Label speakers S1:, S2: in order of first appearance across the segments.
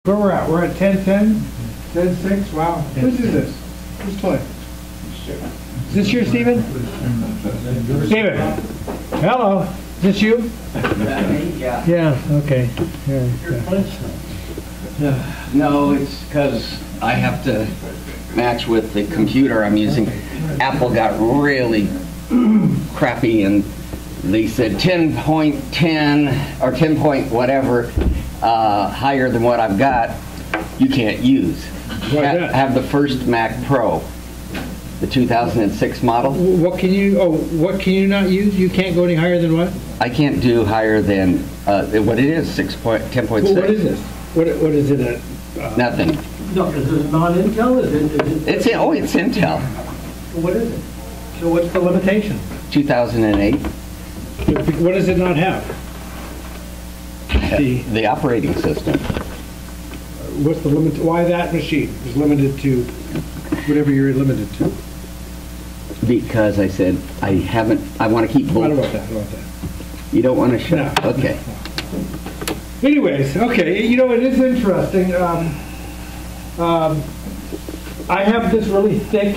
S1: Where we're at? We're at 10:10? 10:06? Wow. Whose is this? Who's toy? Is this you, Stephen? Stephen. Hello. Is this you?
S2: Yeah.
S1: Yeah, okay.
S2: Yeah. No, it's because I have to match with the computer I'm using. Apple got really crappy and they said 10.10 or 10 point whatever higher than what I've got, you can't use. Have the first Mac Pro, the 2006 model.
S1: What can you not use? You can't go any higher than what?
S2: I can't do higher than what it is, 10.6.
S1: Well, what is this? What is it at?
S2: Nothing.
S3: No, is it non-Intel?
S2: It's Intel.
S3: What is it?
S1: So what's the limitation?
S2: 2008.
S1: What does it not have?
S2: The operating system.
S1: What's the limit? Why that machine is limited to whatever you're limited to?
S2: Because I said I want to keep both.
S1: What about that?
S2: You don't want to shut?
S1: No.
S2: Okay.
S1: Anyways, okay, you know, it is interesting. I have this really thick,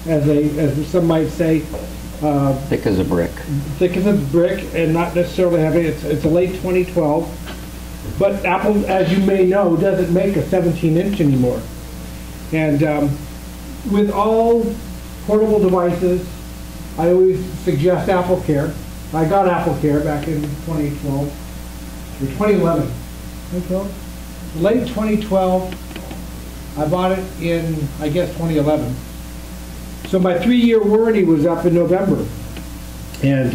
S1: as some might say,
S2: thick as a brick.
S1: Thick as a brick, and not necessarily heavy. It's a late 2012. But Apple, as you may know, doesn't make a 17-inch anymore. And with all portable devices, I always suggest Apple Care. I got Apple Care back in 2012, or 2011. 2012? Late 2012. I bought it in, I guess, 2011. So my 3-year warranty was up in November. And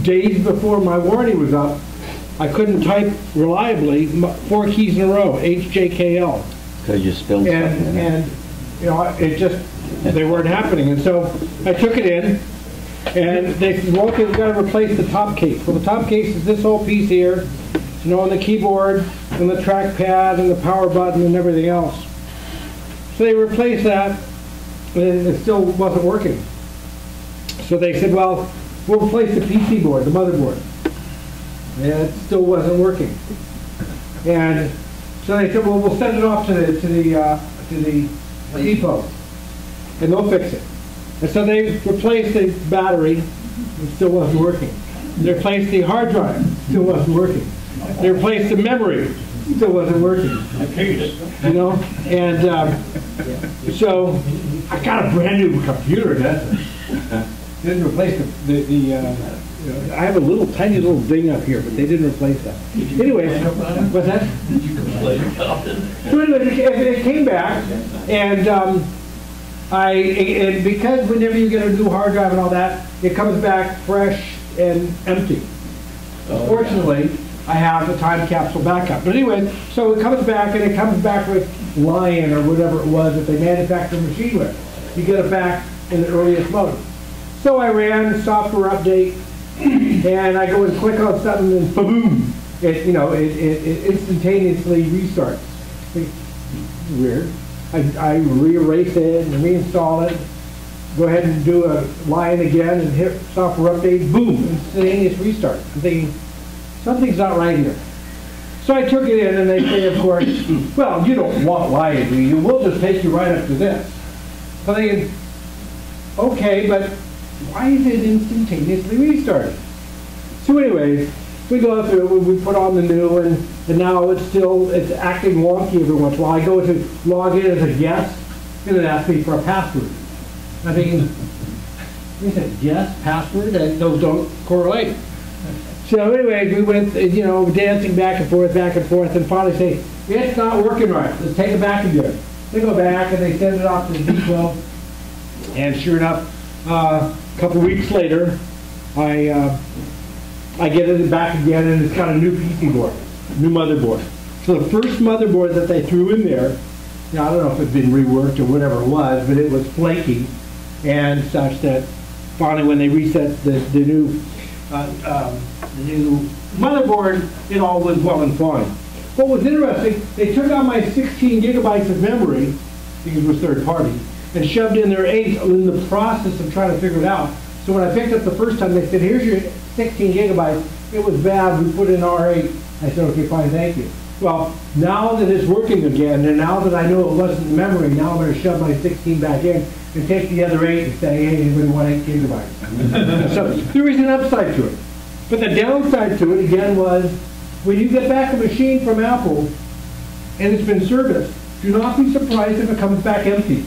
S1: days before my warranty was up, I couldn't type reliably 4 keys in a row, HJKL.
S2: Because you spilled something.
S1: And you know, it just, they weren't happening. And so I took it in, and they said, well, okay, we've got to replace the top case. Well, the top case is this whole piece here, you know, on the keyboard, and the trackpad, and the power button, and everything else. So they replaced that, and it still wasn't working. So they said, well, we'll replace the PC board, the motherboard. And it still wasn't working. And so they said, well, we'll send it off to the depot, and they'll fix it. And so they replaced the battery, it still wasn't working. They replaced the hard drive, still wasn't working. They replaced the memory, still wasn't working. You know, and so I got a brand new computer. Didn't replace I have a little tiny little ding up here, but they didn't replace that. Anyway, what's that?
S3: Did you complain about it?
S1: So anyway, it came back, and and because whenever you get a new hard drive and all that, it comes back fresh and empty. Fortunately, I have a time capsule backup. But anyway, so it comes back, and it comes back with Lion or whatever it was that they manufactured the machine with. You get it back in the earliest mode. So I ran software update, and I go and click on something, and boom! It instantaneously restarts. Weird. I re-erase it and reinstall it. Go ahead and do a line again and hit software update. Boom! Instantaneous restart. I'm thinking something's not right here. So I took it in, and they say, of course, well, you don't want Lion, do you? We'll just take you right up to this. So I'm thinking, okay, but why is it instantaneously restarted? So anyways, we go through, we put on the new, and now it's acting wonky every once in a while. I go to log in as a guest, and it asks me for a password. I mean, is it guest, password? And those don't correlate. So anyway, we went, dancing back and forth, and finally say, it's not working right. Let's take it back again. They go back, and they send it off to the depot, and sure enough, a couple weeks later, I get it back again, and it's got a new PC board, new motherboard. So the first motherboard that they threw in there, I don't know if it had been reworked or whatever it was, but it was flaky, and such that finally when they reset the new motherboard, it all was well and fine. What was interesting, they took out my 16 gigabytes of memory, because it was third party, and shoved in their 8 in the process of trying to figure it out. So when I picked up the first time, they said, here's your 16 gigabytes. It was bad. We put in R8. I said, okay, fine, thank you. Well, now that it's working again, and now that I know it wasn't memory, now I'm gonna shove my 16 back in and take the other 8 and say, hey, anybody want 8 gigabytes? So there is an upside to it. But the downside to it, again, was when you get back a machine from Apple and it's been serviced, do not be surprised if it comes back empty.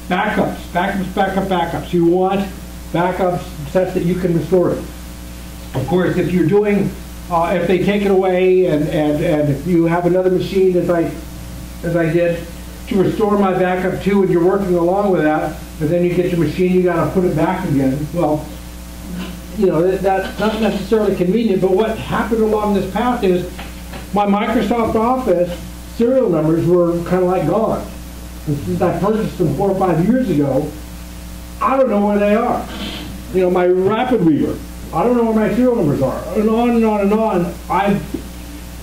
S1: Backups, backups. You want backups such that you can restore it. Of course, if you're doing, if they take it away and if you have another machine, as I did, to restore my backup to, and you're working along with that, but then you get your machine, you gotta put it back again. Well, you know, that's not necessarily convenient, but what happened along this path is my Microsoft Office serial numbers were kind of like gone. And since I purchased them 4 or 5 years ago, I don't know where they are. You know, my Rapid Reader, I don't know where my serial numbers are, and on and on and on. I've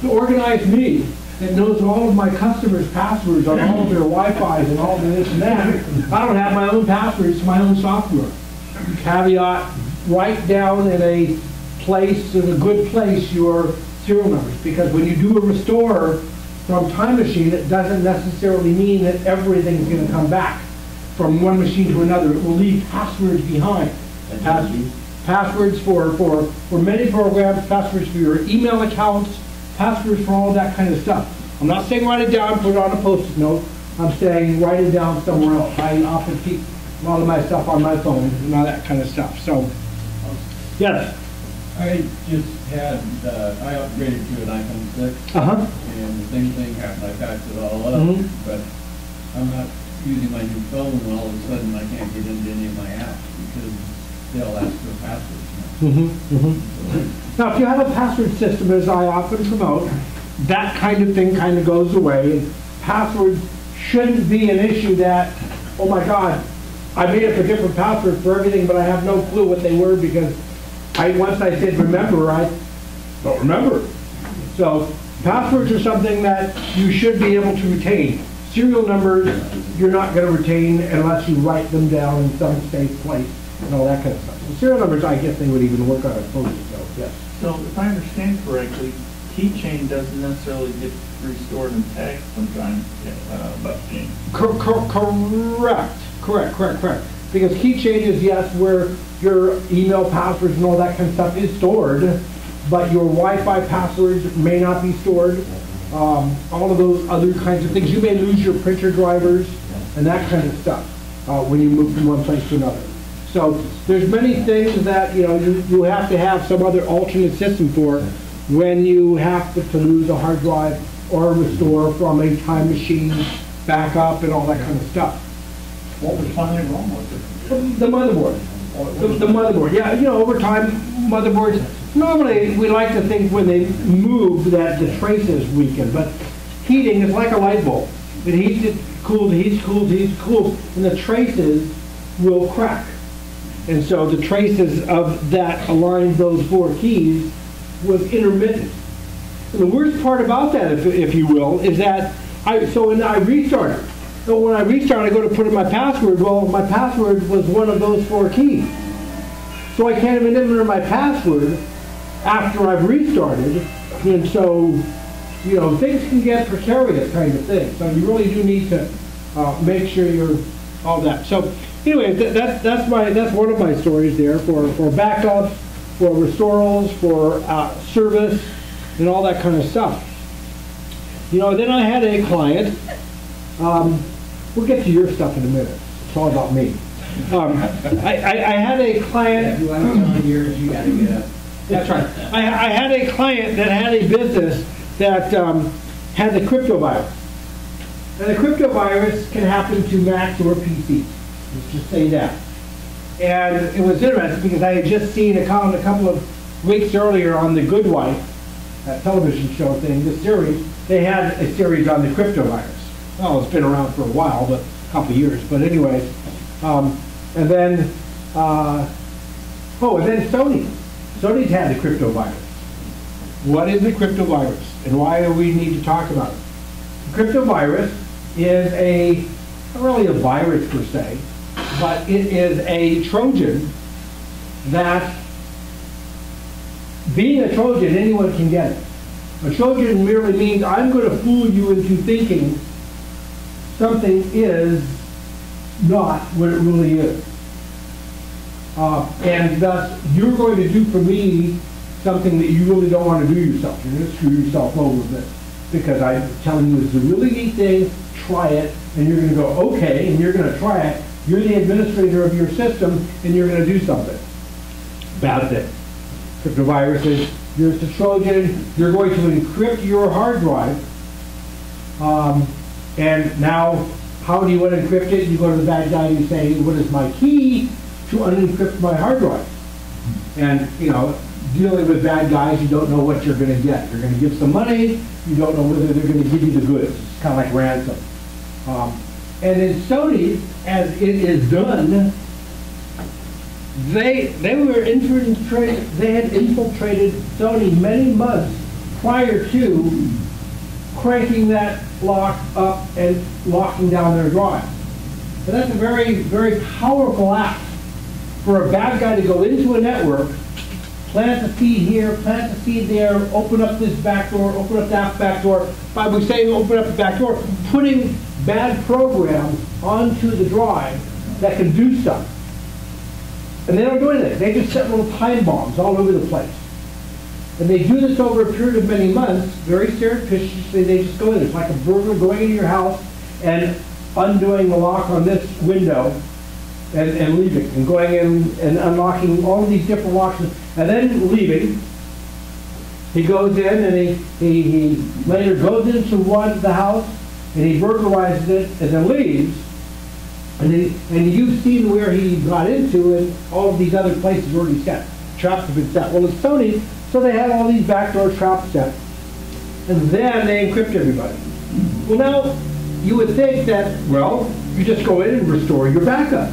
S1: organized me that knows all of my customers' passwords on all of their Wi-Fi's and all of this and that. I don't have my own passwords to my own software. Caveat, write down in a place, in a good place, your serial numbers, because when you do a restore from Time Machine, it doesn't necessarily mean that everything's going to come back from one machine to another. It will leave passwords behind. Passwords for many programs, passwords for your email accounts, passwords for all that kind of stuff. I'm not saying write it down, put it on a post-it note. I'm saying write it down somewhere else. I often keep a lot of my stuff on my phone and all that kind of stuff. So, yes?
S4: I just had, I upgraded to an iPhone 6. And the same thing happened. I patched it all up, but I'm not using my new phone, and all of a sudden I can't get into any of my apps because they'll ask for passwords now.
S1: Now, if you have a password system, as I often promote, that kind of thing kind of goes away. And passwords shouldn't be an issue that, oh my God, I made up a different password for everything, but I have no clue what they were because once I said remember, I don't remember. So passwords are something that you should be able to retain. Serial numbers, you're not going to retain unless you write them down in some safe place and all that kind of stuff. So serial numbers, I guess they would even work on a post-it note, yes.
S5: So if I understand correctly, keychain doesn't necessarily get restored and tagged sometimes,
S1: Correct. Because keychain is, yes, where your email passwords and all that kind of stuff is stored, but your Wi-Fi passwords may not be stored. All of those other kinds of things. You may lose your printer drivers and that kind of stuff when you move from one place to another. So there's many things that you have to have some other alternate system for when you have to lose a hard drive or restore from a Time Machine backup and all that kind of stuff.
S3: What was finally wrong with it?
S1: The motherboard. The motherboard. Yeah, over time, motherboards, normally we like to think when they move that the traces weaken, but heating is like a light bulb. It heats, it cools, heats, cools, heats, cools, and the traces will crack. And so the traces of that aligned those 4 keys was intermittent. And the worst part about that, if you will, is that when I restart it. So when I restart, I go to put in my password. Well, my password was one of those 4 keys. So I can't even enter my password after I've restarted. And so, things can get precarious kind of thing. So you really do need to make sure you're all that. So anyway, that's one of my stories there for backups, for restorals, for service, and all that kind of stuff. Then I had a client. We'll get to your stuff in a minute. It's all about me. I had a client.
S4: You have 9 years, you got to get up.
S1: That's right. I had a client that had a business that had the crypto virus. And the crypto virus can happen to Macs or PCs. Let's just say that. And it was interesting because I had just seen a couple of weeks earlier on The Good Wife, that television show thing, this series, they had a series on the crypto virus. Well, it's been around for a while, but a couple of years. But anyway, and then Sony's had the crypto virus. What is the crypto virus, and why do we need to talk about it? The crypto virus is not really a virus per se, but it is a Trojan that, being a Trojan, anyone can get it. A Trojan merely means I'm going to fool you into thinking something is not what it really is. And thus, you're going to do for me something that you really don't want to do yourself. You're going to screw yourself over with it. Because I'm telling you it's a really neat thing, try it, and you're going to go, okay, and you're going to try it. You're the administrator of your system, and you're going to do something. Bad thing. Cryptoviruses, here's the Trojan, you're going to encrypt your hard drive, and now, how do you want to encrypt it? You go to the bad guy and you say, what is my key to unencrypt my hard drive? And, you know, dealing with bad guys, you don't know what you're going to get. You're going to give some money, you don't know whether they're going to give you the goods. It's kind of like ransom. And in Sony, as it is done, they had infiltrated Sony many months prior to cranking that lock up and locking down their drive. So that's a very, very powerful act for a bad guy to go into a network, plant the seed here, plant the seed there, open up this back door, open up that back door. By we saying open up the back door, putting bad programs onto the drive that can do stuff. And they don't do anything. They just set little time bombs all over the place. And they do this over a period of many months, very surreptitiously. They just go in. It's like a burglar going into your house and undoing the lock on this window and leaving, and going in and unlocking all of these different locks, and then leaving. He goes in and he later goes into the house and he burglarizes it and then leaves. And you've seen where he got into, and all of these other places already set. Traps have been set. Well, it's Sony, so they had all these backdoor traps set. And then they encrypt everybody. Well, now, you would think that, well, you just go in and restore your backup.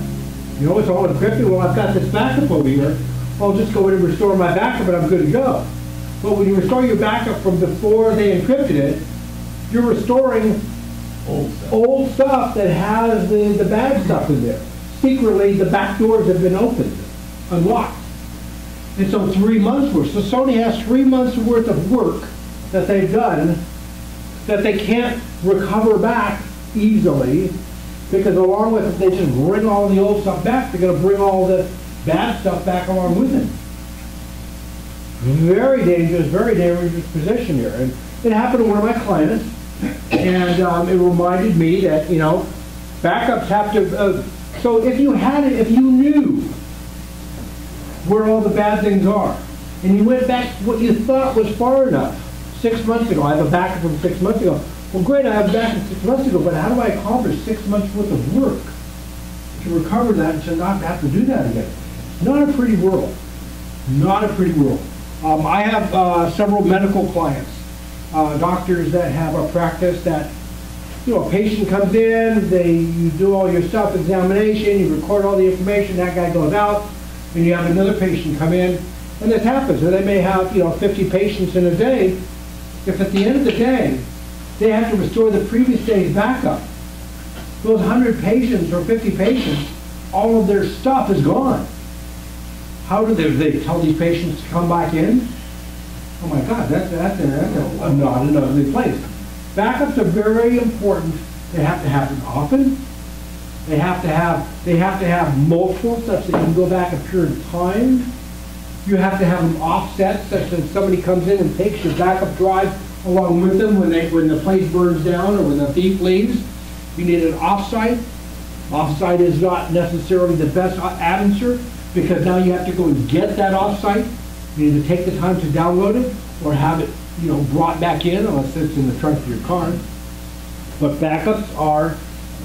S1: You know, it's all encrypted. Well, I've got this backup over here. I'll just go in and restore my backup and I'm good to go. But when you restore your backup from before they encrypted it, you're restoring old stuff that has the bad stuff in there. Secretly, the back doors have been opened, unlocked. And so 3 months worth. So Sony has 3 months worth of work that they've done that they can't recover back easily, because along with it, they just bring all the old stuff back. They're going to bring all the bad stuff back along with it. Very dangerous position here. And it happened to one of my clients, and it reminded me that, you know, backups have to, so if you had it, if you knew where all the bad things are, and you went back what you thought was far enough, 6 months ago, I have a backup from 6 months ago. Well, great, I have a backup 6 months ago, but how do I accomplish 6 months worth of work to recover that and to not have to do that again? Not a pretty world. Not a pretty world. I have several medical clients, doctors that have a practice that, you know, a patient comes in, you do all your self-examination, you record all the information, that guy goes out, and you have another patient come in, and this happens. And they may have, you know, 50 patients in a day. If at the end of the day, they have to restore the previous day's backup, those 100 patients or 50 patients, all of their stuff is gone. How do they tell these patients to come back in? Oh my God, that's not another place. Backups are very important. They have to happen often. They have to have multiple, such that you can go back a period of time. You have to have them offset, such that somebody comes in and takes your backup drive along with them when the place burns down or when the thief leaves. You need an offsite. Offsite is not necessarily the best answer, because now you have to go and get that offsite. You need to take the time to download it or have it, you know, brought back in, unless it's in the trunk of your car. But backups are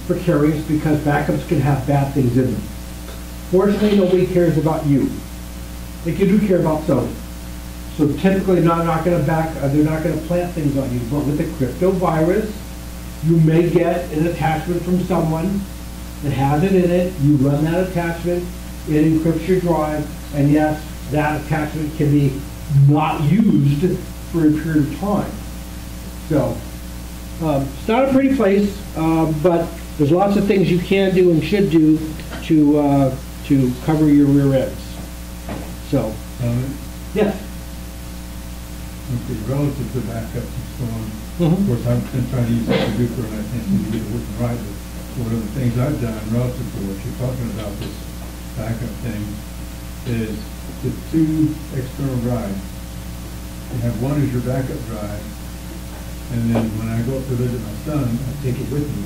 S1: precarious because backups can have bad things in them. Fortunately, nobody cares about you. They do care about Sony. So typically, they're not going to plant things on you. But with the crypto virus, you may get an attachment from someone that has it in it. You run that attachment, it encrypts your drive, and yes, that attachment can be not used for a period of time. So it's not a pretty place, but there's lots of things you can do and should do to cover your rear ends. So, yes.
S6: Okay, relative to backups and so on.
S1: Mhm.
S6: Of course, I've been trying to use this Hadoop and I can't seem to get it working right, but one of the things I've done relative to what you're talking about, this backup thing, is the 2 external drives. You have one as your backup drive, and then when I go up to visit my son, I take it with me,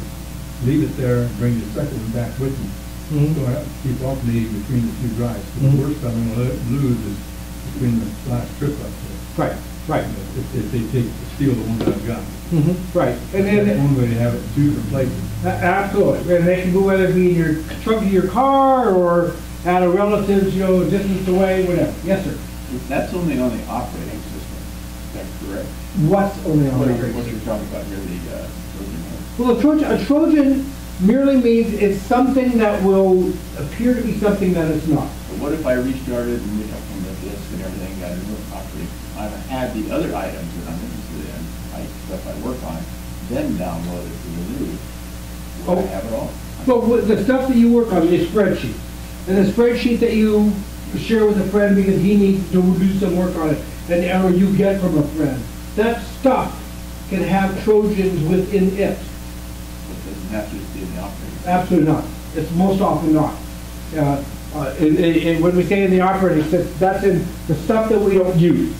S6: leave it there, and bring the second one back with me.
S1: Mhm.
S6: So I have to keep alternating between the 2 drives.
S1: Mhm.
S6: The worst I'm gonna lose is between the last trip up there.
S1: Right, right.
S6: If they steal the one that I've got.
S1: Right. And
S6: That's
S1: then,
S6: one way to have it in 2 different places.
S1: absolutely, and they can go whether it be in your trunk of your car or at a relative's, distance away, whatever. Yes, sir.
S3: That's only on the operating system, is that correct?
S1: What's only on
S3: What
S1: the
S3: you're
S1: operating system?
S3: talking about here, the Trojan horse.
S1: Well, a Trojan merely means it's something that will appear to be something that it's not.
S3: But what if I restarted and from the disk and everything, got a new operating, I had the other items that I'm interested in, stuff I work on, then download it to the new, will I have it all?
S1: Well, the stuff that you work on is spreadsheet. And the spreadsheet that you share with a friend because he needs to do some work on it, or you get from a friend, that stuff can have Trojans within it.
S3: It doesn't have to be in the operating.
S1: Absolutely not. It's most often not. When we say in the operating system, that's in the stuff that we don't use.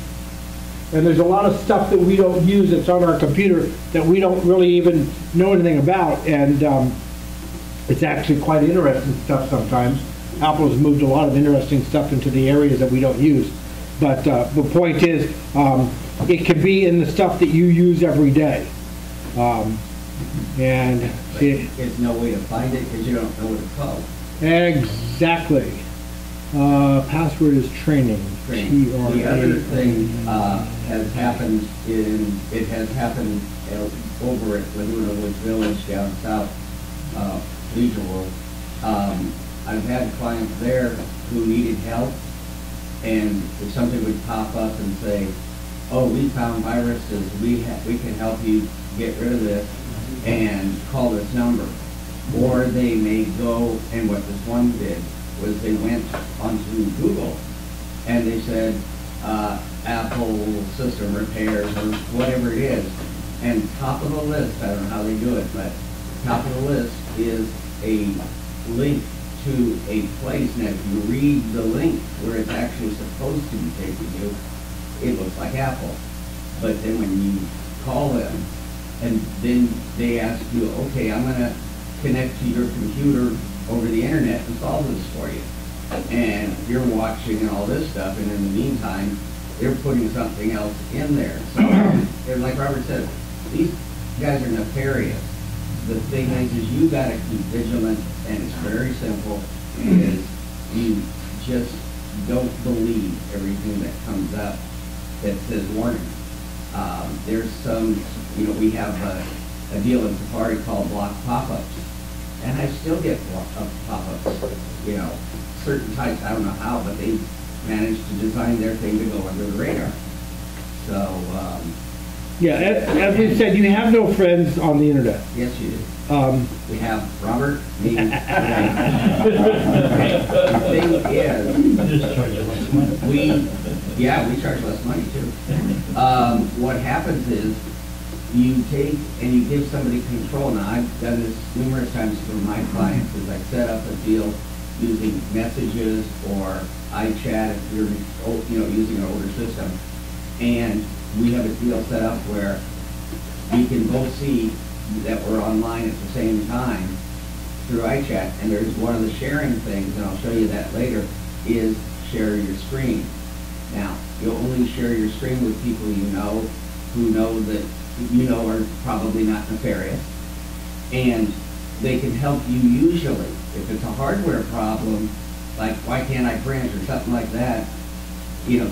S1: And there's a lot of stuff that we don't use that's on our computer that we don't really even know anything about. And it's actually quite interesting stuff sometimes. Apple has moved a lot of interesting stuff into the areas that we don't use. But the point is, it can be in the stuff that you use every day. And
S2: There's no way to find it because you don't know what it's called.
S1: exactly. Password is training.
S2: The other thing has happened over at Laguna Woods Village down south, Leisure World. I've had clients there who needed help, and if something would pop up and say, oh, we found viruses, we can help you get rid of this, and call this number. Or they may go, and what this one did was they went onto Google and they said, Apple system repairs or whatever it is, and top of the list, I don't know how they do it, but top of the list is a link to a place. Now, if you read the link where it's actually supposed to be taking you, it looks like Apple. But then when you call them, and then they ask you, okay, I'm going to connect to your computer over the internet and solve this for you. And you're watching and all this stuff, and in the meantime, they're putting something else in there. So, and like Robert said, these guys are nefarious. The thing is you got to keep vigilant, and it's very simple, is you just don't believe everything that comes up that says warning. There's some, we have a deal in Safari called block pop-ups, and I still get pop-ups, certain types, I don't know how, but they managed to design their thing to go under the radar. So,
S1: yeah, as we said, you have no friends on the internet.
S2: yes, you do. We have Robert, me, and the thing is, we charge less money too. What happens is, you take and you give somebody control. Now, I've done this numerous times for my clients, is I set up a deal using messages or iChat if you're using an older system. And we have a deal set up where we can both see that we're online at the same time through iChat. And there's one of the sharing things, and I'll show you that later, is share your screen. Now, you'll only share your screen with people you know, who know that are probably not nefarious. And they can help you usually. If it's a hardware problem, like why can't I print or something like that,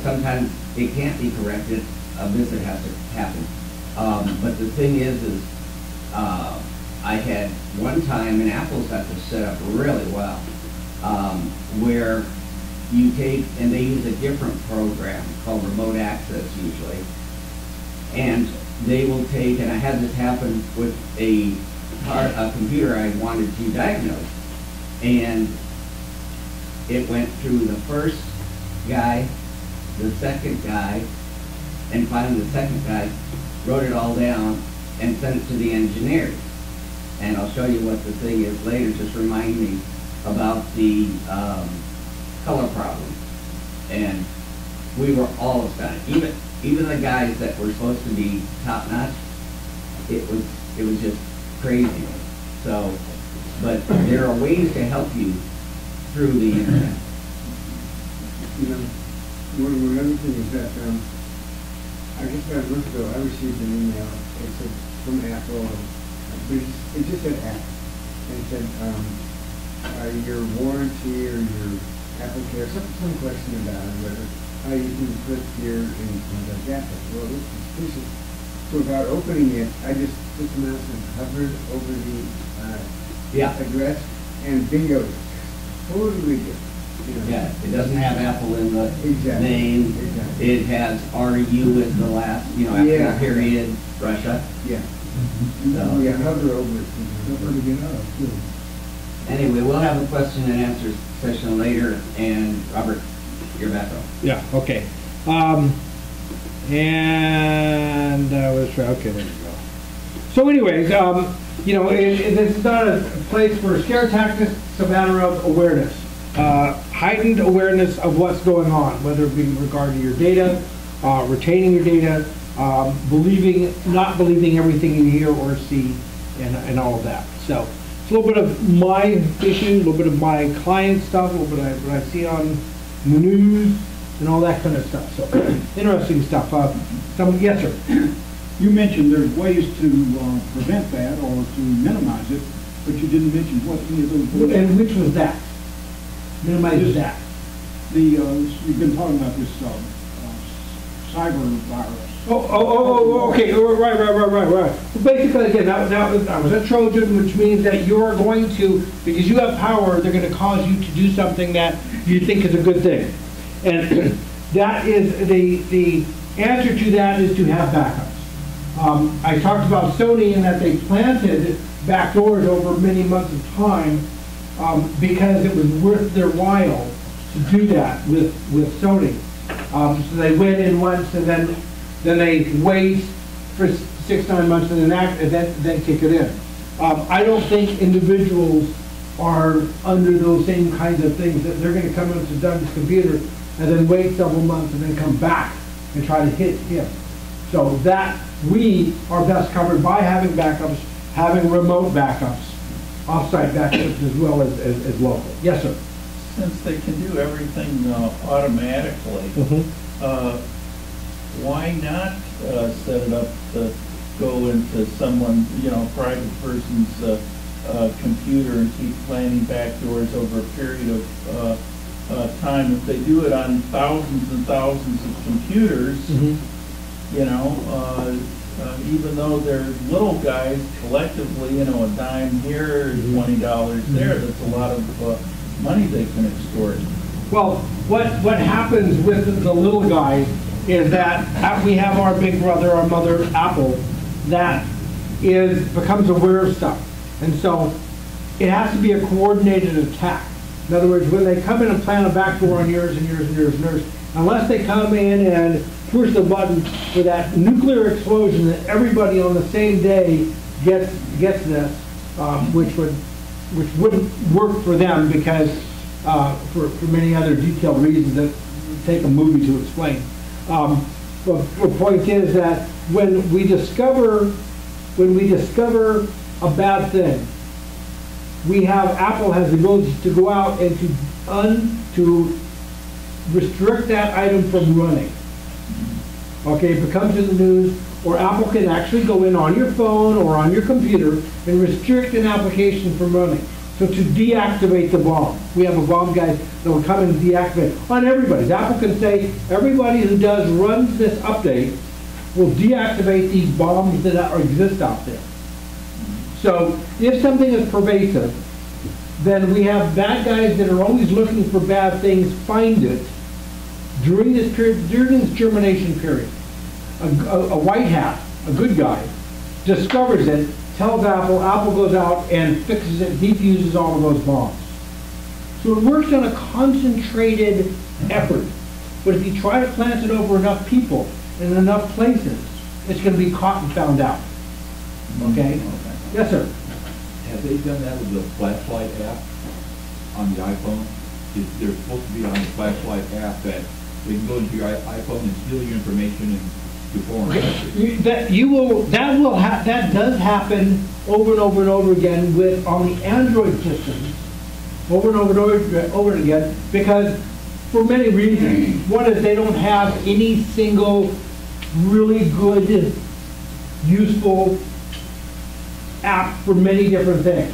S2: sometimes it can't be corrected. A visit has to happen. But the thing is I had one time, and Apple's got this set up really well, where you take, and they use a different program called remote access usually, and they will take, and I had this happen with a computer I wanted to diagnose, and it went through the first guy, the second guy, And finally, the second guy wrote it all down and sent it to the engineers. And I'll show you what the thing is later, just remind me about the color problem. And we were all astonished. Even the guys that were supposed to be top notch, it was just crazy. So, but there are ways to help you through the internet.
S7: You know, one other thing is that, I guess about a month ago, I received an email, it said, from Apple, but it just said Apple. And it said, your warranty or your Apple Care, some question about it, whether, how you can put your, and contact Apple. Well, this is, so without opening it, I just put the mouse and hovered over the, address, and bingo, totally different. You know.
S2: Yeah, it doesn't have Apple in the
S7: Exactly.
S2: name.
S7: Exactly.
S2: It has RU as the last, after
S7: Yeah.
S2: the period, Russia.
S7: Yeah.
S2: So-
S7: Yeah, hover over it.
S6: Something to get out of, too.
S2: Anyway, we'll have a question and answer session later, and Robert, you're back up.
S1: Yeah, okay. And okay, there you go. So anyways, this is not a place for scare tactics, it's a matter of awareness. Heightened awareness of what's going on, whether it be in regard to your data, retaining your data, not believing everything you hear or see, and all of that. So it's a little bit of my issue, a little bit of my client stuff, a little bit of what I see on the news, and all that kind of stuff. So interesting stuff. Yes, sir.
S8: You mentioned there's ways to prevent that or to minimize it, but you didn't mention what any of those were.
S1: And which was that? Minimize that.
S8: You've been talking about this cyber virus.
S1: Okay, right. Basically, again, that was a Trojan, which means that you're going to, because you have power, they're going to cause you to do something that you think is a good thing. And that is, the answer to that is to have backups. I talked about Sony and that they planted backdoors over many months of time because it was worth their while to do that with Sony. So they went in once and then they wait for 6-9 months and then kick it in. I don't think individuals are under those same kinds of things, that they're going to come into Doug's computer and then wait several months and then come back and try to hit him. So that we are best covered by having backups, having remote backups, off-site backups as well as local. Yes, sir.
S5: Since they can do everything automatically, why not set it up to go into someone, private person's computer and keep planning backdoors over a period of time? If they do it on thousands and thousands of computers, even though they're little guys, collectively, a dime here, $20 there, that's a lot of money they can extort.
S1: Well, what happens with the little guys is that we have our big brother, our mother, Apple, that becomes aware of stuff. And so it has to be a coordinated attack. In other words, when they come in and plant a backdoor on yours and yours and yours and yours, unless they come in and push the button for that nuclear explosion that everybody on the same day gets this, which wouldn't work for them because for many other detailed reasons that would take a movie to explain. But the point is that when we discover a bad thing, Apple has the ability to go out and to restrict that item from running. Okay, if it comes in the news, or Apple can actually go in on your phone or on your computer and restrict an application from running. So to deactivate the bomb, we have a bomb guy that will come and deactivate on everybody. Apple can say everybody who runs this update will deactivate these bombs that exist out there. So if something is pervasive, then we have bad guys that are always looking for bad things find it during this period, during this germination period. A white hat, a good guy, discovers it, tells Apple goes out and fixes it, defuses all of those bombs. So it works on a concentrated effort. But if you try to plant it over enough people, in enough places, it's going to be caught and found out. Okay? Yes, sir.
S9: Have they done that with the flashlight app on the iPhone? They're supposed to be on the flashlight app that they can go into your iPhone and steal your information and do foreign countries.
S1: That does happen over and over and over again with on the Android systems, over and over again, because for many reasons. One is they don't have any single really good, useful app for many different things.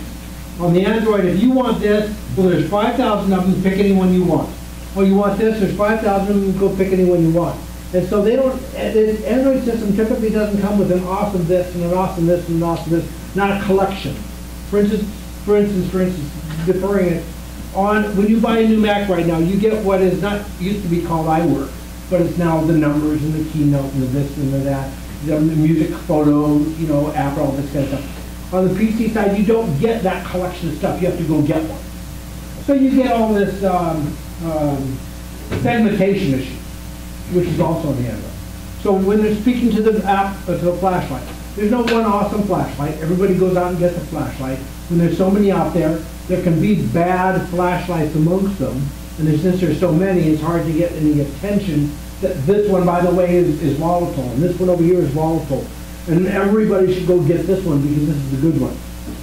S1: On the Android, if you want this, well, there's 5,000 of them, pick any one you want. Oh, you want this, there's 5,000 of them, go pick any one you want. And so they don't, the Android system typically doesn't come with an awesome this and an awesome this and an awesome this, not a collection. For instance, deferring it, when you buy a new Mac right now, you get what is not, used to be called iWork, but it's now the numbers and the keynote and the this and the that, the music, photo, app, all this kind of stuff. On the PC side, you don't get that collection of stuff. You have to go get one. So you get all this segmentation issue, which is also on the Android. So when they're speaking to the app, to the flashlight, there's no one awesome flashlight. Everybody goes out and gets a flashlight. When there's so many out there, there can be bad flashlights amongst them. And since there's so many, it's hard to get any attention. This one, by the way, is volatile, and this one over here is volatile. And everybody should go get this one because this is the good one.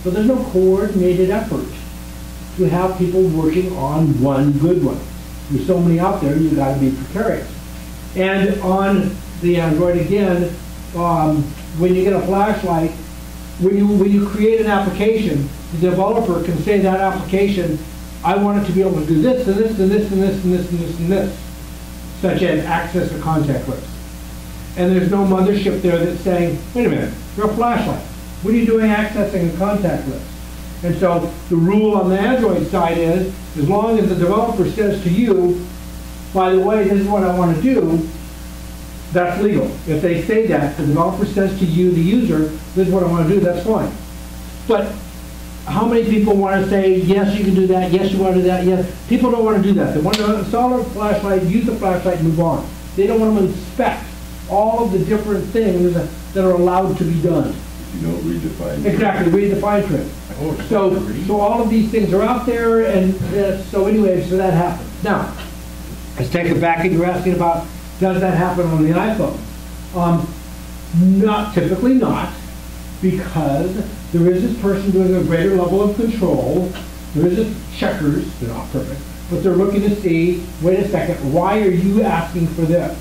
S1: So there's no coordinated effort to have people working on one good one. There's so many out there, you've got to be precarious. And on the Android, again, when you get a flashlight, when you create an application, the developer can say that application, I want it to be able to do this and this and this and this and this and this and this, such as access a contact list. And there's no mothership there that's saying, wait a minute, you're a flashlight. What are you doing accessing a contact list? And so the rule on the Android side is, as long as the developer says to you, by the way, this is what I want to do, that's legal. If they say that, the developer says to you, the user, this is what I want to do, that's fine. But how many people want to say, yes, you can do that, yes, you want to do that, yes. People don't want to do that. They want to install a flashlight, use the flashlight, and move on. They don't want to inspect all of the different things that are allowed to be done.
S10: You don't read the fine print.
S1: Exactly, read the fine print. So all of these things are out there, and so anyway, so that happens. Now, let's take it back, and you're asking about, does that happen on the iPhone? Typically not, because there is this person doing a greater level of control. There is this checkers, they're not perfect, but they're looking to see, wait a second, why are you asking for this?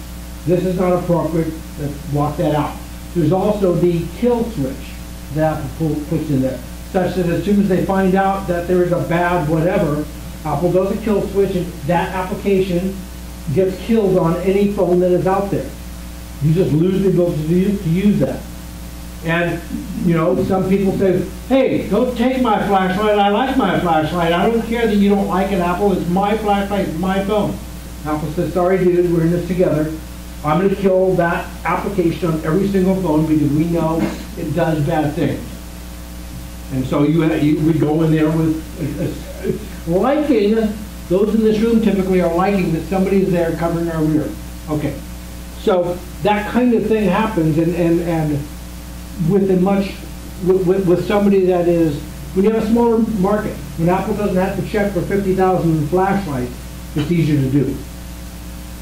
S1: This is not appropriate, let's block that out. There's also the kill switch that Apple puts in there, such that as soon as they find out that there is a bad whatever, Apple does a kill switch and that application gets killed on any phone that is out there. You just lose the ability to use that. And, some people say, hey, don't take my flashlight, I like my flashlight. I don't care that you don't like it, Apple, it's my flashlight, it's my phone. Apple says, sorry dude, we're in this together. I'm going to kill that application on every single phone because we know it does bad things. And so we go in there with liking, those in this room typically are liking that somebody's there covering our rear. Okay. So that kind of thing happens, and with somebody that is, when you have a smaller market, when Apple doesn't have to check for 50,000 flashlights, it's easier to do.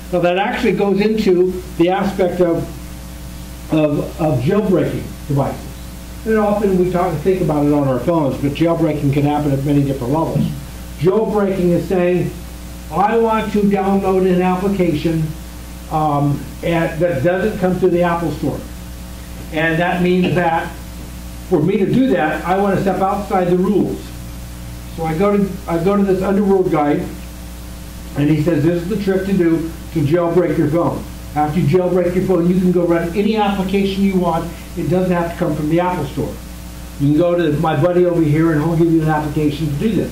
S1: So that actually goes into the aspect of jailbreaking devices. And often we think about it on our phones, but jailbreaking can happen at many different levels. Jailbreaking is saying, I want to download an application that doesn't come through the Apple Store. And that means that for me to do that, I want to step outside the rules. So I go to this underworld guy, and he says, this is the trick to do to jailbreak your phone. After you jailbreak your phone, you can go run any application you want. It doesn't have to come from the Apple Store. You can go to my buddy over here, and he'll give you an application to do this.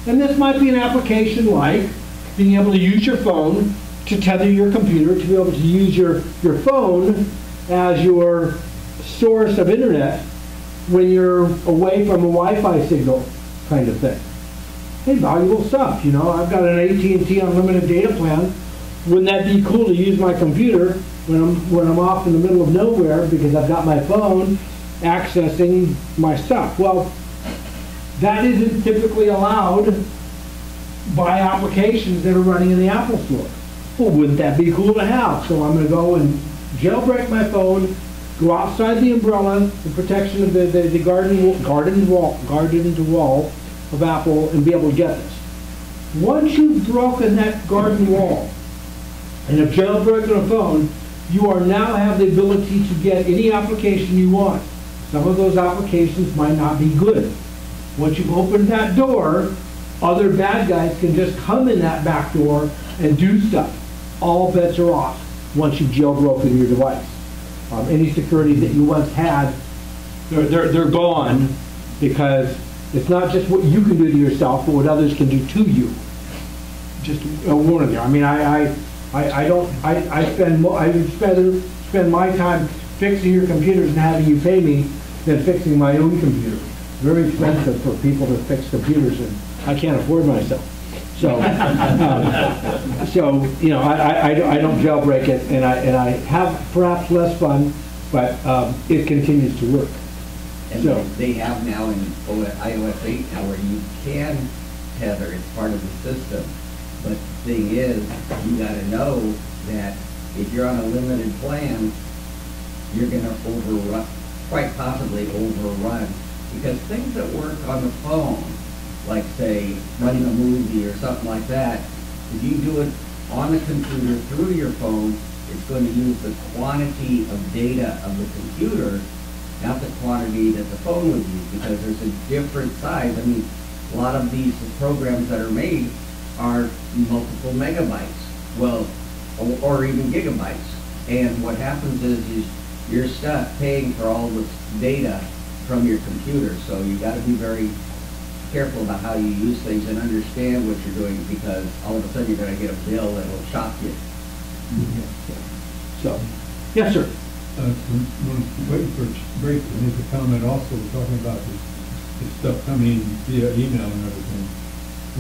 S1: And this might be an application like being able to use your phone to tether your computer, to be able to use your phone as your source of internet when you're away from a Wi-Fi signal kind of thing. Hey, valuable stuff, I've got an AT&T unlimited data plan. Wouldn't that be cool to use my computer when I'm off in the middle of nowhere because I've got my phone accessing my stuff. Well, that isn't typically allowed by applications that are running in the Apple Store. Well, wouldn't that be cool to have? So I'm going to go and jailbreak my phone, go outside the umbrella, the protection of the garden wall of Apple, and be able to get this. Once you've broken that garden wall and have jailbroken a phone, you are now have the ability to get any application you want. Some of those applications might not be good. Once you've opened that door, other bad guys can just come in that back door and do stuff. All bets are off once you've jailbroken your device. Any security that you once had, they're gone, because it's not just what you can do to yourself, but what others can do to you. Just a warning there. I mean, I'd rather spend my time fixing your computers and having you pay me than fixing my own computer. Very expensive for people to fix computers, and I can't afford myself. So, you know, I don't jailbreak it, and I have perhaps less fun, but it continues to work.
S2: And
S1: So
S2: they have now in iOS 8 now where you can tether, it's part of the system. But the thing is, you gotta know that if you're on a limited plan, you're gonna overrun, quite possibly overrun. Because things that work on the phone, like say running a movie or something like that, if you do it on the computer through your phone, it's going to use the quantity of data of the computer, not the quantity that the phone would use, because there's a different size. I mean, a lot of these programs that are made are multiple megabytes, well, or even gigabytes. And what happens is you're stuck paying for all this data from your computer. So you got to be very careful about how you use things and understand what you're doing, because all of a sudden you're going to get a bill that will shock you.
S1: So, yes, sir.
S6: Waiting for a break to make a comment also, talking about this stuff coming via email and everything.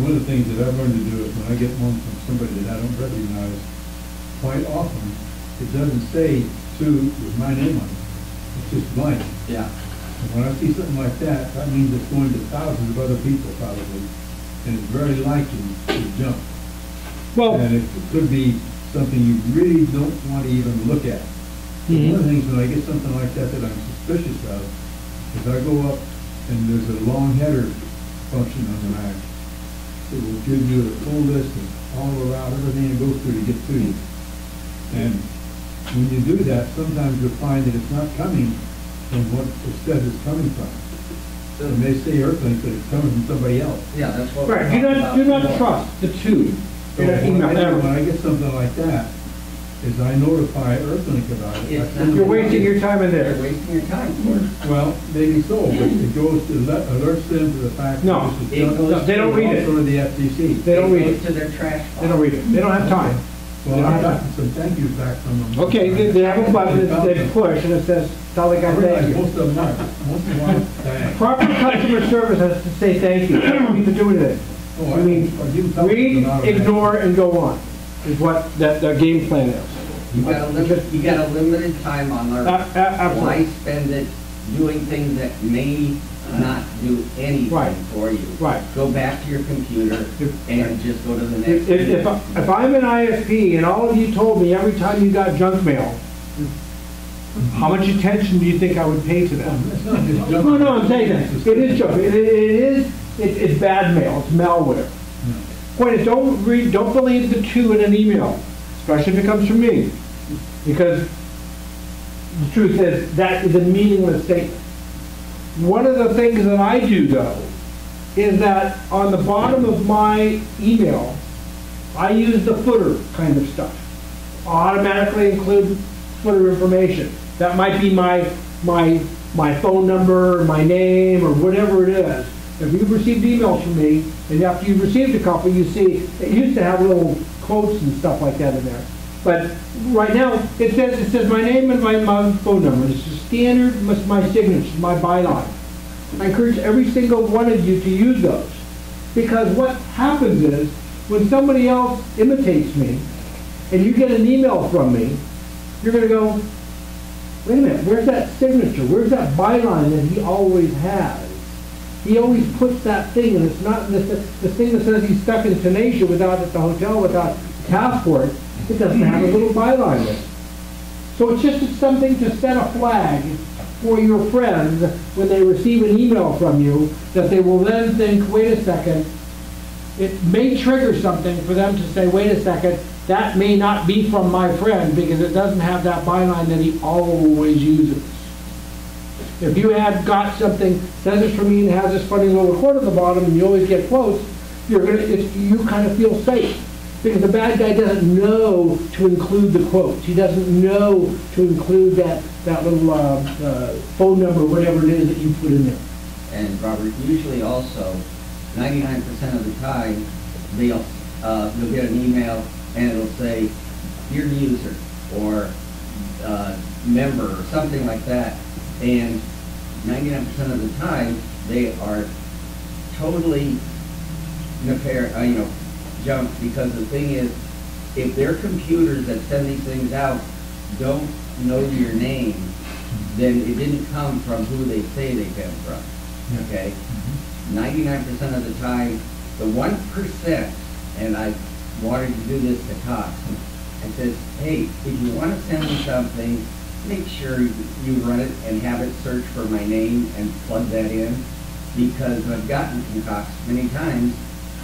S6: One of the things that I've learned to do is when I get one from somebody that I don't recognize, quite often, it doesn't say to with my name on it. It's just blank.
S2: Yeah.
S6: And when I see something like that, that means it's going to thousands of other people probably, and it's very likely to jump.
S1: Well,
S6: And it could be something you really don't want to even look at. One of the things when I get something like that that I'm suspicious of is I go up and there's a long header function on the Mac. It will give you a full list of all around everything it goes through to get to you. And when you do that, sometimes you'll find that it's not coming from what it says it's coming from. It may say Earthlink, but it's coming from somebody else.
S2: Yeah, that's what
S1: right. Do not trust the two.
S6: So when I get something like that, is I notify Earthlink about it.
S1: You're wasting your time in there.
S2: You're wasting your time for it.
S6: Well, maybe so, but it goes to alerts them to the fact
S1: No,
S6: that this is
S1: no, they don't read it.
S6: also to the FCC.
S1: They don't read
S2: It
S1: it.
S2: goes to their trash file.
S1: They don't read it. They don't have time.
S6: Well, I've gotten some thank yous back from them.
S1: Okay, they have a button that they push and it says, tell the guy
S6: I realize
S1: thank you.
S6: most of them aren't. Most of them aren't. Thanks.
S1: Proper customer service has to say thank you. They don't need to do anything.
S6: Oh,
S1: I mean,
S6: I give them
S1: read,
S6: out of that.
S1: ignore, and go on, is what the game plan is.
S2: You got a limited time on there.
S1: Absolutely.
S2: Why spend it doing things that may not do anything
S1: Right.
S2: for you?
S1: Right.
S2: Go back to your computer and just go to the next.
S1: If I'm an ISP and all of you told me every time you got junk mail, how much attention do you think I would pay to that?
S6: It's not just junk.
S1: No, I'm saying that. It is junk. It's bad mail. It's malware. Point is, don't believe the two in an email, especially if it comes from me, because the truth is that is a meaningless statement. One of the things that I do though is that on the bottom of my email, I use the footer kind of stuff. Automatically include footer information. That might be my phone number, my name, or whatever it is. If you've received emails from me, and after you've received a couple, you see, it used to have little quotes and stuff like that in there. But right now, it says my name and my phone number. It's a standard, my signature, my byline. I encourage every single one of you to use those. Because what happens is, when somebody else imitates me, and you get an email from me, you're gonna go, wait a minute, where's that signature? Where's that byline that he always has? He always puts that thing, and it's not the thing that says he's stuck in Tunisia without at the hotel without passport. It doesn't have a little byline with it. So it's just something to set a flag for your friends when they receive an email from you, that they will then think, wait a second, it may trigger something for them to say, wait a second, that may not be from my friend because it doesn't have that byline that he always uses. If you had got something, says it's from me and has this funny little quote at the bottom and you always get quotes, you kind of feel safe. Because the bad guy doesn't know to include the quotes. He doesn't know to include that little phone number, whatever it is that you put in there.
S2: And Robert, usually also, 99% of the time, you'll get an email and it'll say, dear user, or member, or something like that. And 99% of the time, they are totally junk, because the thing is, if their computers that send these things out don't know your name, then it didn't come from who they say they came from. Okay? 99% of the time, the 1%, and I wanted to do this to Cox, I said, hey, if you want to send me something, make sure you run it and have it search for my name and plug that in, because I've gotten from Cox many times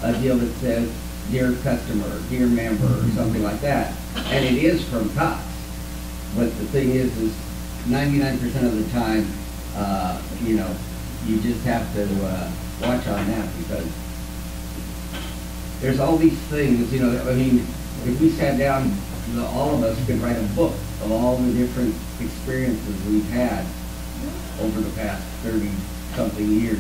S2: a deal that says, dear customer, dear member, or something like that. And it is from Cox. But the thing is 99% of the time, you just have to watch on that, because there's all these things, if we sat down, all of us could write a book of all the different experiences we've had over the past 30-something years.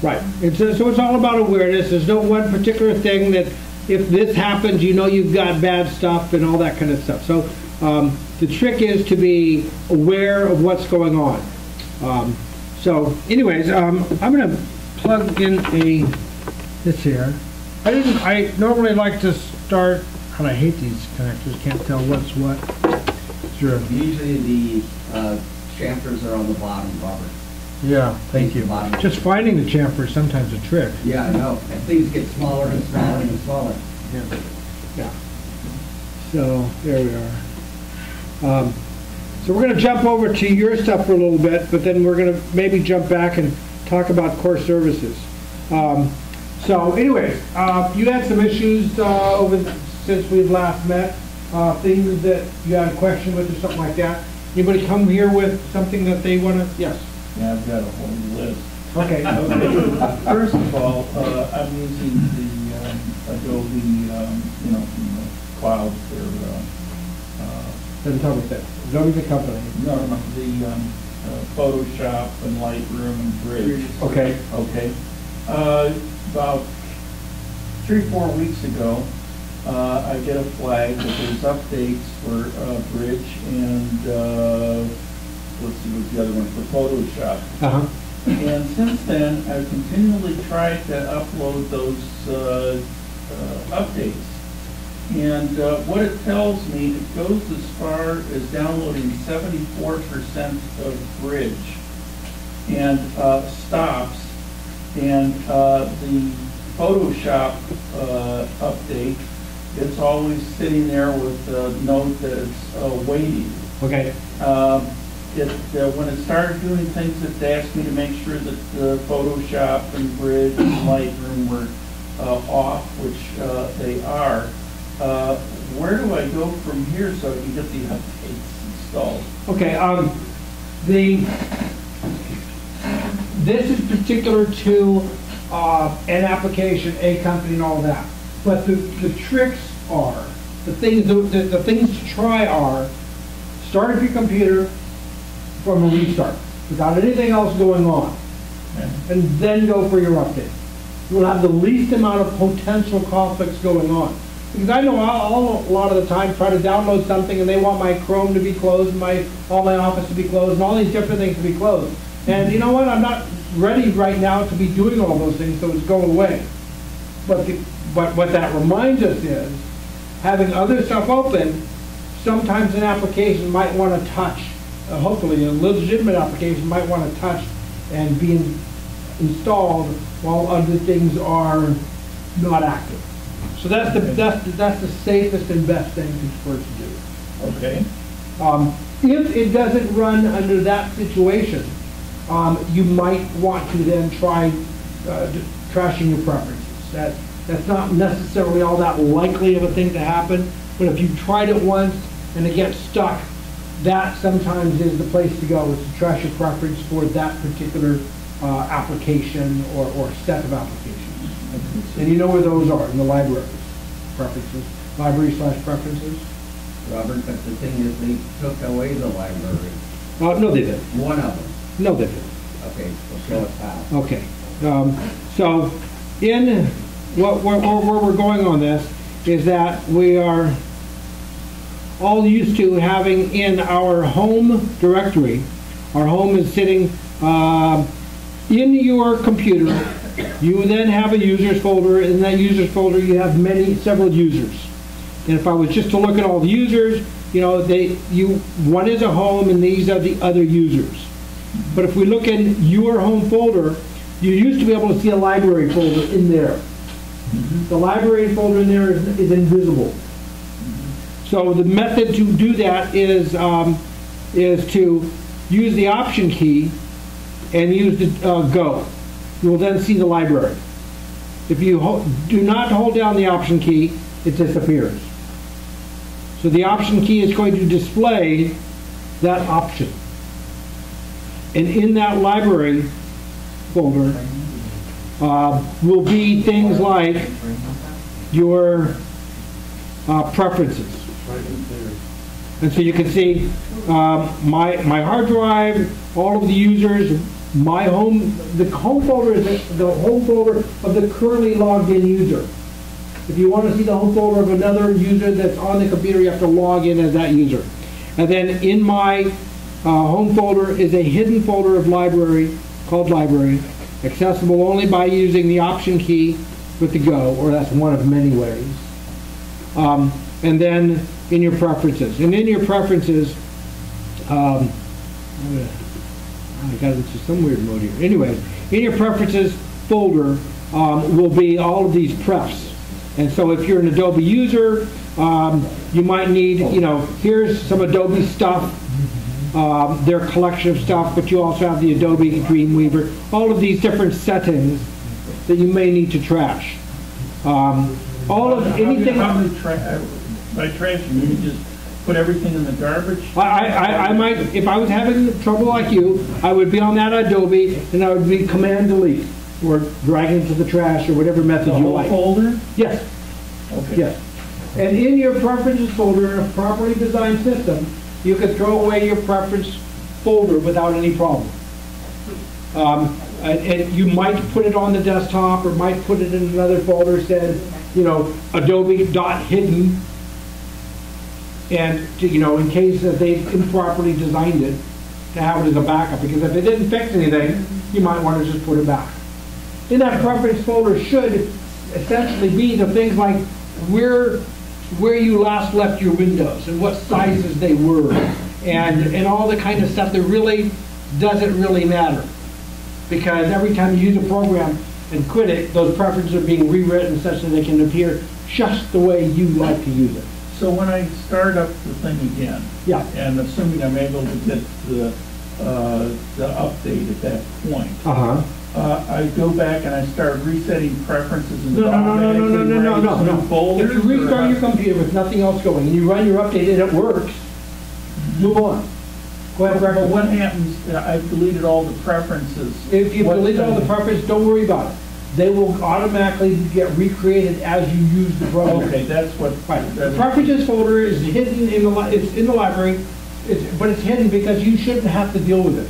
S1: Right. So it's all about awareness. There's no one particular thing that if this happens, you've got bad stuff and all that kind of stuff. So the trick is to be aware of what's going on. So anyways, I'm going to plug in this here. I normally like to start, and I hate these connectors, can't tell what's what. Sure.
S2: Usually the chamfers are on the bottom, Robert.
S1: Yeah, thank you. Just finding the chamfer is sometimes a trick.
S2: Yeah, I know. And things get smaller and smaller and smaller.
S1: Yeah. So, there we are. So we're going to jump over to your stuff for a little bit, but then we're going to maybe jump back and talk about core services. So anyways, you had some issues since we've last met, things that you had a question with or something like that. Anybody come here with something that they want to, yes?
S5: Yeah, I've got a whole list.
S1: Okay.
S5: First of all, I'm using the Adobe, from the cloud for,
S1: Doesn't tell me that. Adobe's a company.
S5: no, the Photoshop and Lightroom and Bridge.
S1: Okay.
S5: Okay. About 3-4 weeks ago, I get a flag that there's updates for Bridge and let's see what's the other one, for Photoshop.
S1: Uh-huh.
S5: And since then, I've continually tried to upload those updates. And what it tells me, it goes as far as downloading 74% of Bridge and stops. And the Photoshop update, it's always sitting there with a note that it's waiting.
S1: Okay.
S5: When it started doing things, it asked me to make sure that the Photoshop and Bridge and Lightroom were off, which they are. Where do I go from here so I can get the updates installed?
S1: Okay. This is particular to an application, a company, and all that. But the tricks are, the things to try are, start up your computer from a restart, without anything else going on, and then go for your update. You will have the least amount of potential conflicts going on. Because I know I'll a lot of the time try to download something and they want my Chrome to be closed, all my Office to be closed, and all these different things to be closed. And you know what? I'm not ready right now to be doing all those things, so it's going away. But what that reminds us is, having other stuff open sometimes an application might want to touch, hopefully a legitimate application might want to touch and be installed while other things are not active. So that's the safest and best thing for us to do.
S5: Okay.
S1: If it doesn't run under that situation, you might want to then try trashing your preferences. That's not necessarily all that likely of a thing to happen, but if you've tried it once and it gets stuck, that sometimes is the place to go, is to trash your preference for that particular application or set of applications. And you know where those are, in the libraries, preferences, library/preferences.
S11: Robert, but the thing is, they took away the library.
S1: No, they didn't.
S11: One of them.
S1: No, they didn't.
S11: Okay, well, show us how.
S1: Okay. So, in where we're going on this is that we are all used to having in our home directory, our home is sitting in your computer. You then have a users folder. In that users folder, you have several users. And if I was just to look at all the users, one is a home and these are the other users. But if we look in your home folder, you used to be able to see a library folder in there. The library folder in there is invisible. So the method to do that is to use the Option key and use the Go. You will then see the library. If you do not hold down the Option key, it disappears. So the Option key is going to display that option. And in that library folder will be things like your preferences. And so you can see my hard drive, all of the users, my home, the home folder is the home folder of the currently logged in user. If you want to see the home folder of another user that's on the computer, you have to log in as that user. And then in my home folder is a hidden folder of library called library, accessible only by using the Option key with the Go, or that's one of many ways. And then in your preferences. And in your preferences, I got into some weird mode here. Anyway, in your preferences folder will be all of these prefs. And so if you're an Adobe user, you might need, here's some Adobe stuff, their collection of stuff, but you also have the Adobe Dreamweaver, all of these different settings that you may need to trash. Anything.
S5: By trash, you just put everything in the garbage?
S1: I might, if I was having trouble like you, I would be on that Adobe and I would be Command Delete or drag it into the trash or whatever method you like.
S5: The whole folder?
S1: Yes.
S5: Okay. Yes.
S1: And in your preferences folder, in a properly designed system, you could throw away your preference folder without any problem. And you might put it on the desktop or might put it in another folder that says, Adobe.hidden. And, in case that they've improperly designed it, to have it as a backup. Because if it didn't fix anything, you might want to just put it back. In that preference folder should essentially be the things like where you last left your windows and what sizes they were and all the kind of stuff that really doesn't really matter. Because every time you use a program and quit it, those preferences are being rewritten such that they can appear just the way you like to use it.
S5: So when I start up the thing again,
S1: yeah,
S5: and assuming I'm able to get the update at that point, I go back and I start resetting preferences and
S1: no.
S5: folders.
S1: If you restart your computer with nothing else going and you run your update and it works, move on. Go ahead,
S5: but what happens? I've deleted all the preferences.
S1: If you've deleted all the preferences, don't worry about it. They will automatically get recreated as you use the program.
S5: Okay, that's what.
S1: Right. The preferences folder is hidden in the library, but it's hidden because you shouldn't have to deal with it.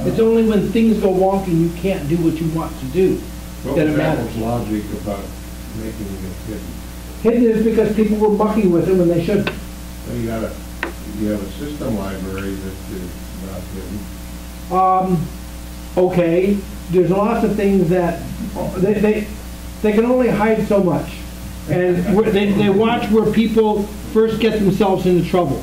S1: It's only when things go wonky and you can't do what you want to do that it matters.
S10: What was logic about making it hidden?
S1: Hidden is because people were mucking with it when they shouldn't.
S10: So you have a system library that is not hidden.
S1: Okay. There's lots of things that they can only hide so much, and they watch where people first get themselves into trouble.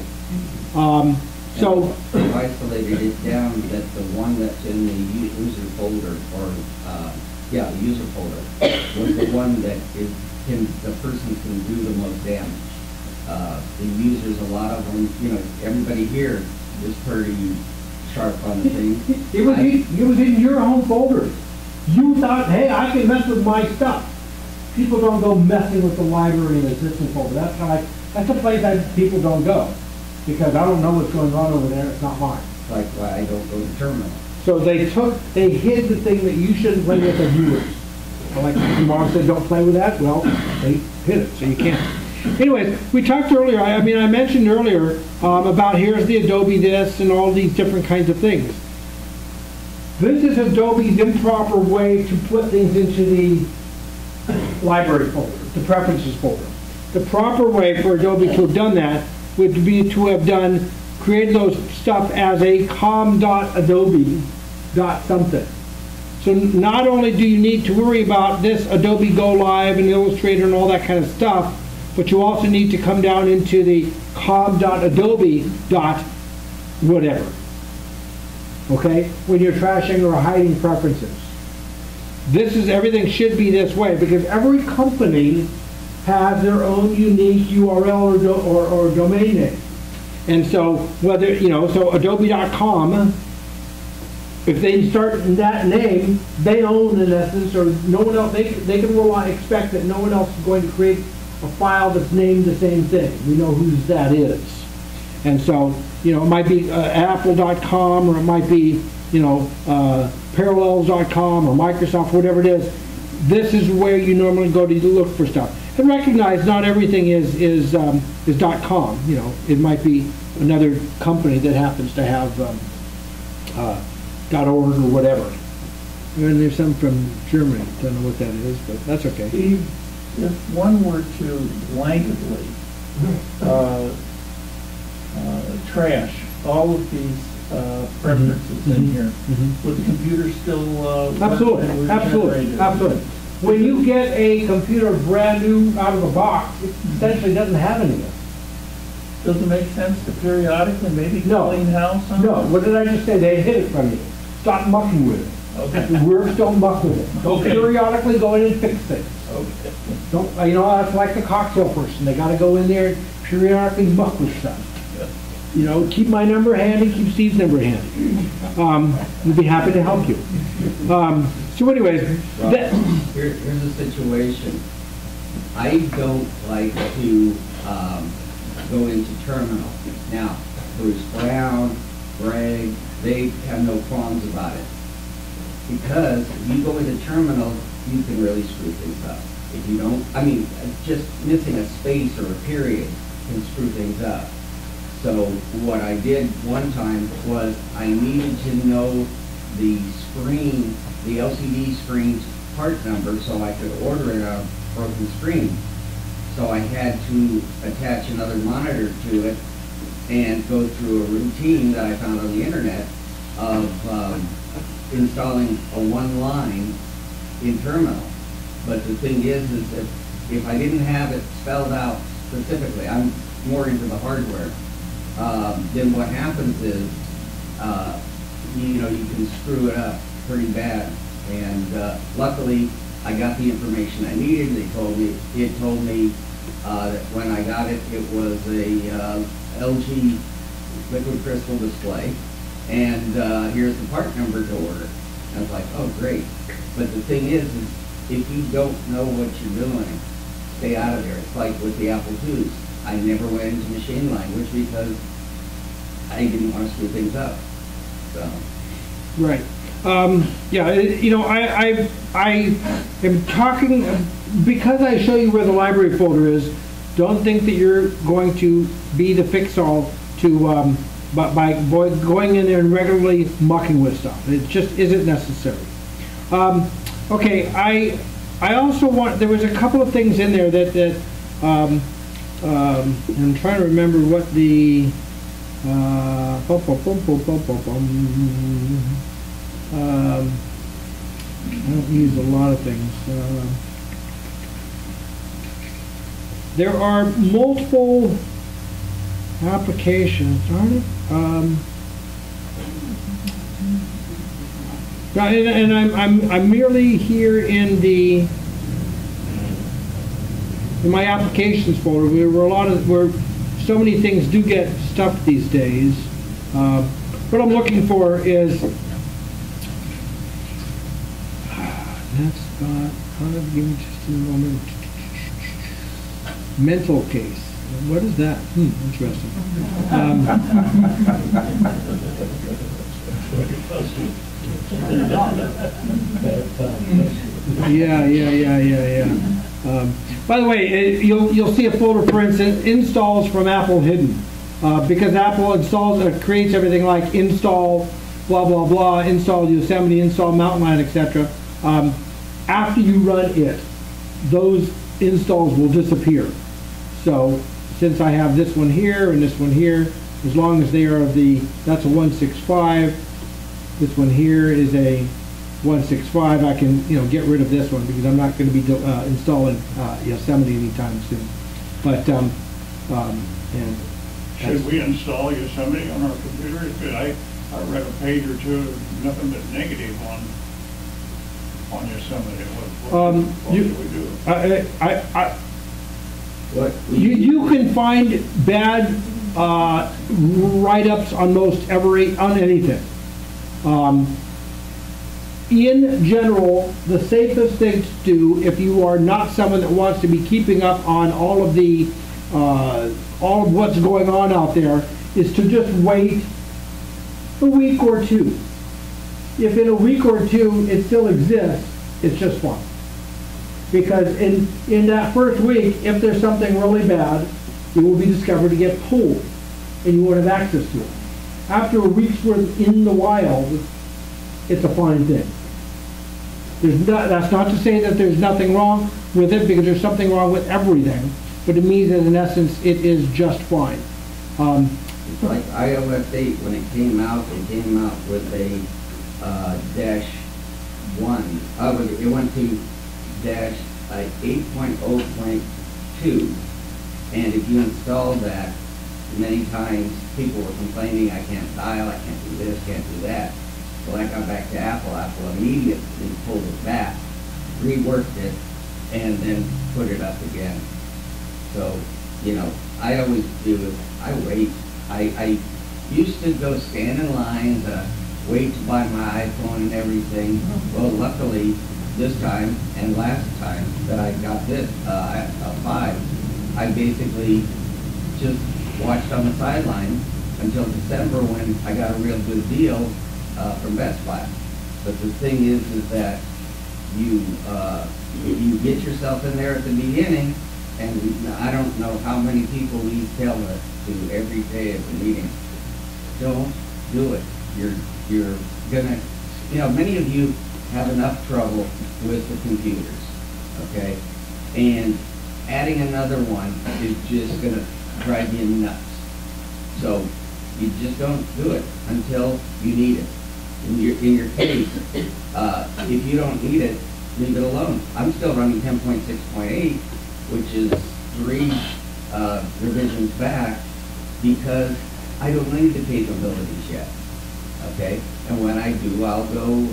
S1: So,
S11: They've isolated it down that the one that's in the user folder, or, the user folder, was the one that the person can do the most damage. The users, a lot of them, everybody here is pretty sharp on the thing.
S1: it was in your home folder. You thought, hey, I can mess with my stuff. People don't go messing with the library and the system folder. That's a place that people don't go, because I don't know what's going on over there. It's not mine.
S11: Like why I don't go to terminal.
S1: So they hid the thing that you shouldn't play with the viewers. Like Mark said, don't play with that. Well, they hid it, so you can't. Anyways, we talked earlier, I mentioned earlier about here's the Adobe this and all these different kinds of things. This is Adobe's improper way to put things into the library folder, the preferences folder. The proper way for Adobe to have done that would be to have created those stuff as a com.adobe.something. So not only do you need to worry about this Adobe Go Live and Illustrator and all that kind of stuff, but you also need to come down into the com.adobe.whatever. Okay? When you're trashing or hiding preferences. Everything should be this way, because every company has their own unique URL or domain name. And so so adobe.com, if they start in that name, they own in essence, or no one else, they can expect that no one else is going to create a file that's named the same thing. We know whose that is. And so, it might be apple.com, or it might be, parallels.com or Microsoft, whatever it is. This is where you normally go to look for stuff. And recognize not everything is .com. It might be another company that happens to have .org or whatever. And there's some from Germany. Don't know what that is, but that's okay.
S5: Steve, if one were to blanketly trash all of these preferences in here, would the computer still work
S1: Absolutely,
S5: and
S1: absolutely,
S5: regenerate it?
S1: absolutely. When you get a computer brand new out of the box, it essentially doesn't have any of it.
S5: Does it make sense to periodically maybe
S1: No.
S5: clean house on
S1: No,
S5: it?
S1: what did I just say? They hid it from you. Stop mucking with it.
S5: Okay.
S1: The words don't muck with it. Don't
S5: Okay.
S1: periodically go in and fix things.
S5: Okay.
S1: Don't, that's like the cocktail person. They gotta go in there and periodically muck with stuff. Keep my number handy, keep Steve's number handy. We'd be happy to help you. So anyways,
S11: Here's a situation. I don't like to go into terminal. Now, Bruce Brown, Greg, they have no qualms about it. Because if you go into terminal, you can really screw things up. If you don't, just missing a space or a period can screw things up. So what I did one time was I needed to know the screen, the LCD screen's part number, so I could order it on a broken screen. So I had to attach another monitor to it and go through a routine that I found on the internet of installing a one line in terminal. But the thing is if I didn't have it spelled out specifically, I'm more into the hardware, then what happens is, you can screw it up pretty bad. And luckily, I got the information I needed. It told me that when I got it, it was a LG liquid crystal display, and here's the part number to order. I was like, oh, great. But the thing is if you don't know what you're doing, stay out of there. It's like with the Apple IIs. I never went into machine language because I didn't want to screw things up. So.
S1: Right. I am talking, because I show you where the library folder is, don't think that you're going to be the fix-all to, by going in there and regularly mucking with stuff. It just isn't necessary. Okay, I also there was a couple of things in there that I'm trying to remember what the, I don't use a lot of things. There are multiple applications, darn it. And I'm merely here in my applications folder. Where so many things do get stuffed these days. What I'm looking for is that's not. Give me just a moment. Mental case. What is that? Interesting. Yeah. By the way, you'll see a folder, for instance, installs from Apple hidden, because Apple installs creates everything like install blah blah blah, install Yosemite, install Mountain Lion, etc. After you run it, those installs will disappear. So since I have this one here and this one here, as long as they are that's a 165. This one here is a 165. I can get rid of this one because I'm not going to be installing Yosemite anytime soon. But and
S8: Should we install Yosemite on our computer? Because I read a page or two of nothing but negative on Yosemite. What do we do?
S1: You can find bad write-ups on on anything. In general, the safest thing to do, if you are not someone that wants to be keeping up on all of what's going on out there, is to just wait a week or two. If in a week or two it still exists, it's just fine. Because in that first week, if there's something really bad, it will be discovered to get pulled, and you won't have access to it. After a week's worth in the wild, it's a fine thing. That's not to say that there's nothing wrong with it, because there's something wrong with everything, but it means that in essence it is just fine.
S11: It's like iOS 8, when it came out with a -1. It went to -8.0.2, and if you installed that, many times people were complaining, I can't dial, I can't do this, can't do that. Well, I got back to Apple. Apple immediately pulled it back, reworked it, and then put it up again. So, I always do is I wait. I used to go stand in lines, wait to buy my iPhone and everything. Well, luckily, this time and last time that I got this, a 5, I basically just watched on the sideline until December when I got a real good deal from Best Buy. But the thing is that you get yourself in there at the beginning, and I don't know how many people we tell us to every day at the meeting, don't do it. You're gonna, many of you have enough trouble with the computers, okay? And adding another one is just gonna drive you nuts. So you just don't do it until you need it. In your case, if you don't need it, leave it alone. I'm still running 10.6.8, which is 3 revisions back, because I don't need the capabilities yet. Okay, and when I do, I'll go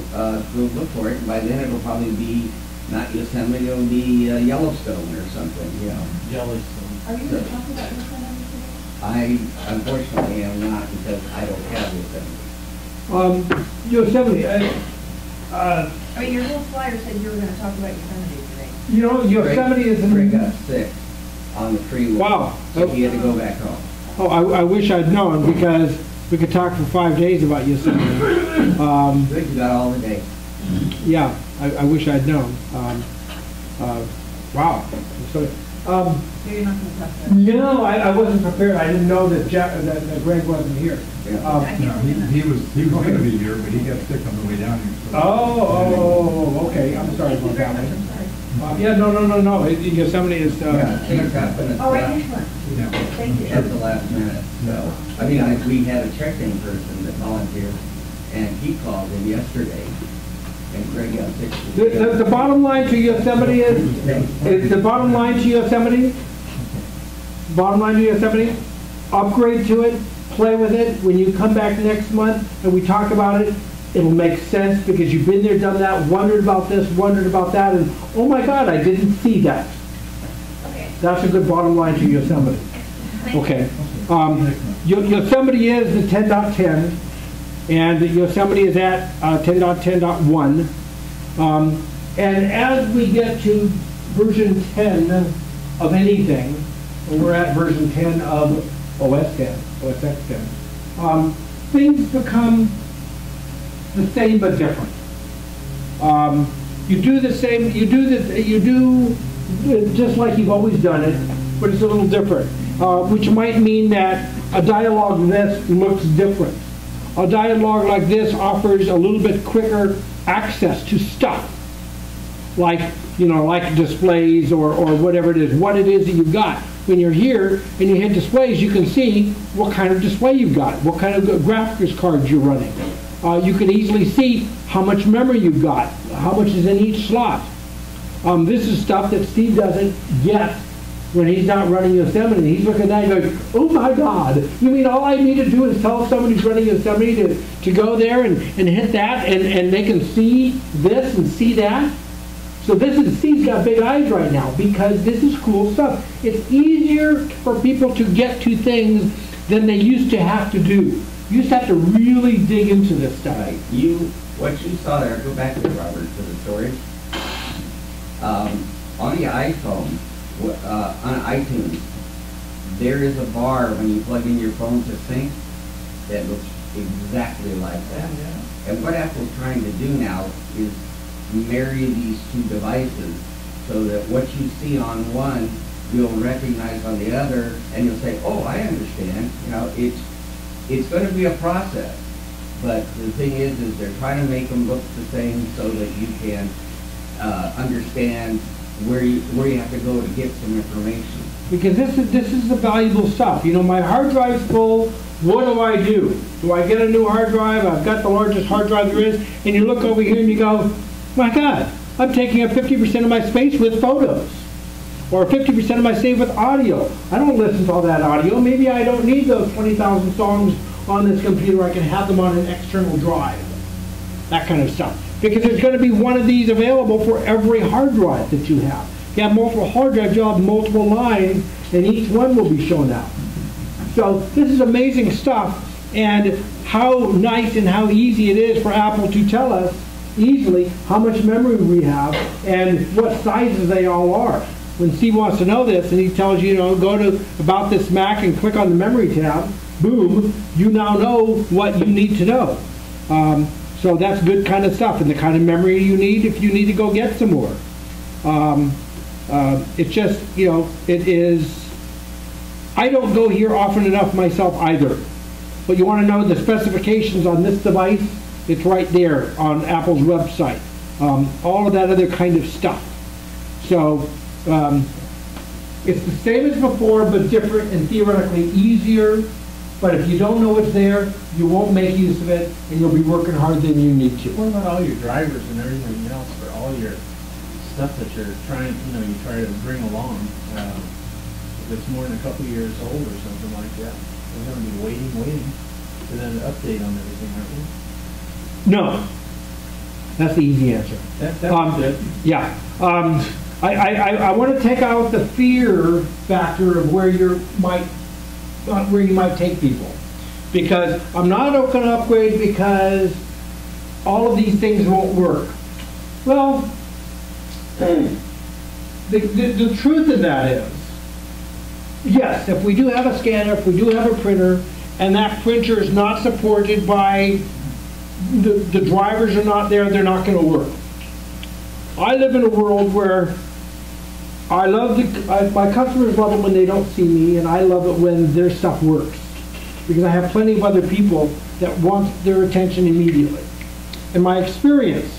S11: look for it. And by then, it'll probably be not Yosemite; it'll be Yellowstone or something. Yellowstone.
S12: Are you going to talk about Yosemite today?
S11: I unfortunately am not, because I don't have Yosemite.
S1: Yosemite.
S12: Your little flyer said you were going to talk about Yosemite today.
S1: Yosemite is
S11: Greg got sick on the freeway.
S1: Wow.
S11: So he had to go back home.
S1: Oh, I wish I'd known, because we could talk for 5 days about Yosemite.
S11: Good, you got all the day.
S1: Yeah, I wish I'd known. Wow. So,
S12: So you're not going to talk about it?
S1: no, I wasn't prepared. I didn't know that that Greg wasn't here.
S12: I can't remember.
S6: He was going to be here, but he got sick on the way down here. So.
S1: Okay. I'm sorry about that
S12: I'm
S1: one.
S12: sorry.
S1: No. Yosemite is.
S11: Things happen at
S12: Oh, right, next one.
S6: Yeah.
S12: Thank you.
S11: at the last minute. So, we had a check-in person that volunteered, and he called in yesterday, and Greg got sick.
S1: The bottom line to Yosemite is the bottom line to Yosemite. Bottom line to Yosemite upgrade to it, play with it. When you come back next month and we talk about it, it'll make sense because you've been there, done that, wondered about this, wondered about that, and oh my God, I didn't see that.
S12: Okay.
S1: That's a good bottom line to Yosemite. Okay. Yosemite is the 10.10, and Yosemite is at 10.10.1. And as we get to version 10 of anything, we're at version 10 of OSX 10, things become the same but different. You do the same, you do just like you've always done it, but it's a little different, which might mean that a dialogue like this looks different. A dialogue like this offers a little bit quicker access to stuff, like displays or whatever it is, what it is that you've got. When you're here and you hit displays, you can see what kind of display you've got, what kind of graphics cards you're running. You can easily see how much memory you've got, how much is in each slot. This is stuff that Steve doesn't get when he's not running Yosemite. He's looking at that and going, oh my God, you mean all I need to do is tell somebody who's running Yosemite to go there and hit that and they can see this and see that? So Steve's got big eyes right now because this is cool stuff. It's easier for people to get to things than they used to have to do. You used to have to really dig into this stuff.
S11: Right. What you saw there, go back there, Robert, to the storage. On the iPhone, on iTunes, there is a bar when you plug in your phone to sync that looks exactly like that. And what Apple's trying to do now is marry these two devices so that what you see on one, you'll recognize on the other, and you'll say, oh, I understand. It's going to be a process, but the thing is they're trying to make them look the same so that you can understand where you have to go to get some information.
S1: Because this is the valuable stuff. My hard drive's full. What do? Do I get a new hard drive? I've got the largest hard drive there is. And you look over here and you go, my God, I'm taking up 50% of my space with photos. Or 50% of my space with audio. I don't listen to all that audio. Maybe I don't need those 20,000 songs on this computer. I can have them on an external drive. That kind of stuff. Because there's going to be one of these available for every hard drive that you have. If you have multiple hard drives, you'll have multiple lines, and each one will be shown out. So this is amazing stuff, and how nice and how easy it is for Apple to tell us easily how much memory we have and what sizes they all are. When Steve wants to know this, and he tells you, go to About This Mac and click on the Memory tab, boom, you now know what you need to know. So that's good kind of stuff, and the kind of memory you need if you need to go get some more. It's just, it is, I don't go here often enough myself either. But you want to know the specifications on this device, it's right there on Apple's website. All of that other kind of stuff. So it's the same as before, but different and theoretically easier. But if you don't know what's there, you won't make use of it, and you'll be working harder than you need to.
S5: What about all your drivers and everything else for all your stuff that you're trying, you try to bring along? If it's more than a couple years old or something like that, we're going to be waiting for them to update on everything, aren't we?
S1: No. That's the easy answer.
S5: That's good.
S1: Yeah. I want to take out the fear factor of where you might take people, because I'm not going to upgrade because all of these things won't work. Well, the truth of that is, yes, if we do have a scanner, if we do have a printer, and that printer is not supported by the drivers are not there, they're not going to work. I live in a world where I love my customers love it when they don't see me, and I love it when their stuff works, because I have plenty of other people that want their attention immediately. And my experience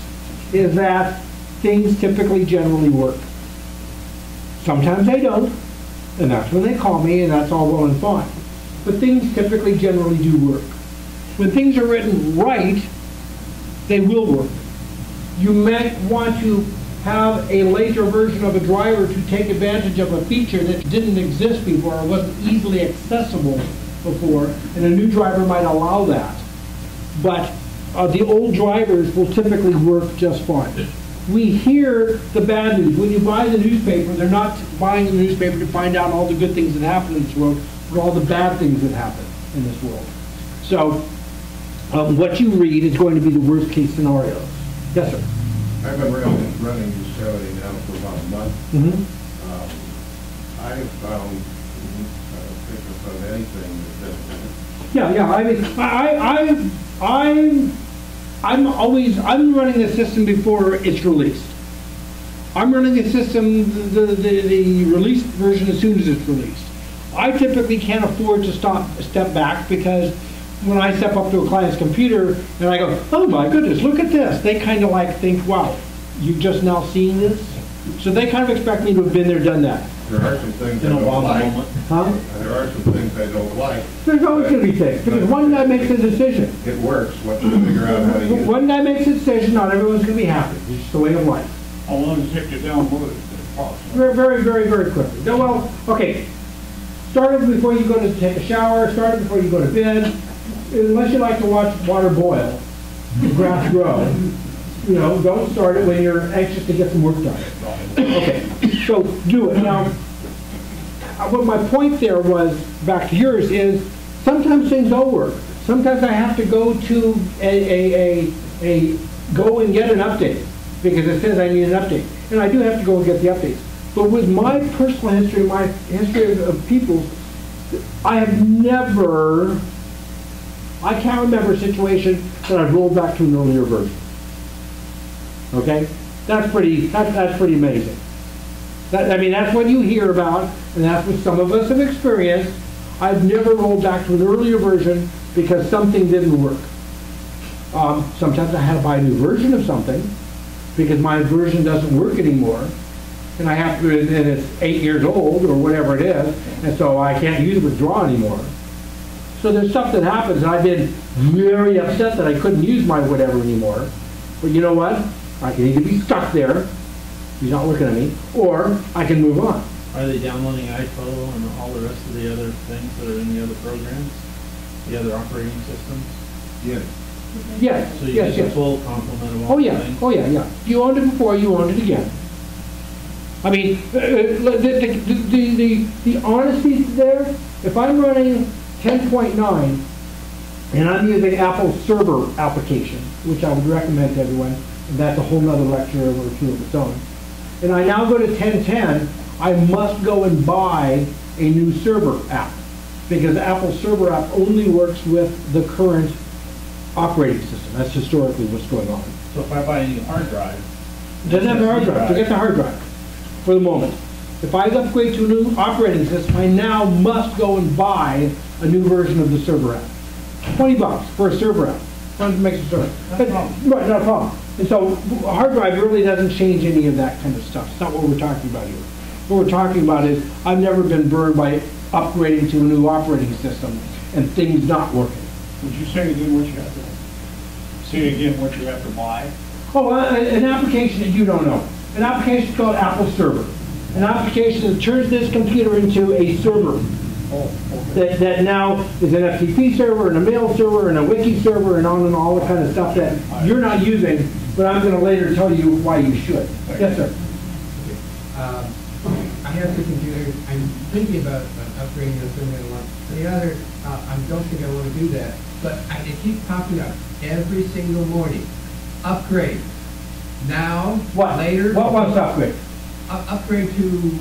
S1: is that things typically generally work. Sometimes they don't, and that's when they call me, and that's all well and fine. But things typically generally do work. When things are written right, they will work. You might want to have a later version of a driver to take advantage of a feature that didn't exist before or wasn't easily accessible before, and a new driver might allow that. But the old drivers will typically work just fine. We hear the bad news. When you buy the newspaper, they're not buying the newspaper to find out all the good things that happen in this world, but all the bad things that happen in this world. So what you read is going to be the worst case scenario. Yes, sir.
S10: I've been running this utility now for about a month.
S1: Mm-hmm.
S10: I have found, I don't think I've found anything that does.
S1: Yeah. I mean, I'm running the system before it's released. I'm running the system, the released version as soon as it's released. I typically can't afford to step back, because when I step up to a client's computer and I go, oh my goodness, look at this, they kind of like think, wow, you've just now seen this? So they kind of expect me to have been there, done that.
S10: There are some things I don't like.
S1: Huh?
S10: And there are some things I don't like.
S1: There's always going to be things, because one guy makes a decision.
S10: It works, once you figure out how to use it.
S1: One guy makes a decision, not everyone's going to be happy. It's just the way of life.
S8: How long does it take to download it, if possible?
S1: Very, very, very, very quickly. No, well, okay. Start it before you go to take a shower. Start it before you go to bed. Unless you like to watch water boil, the grass grow. You know, don't start it when you're anxious to get some work done. Okay, so do it. Now, what my point there was, back to yours, is sometimes things don't work. Sometimes I have to go to go and get an update, because it says I need an update. And I do have to go and get the updates. But with my personal history, my history of people, I can't remember a situation that I've rolled back to an earlier version. Okay? That's pretty amazing. I mean, that's what you hear about, and that's what some of us have experienced. I've never rolled back to an earlier version because something didn't work. Sometimes I had to buy a new version of something because my version doesn't work anymore, and I have to, and it's 8 years old or whatever it is, and so I can't use Withdraw anymore. So there's stuff that happens, and I've been very upset that I couldn't use my whatever anymore. But you know what? I can either be stuck there, he's not looking at me, or I can move on.
S5: Are they downloading iPhoto and all the rest of the other things that are in the other programs, the other operating systems?
S10: Yes.
S1: Yes,
S5: So you
S1: yes,
S5: get the
S1: yes.
S5: full complement of all
S1: Oh
S5: the
S1: yeah,
S5: things?
S1: oh yeah, yeah. You owned it before, you owned it again. I mean, the honesty there, if I'm running 10.9 and I'm using Apple server application, which I would recommend to everyone, and that's a whole nother lecture or two of its own, and I now go to 10.10, I must go and buy a new server app, because Apple server app only works with the current operating system. That's historically what's going on.
S5: So if I buy a new hard drive,
S1: It doesn't have a hard drive. Forget the hard drive for the moment. If I upgrade to a new operating system, I now must go and buy a new version of the server app. $20 for a server app. Runs makes a server. But, right, not a problem. And so a hard drive really doesn't change any of that kind of stuff. It's not what we're talking about here. What we're talking about is I've never been burned by upgrading to a new operating system and things not working.
S8: Would you say again what you have to, say again what you have to buy?
S1: Oh, an application that you don't know. An application called Apple Server. An application that turns this computer into a server. That now is an FTP server and a mail server and a wiki server and on and all the kind of stuff that you're not using, but I'm going to later tell you why you should. Yes, sir.
S13: I have two computers. I'm thinking about upgrading to something one. The other, I don't think I want to do that, but it keeps popping up every single morning. Upgrade. Now,
S1: What?
S13: later.
S1: What wants to upgrade?
S13: Upgrade to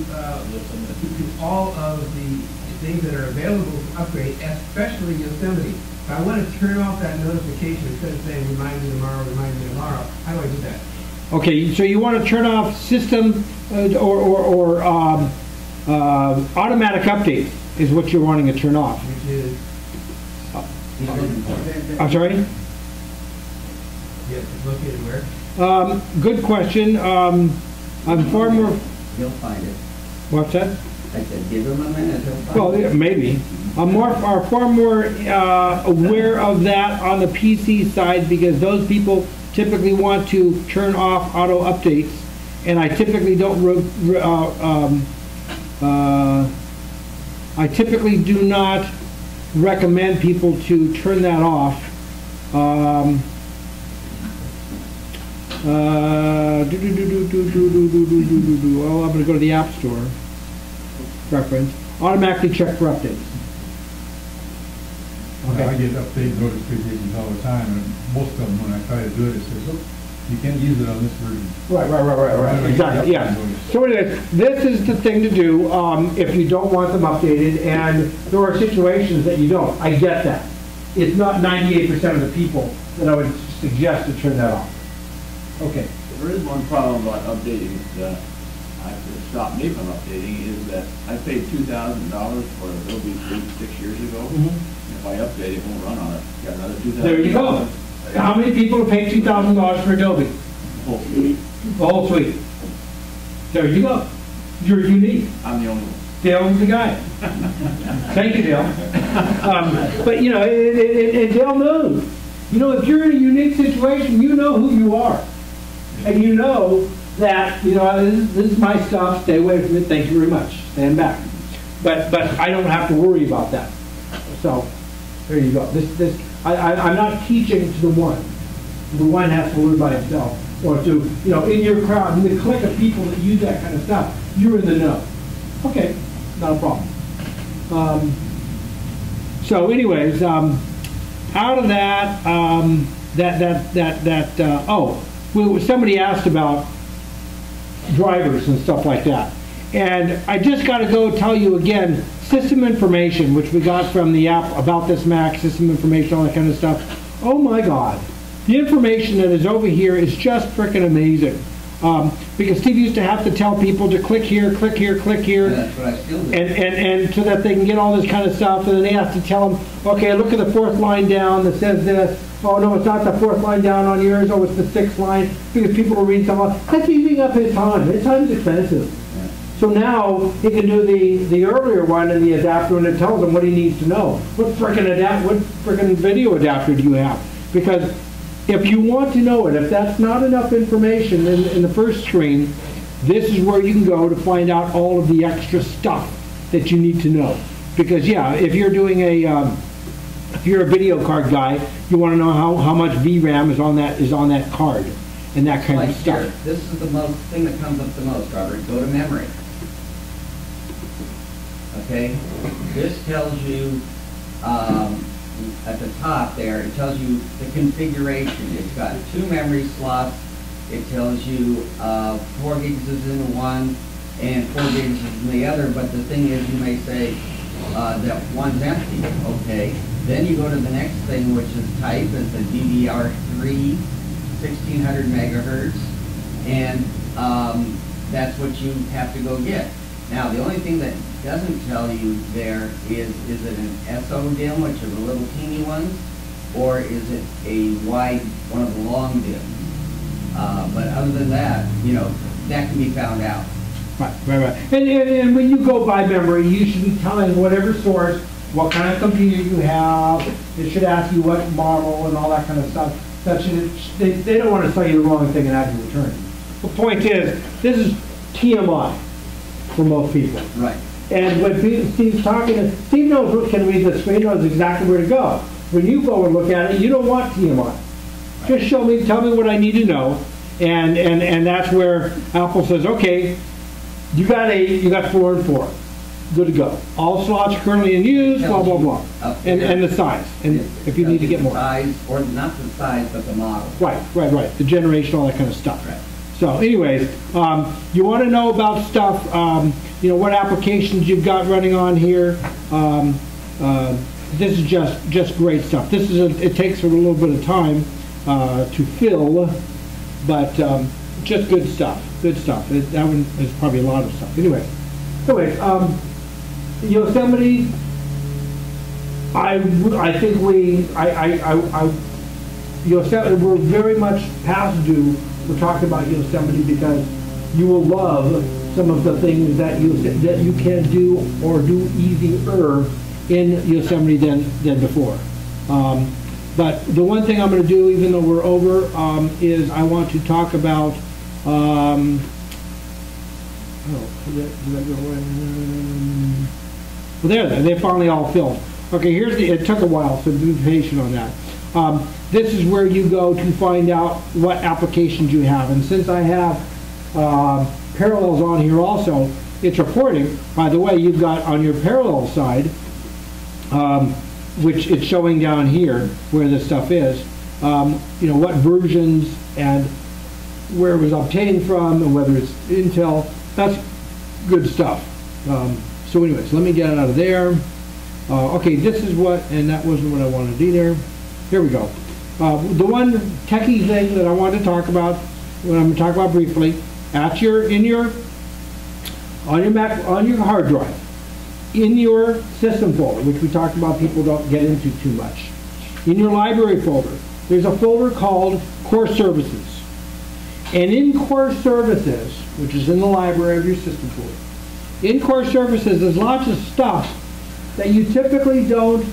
S13: all of the things that are available to upgrade, especially Yosemite. If I want to turn off that notification instead of saying remind me tomorrow, how do I do that?
S1: Okay, so you want to turn off system or automatic updates is what you're wanting to turn off.
S13: Which is,
S1: I'm sorry?
S13: yes, it's located where?
S1: Good question. I'm far more.
S11: You'll find it.
S1: What's that?
S11: I said, give him a minute, he'll find it.
S1: Well, yeah, maybe. I'm far more aware of that on the PC side because those people typically want to turn off auto updates and I typically don't, I typically do not recommend people to turn that off. Well, I'm going to go to the App Store. Preference. Automatically check for updates.
S6: Okay. I get update notifications all the time, and most of them, when I try to do it, it says, oh, you can't use it on this version.
S1: Right. Exactly, yeah. So anyway, this is the thing to do if you don't want them updated, and there are situations that you don't. I get that. It's not 98% of the people that I would suggest to turn that off. Okay.
S3: There is one problem about updating that stopped me from updating is that I paid $2,000 for Adobe Suite 6 years ago. If I update it, won't run on it. Got another $2,000.
S1: There you go. How many people have paid $2,000 for Adobe?
S3: Whole suite.
S1: The whole suite. There you go. You're unique.
S3: I'm the only one.
S1: Dale's the guy. Thank you, Dale. But you know, and Dale knows. You know, if you're in a unique situation, you know who you are, and you know that this is my stuff. Stay away from it. Thank you very much. Stand back. But I don't have to worry about that. So there you go. I'm not teaching to the one. The one has to learn by himself, or to in your crowd, in the clique of people that use that kind of stuff, you're in the know. Okay, not a problem. So anyways, out of that, somebody asked about drivers and stuff like that. And I just got to go tell you again, system information, which we got from the app about this Mac, system information, all that kind of stuff. Oh my God. The information that is over here is just freaking amazing. Because Steve used to have to tell people to click here, click here, click here.
S11: Yeah, that's what I still do.
S1: And so that they can get all this kind of stuff. And then they have to tell them, okay, look at the fourth line down that says this. Oh, no, it's not the fourth line down on yours. Oh, it's the sixth line. Because people will read something. That's using up his time. His time is expensive. Yeah. So now he can do the earlier one in the adapter, and it tells him what he needs to know. What frickin' video adapter do you have? Because if you want to know it, if that's not enough information in the first screen, this is where you can go to find out all of the extra stuff that you need to know. Because yeah, if you're doing if you're a video card guy, you want to know how much VRAM is on that card and that kind of stuff.
S11: Here, this is the thing that comes up the most, Robert. Go to memory. Okay, this tells you. At the top there, it tells you the configuration. It's got 2 memory slots. It tells you 4 gigs is in one and 4 gigs is in the other, but the thing is, you may say that one's empty. Okay, then you go to the next thing, which is type. It's a DDR3, 1600 megahertz, and that's what you have to go get. Now, the only thing that doesn't tell you there is it an SO-DIMM, which are the little teeny ones, or is it a wide, one of the long DIMMs? But other than that, that can be found out.
S1: Right. And when you go by memory, you should be telling whatever source, what kind of computer you have. It should ask you what model and all that kind of stuff. They don't want to tell you the wrong thing and have you return it. The point is, this is TMI for most people.
S11: Right.
S1: And when Steve's talking, Steve knows what can read the screen, knows exactly where to go. When you go and look at it, you don't want TMI. Just tell me what I need to know, and that's where Apple says, okay, you got 8, you got 4 and 4, good to go. All slots are currently in use, blah blah blah, and the size, and if you need to get more.
S11: Size, or not the size, but the model.
S1: Right. The generation, all that kind of stuff.
S11: Right.
S1: So anyways, you want to know about stuff, what applications you've got running on here. This is just great stuff. It takes a little bit of time to fill, but just good stuff. That one is probably a lot of stuff. Anyways, Yosemite, I think Yosemite, we're very much past due. We're talking about Yosemite because you will love some of the things that you can do or do easier in Yosemite than before. But the one thing I'm going to do, even though we're over, is I want to talk about Well, there, they finally all filled. Okay, it took a while, so be patient on that. This is where you go to find out what applications you have. And since I have parallels on here also, it's reporting. By the way, you've got on your parallel side, which it's showing down here where this stuff is, what versions and where it was obtained from and whether it's Intel. That's good stuff. So anyways, let me get it out of there. Okay, this is what, and that wasn't what I wanted to do there. Here we go. The one techie thing that I wanted to talk about, what I'm going to talk about briefly, on your Mac, on your hard drive, in your system folder, which we talked about people don't get into too much, in your library folder, there's a folder called Core Services. And in Core Services, which is in the library of your system folder, in Core Services, there's lots of stuff that you typically don't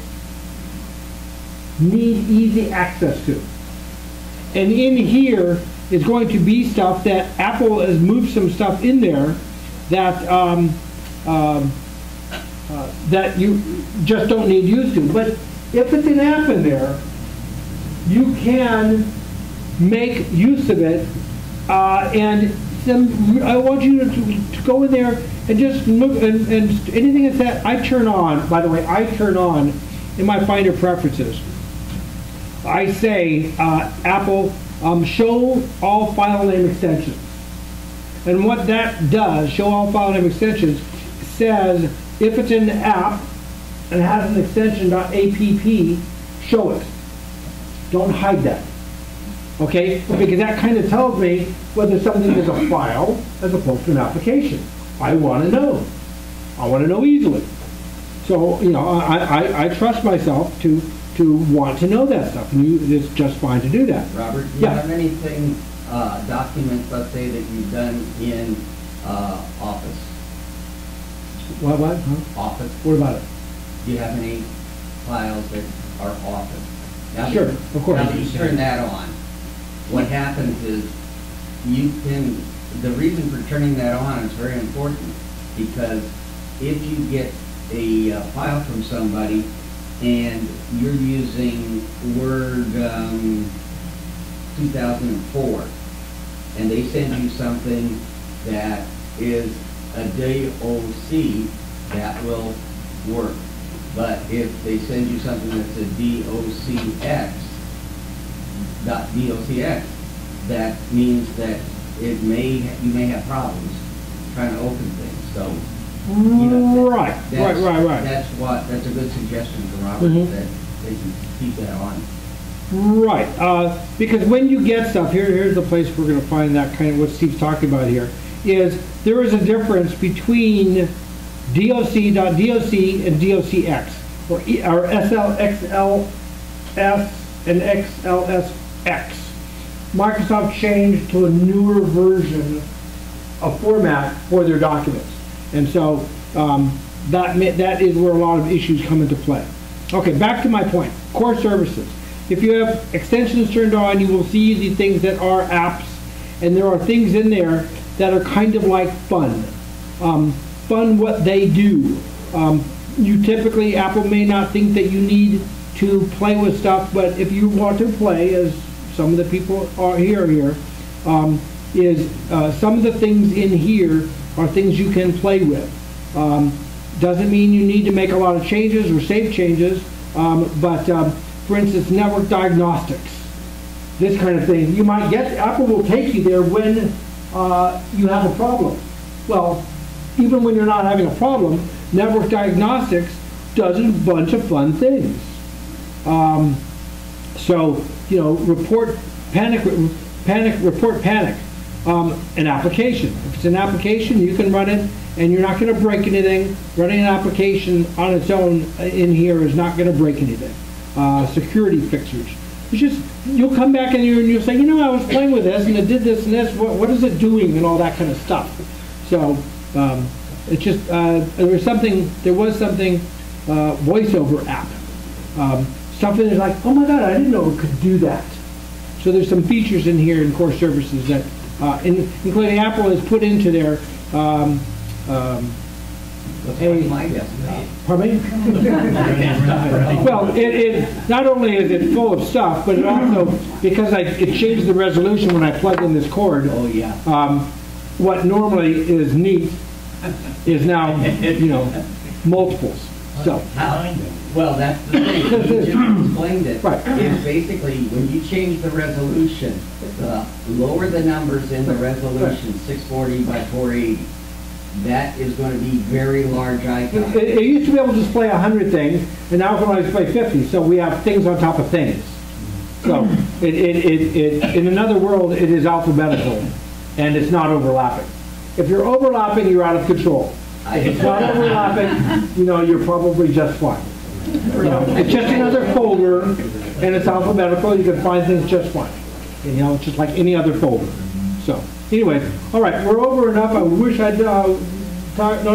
S1: need easy access to. And in here is going to be stuff that Apple has moved some stuff in there that that you just don't need used to. But if it's an app in there, you can make use of it. And I want you to go in there and just look, and anything that's that I turn on, by the way, I turn on in my Finder preferences. I say, Apple, show all file name extensions. And what that does, show all file name extensions, says if it's an app and has an extension .app, show it. Don't hide that. Okay? Because that kind of tells me whether something is a file as opposed to an application. I want to know. I want to know easily. So, I trust myself to want to know that stuff. And it's just fine to do that.
S11: Robert, do you have anything, documents, let's say, that you've done in Office?
S1: What? Huh?
S11: Office.
S1: What about it?
S11: Do you have any files that are Office? Now,
S1: Sure, of course.
S11: Now that you turn that on, what happens is the reason for turning that on is very important, because if you get a file from somebody and you're using Word 2004 and they send you something that is a DOC, that will work. But if they send you something that's a DOCX, .docx, that means that you may have problems trying to open things. So,
S1: right.
S11: That's a good suggestion for Robert, that they can keep that on.
S1: Right, because when you get stuff, here's the place we're going to find that kind of what Steve's talking about here, is there is a difference between doc.doc and docx, or SLXLS and XLSX. Microsoft changed to a newer version of format for their documents. And so that is where a lot of issues come into play. Okay, back to my point, Core Services. If you have extensions turned on, you will see the things that are apps, and there are things in there that are kind of like fun. Fun what they do. You typically, Apple may not think that you need to play with stuff, but if you want to play, as some of the people are here, some of the things in here are things you can play with. Doesn't mean you need to make a lot of changes or save changes, but for instance, network diagnostics, this kind of thing. You might get, Apple will take you there when you have a problem. Well, even when you're not having a problem, network diagnostics does a bunch of fun things. So, report panic, an application. If it's an application, you can run it, and you're not going to break anything. Running an application on its own in here is not going to break anything. Security fixers. It's just, you'll come back and you'll say, I was playing with this, and it did this and this, what is it doing, and all that kind of stuff. So, it's just, there was something, voiceover app. Stuff that is like, oh my God, I didn't know it could do that. So there's some features in here in Core Services that, including Apple has put into there
S11: My desktop.
S1: Pardon me? Well, it not only is it full of stuff, but it also, because it changed the resolution when I plugged in this cord.
S11: Oh, yeah.
S1: What normally is neat is now, multiples. So.
S11: Well, that's the thing, you just explained it.
S1: Right.
S11: It's basically, when you change the resolution, lower the numbers in the resolution, 640 by 480, that is going to be very large icons.
S1: It used to be able to display 100 things, and now it can only display 50, so we have things on top of things. So, in another world, it is alphabetical, and it's not overlapping. If you're overlapping, you're out of control. If it's not overlapping, you're probably just fine. It's just another folder, and it's alphabetical. You can find things just fine. It's just like any other folder. So, anyway, all right, we're over enough. I wish I'd known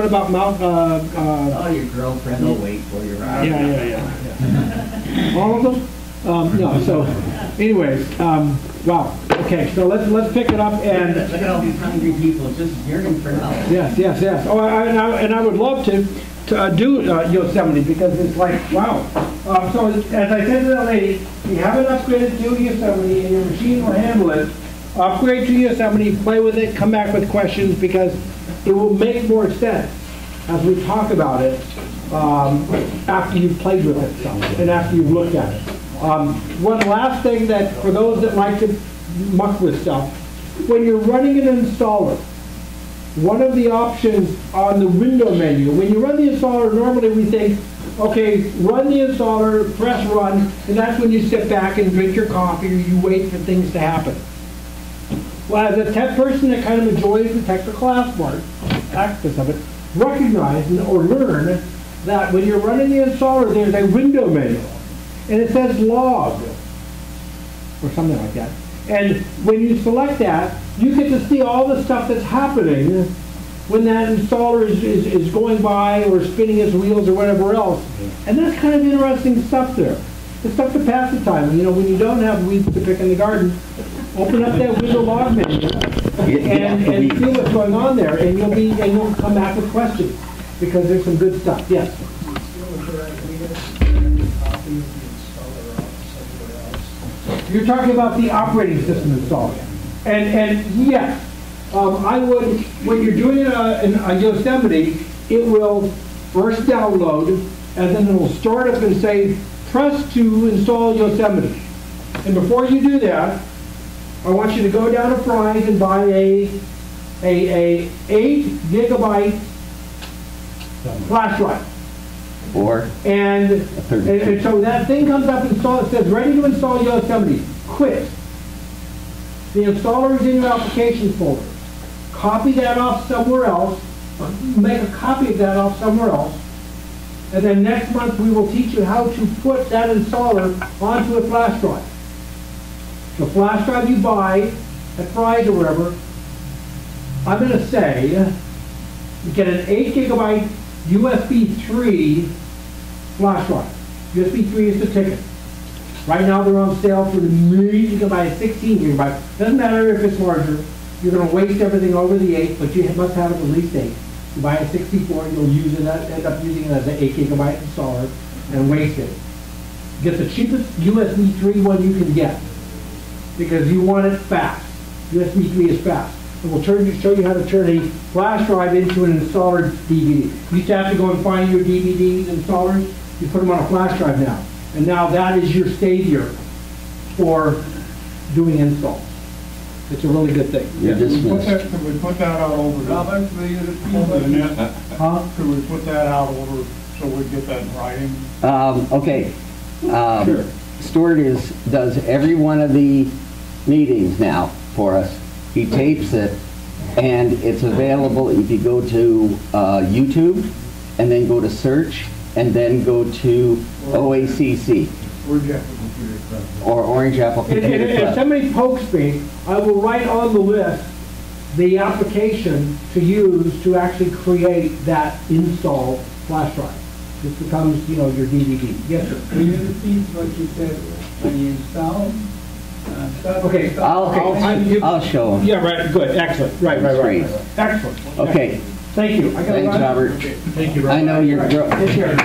S1: about Mount.
S11: Oh, your girlfriend will wait for you, right?
S1: Yeah. All of them? No. So, anyways, wow. Okay, so let's pick it up and.
S11: Look at all these hungry people just yearning for help.
S1: Yes. Oh, and I would love to do Yosemite, because it's like, wow. So as I said to that lady, if you haven't upgraded to Yosemite and your machine will handle it, upgrade to Yosemite, play with it, come back with questions, because it will make more sense as we talk about it after you've played with it some and after you've looked at it. One last thing that, for those that like to muck with stuff, when you're running an installer, one of the options on the window menu, when you run the installer, normally we think, okay, run the installer, press run, and that's when you sit back and drink your coffee or you wait for things to happen. Well, as a tech person that kind of enjoys the technical aspects of it, recognize or learn that when you're running the installer, there's a window menu, and it says log, or something like that. And when you select that, you get to see all the stuff that's happening when that installer is going by or spinning its wheels or whatever else. And that's kind of interesting stuff there. It's stuff to pass the time. When you don't have weeds to pick in the garden, open up that window log menu and see what's going on there, and you'll come back with questions, because there's some good stuff. Yes? You're talking about the operating system installer. And yes, I would, when you're doing a Yosemite, it will first download, and then it will start up and say, press to install Yosemite. And before you do that, I want you to go down to Fry's and buy a 8 gigabyte flash drive. And so that thing comes up, it says ready to install Yosemite. Quit. The installer is in your applications folder. Copy that off somewhere else, or make a copy of that off somewhere else, and then next month we will teach you how to put that installer onto a flash drive. The flash drive you buy at Fry's or wherever, I'm going to say, you get an 8 gigabyte USB 3 flash drive. USB 3 is the ticket. Right now they're on sale for the million. You can buy a 16 gigabyte. Doesn't matter if it's larger. You're going to waste everything over the 8, but you must have it at least 8. You buy a 64, you'll end up using it as an 8 gigabyte installer and waste it. Get the cheapest USB 3 one you can get, because you want it fast. USB 3 is fast. And we'll show you how to turn a flash drive into an installer DVD. You used to have to go and find your DVD installers. You put them on a flash drive now. And now that is your savior for doing installs. It's a really good thing.
S8: Could we put that out over the net?
S1: Huh?
S8: Could we put that out over so we get that in writing?
S2: Okay.
S1: Sure.
S2: Stuart does every one of the meetings now for us. He tapes it, and it's available if you go to YouTube, and then go to search, and then go to OACC. Or Orange Apple Computer Club.
S1: If somebody pokes me, I will write on the list the application to use to actually create that install flash drive. This becomes, your DVD. Yes, sir.
S14: Will you repeat what you said when you install
S1: Okay.
S2: I'll show them.
S1: Yeah, right, good, excellent, right. Excellent.
S2: Okay.
S1: Thank you. I gotta
S2: Thanks,
S1: run.
S2: Robert.
S1: Thank you, Robert.
S2: I know you're.
S1: Take care.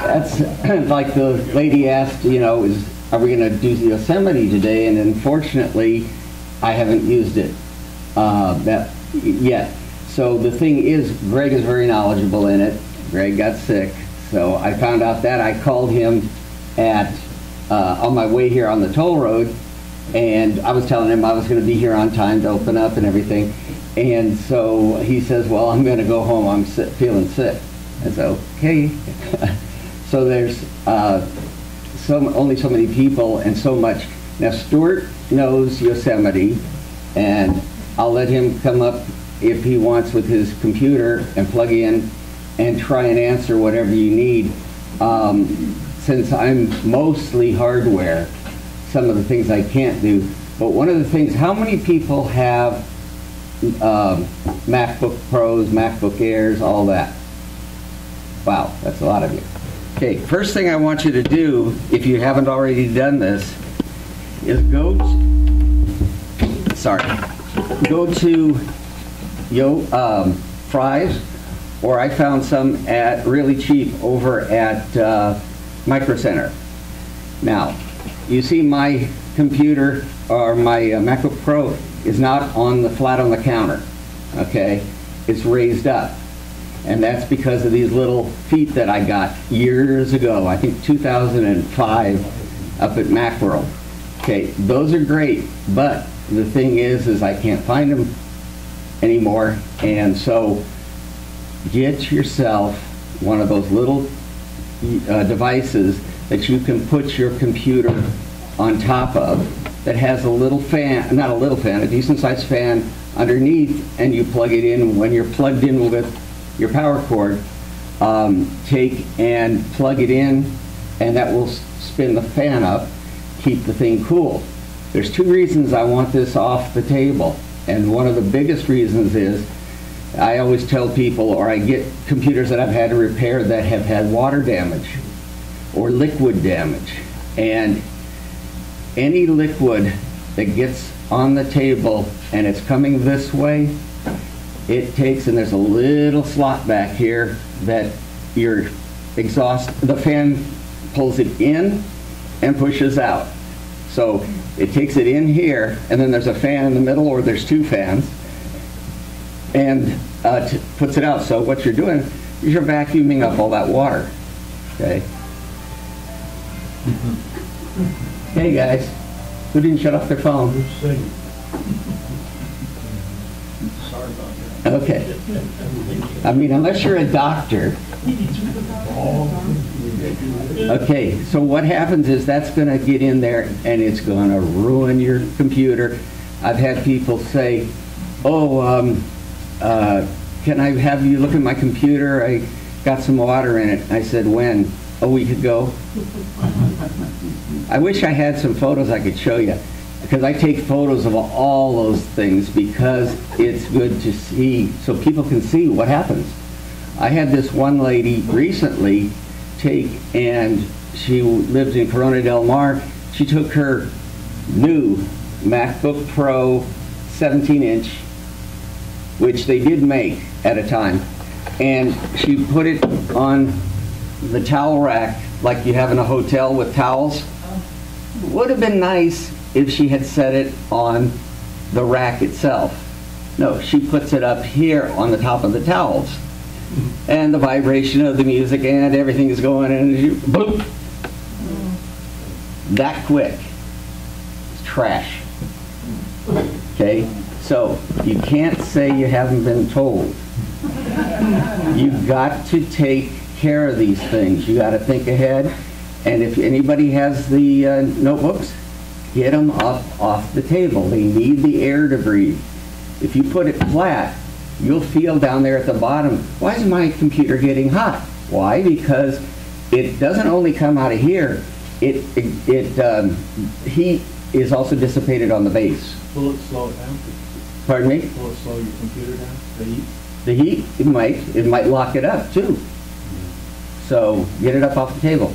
S2: That's like the lady asked, are we going to do Yosemite today? And unfortunately, I haven't used it yet. So the thing is, Greg is very knowledgeable in it. Greg got sick, so I found out that. I called him on my way here on the toll road, and I was telling him I was going to be here on time to open up and everything. And so he says, well, I'm going to go home. I'm feeling sick. I said, okay. So there's only so many people and so much. Now, Stuart knows Yosemite, and I'll let him come up if he wants with his computer and plug in and try and answer whatever you need. Since I'm mostly hardware, some of the things I can't do. But one of the things, how many people have MacBook Pros, MacBook Airs, all that? Wow, that's a lot of you. Okay, first thing I want you to do, if you haven't already done this, is go to Fry's, or I found some at really cheap over at Micro Center. Now, you see my computer or my MacBook Pro is not flat on the counter, okay? It's raised up. And that's because of these little feet that I got years ago, I think 2005, up at Macworld. Okay, those are great, but the thing is I can't find them anymore, and so get yourself one of those little devices that you can put your computer on top of that has a little fan, not a little fan, a decent sized fan underneath, and you plug it in. When you're plugged in with your power cord, take and plug it in, and that will spin the fan up, keep the thing cool. There's two reasons I want this off the table, and one of the biggest reasons is I always tell people, or I get computers that I've had to repair that have had water damage or liquid damage, and any liquid that gets on the table and it's coming this way, it takes, and there's a little slot back here that your the fan pulls it in and pushes out. So it takes it in here, and then there's a fan in the middle, or there's two fans, and puts it out. So what you're doing is you're vacuuming up all that water. Okay. Hey guys, who didn't shut off their phone? Okay. I mean, unless you're a doctor. Okay, so what happens is that's going to get in there and it's going to ruin your computer. I've had people say, oh, can I have you look at my computer? I got some water in it. I said, when? A week ago. I wish I had some photos I could show you, because I take photos of all those things because it's good to see, so people can see what happens. I had this one lady recently take, and she lived in Corona del Mar. She took her new MacBook Pro 17-inch, which they did make at a time, and she put it on the towel rack like you have in a hotel with towels. Would have been nice if she had set it on the rack itself. No, she puts it up here on the top of the towels. And the vibration of the music and everything is going, and you, boom, that quick. It's trash. Okay? So, you can't say you haven't been told. You've got to take care of these things. You got to think ahead. And if anybody has the notebooks, get them up off the table. They need the air to breathe. If you put it flat, you'll feel down there at the bottom, why is my computer getting hot? Why? Because it doesn't only come out of here, heat is also dissipated on the base.
S5: Will it slow it down?
S2: Pardon me?
S5: Will it slow your computer down, the heat?
S2: The heat, it might lock it up too. So get it up off the table.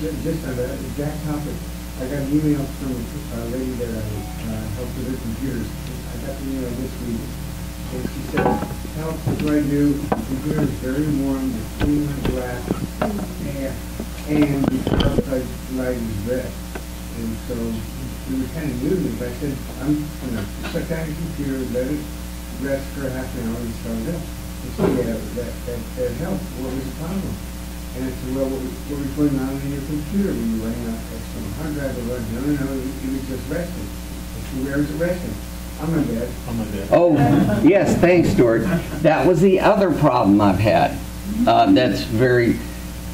S7: just on that exact topic, I got an email from a lady that I helped with her computers. I got the email this week, and she said, help, what do I do? The computer is very warm, the clean my glass, and the outside light is red. And so it was kind of new to me, but I said, I'm going to shut down your computer, let it rest for half an hour and start it up. And so yeah, that helped. What was the problem? And I said, well, what was going on in your computer when you were running out external hard drive or running? No, it was just resting. I said, where is it resting? On my bed. On my bed.
S2: Oh, yes, thanks, Stuart. That was the other problem I've had. That's very,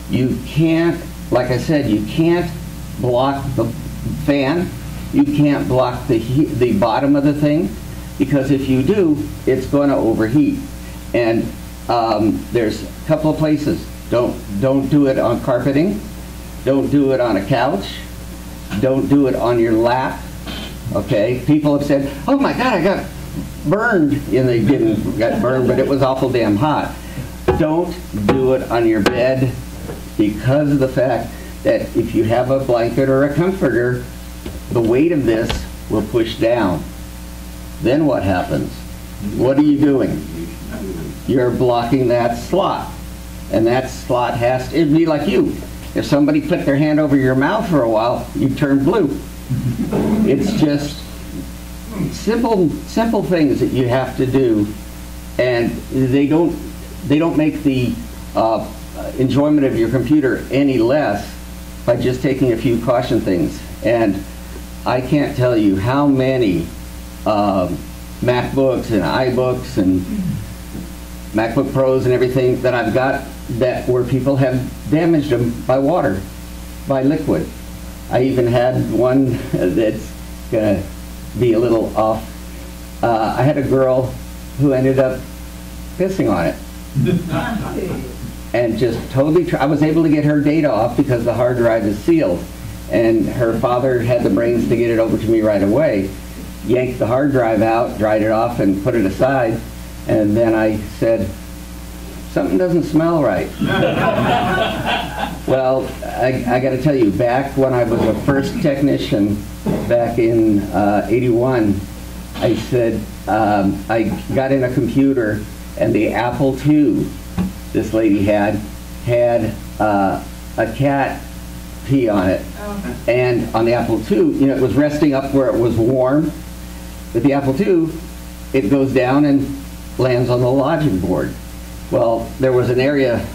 S2: you can't, like I said, you can't block the fan. You can't block the bottom of the thing, because if you do, it's going to overheat. And there's a couple of places. Don't do it on carpeting. Don't do it on a couch. Don't do it on your lap. Okay? People have said, oh my God, I got burned. And they didn't get burned, but it was awful damn hot. Don't do it on your bed, because of the fact that if you have a blanket or a comforter, the weight of this will push down. Then what happens? What are you doing? You're blocking that slot. And that slot has to, it'd be like you. If somebody put their hand over your mouth for a while, you turn blue. It's just simple things that you have to do, and they don't make the enjoyment of your computer any less by just taking a few caution things. And I can't tell you how many MacBooks and iBooks and MacBook Pros and everything that I've got that where people have damaged them by water, by liquid. I even had one that's gonna be a little off. I had a girl who ended up pissing on it. And just totally, I was able to get her data off because the hard drive is sealed. And her father had the brains to get it over to me right away. Yanked the hard drive out, dried it off, and put it aside. And then I said, something doesn't smell right. Well, I got to tell you, back when I was a first technician, back in '81, I said, I got in a computer, and the Apple II this lady had a cat pee on it. And on the Apple II, you know, it was resting up where it was warm. With the Apple II, it goes down and lands on the logic board. Well, there was an area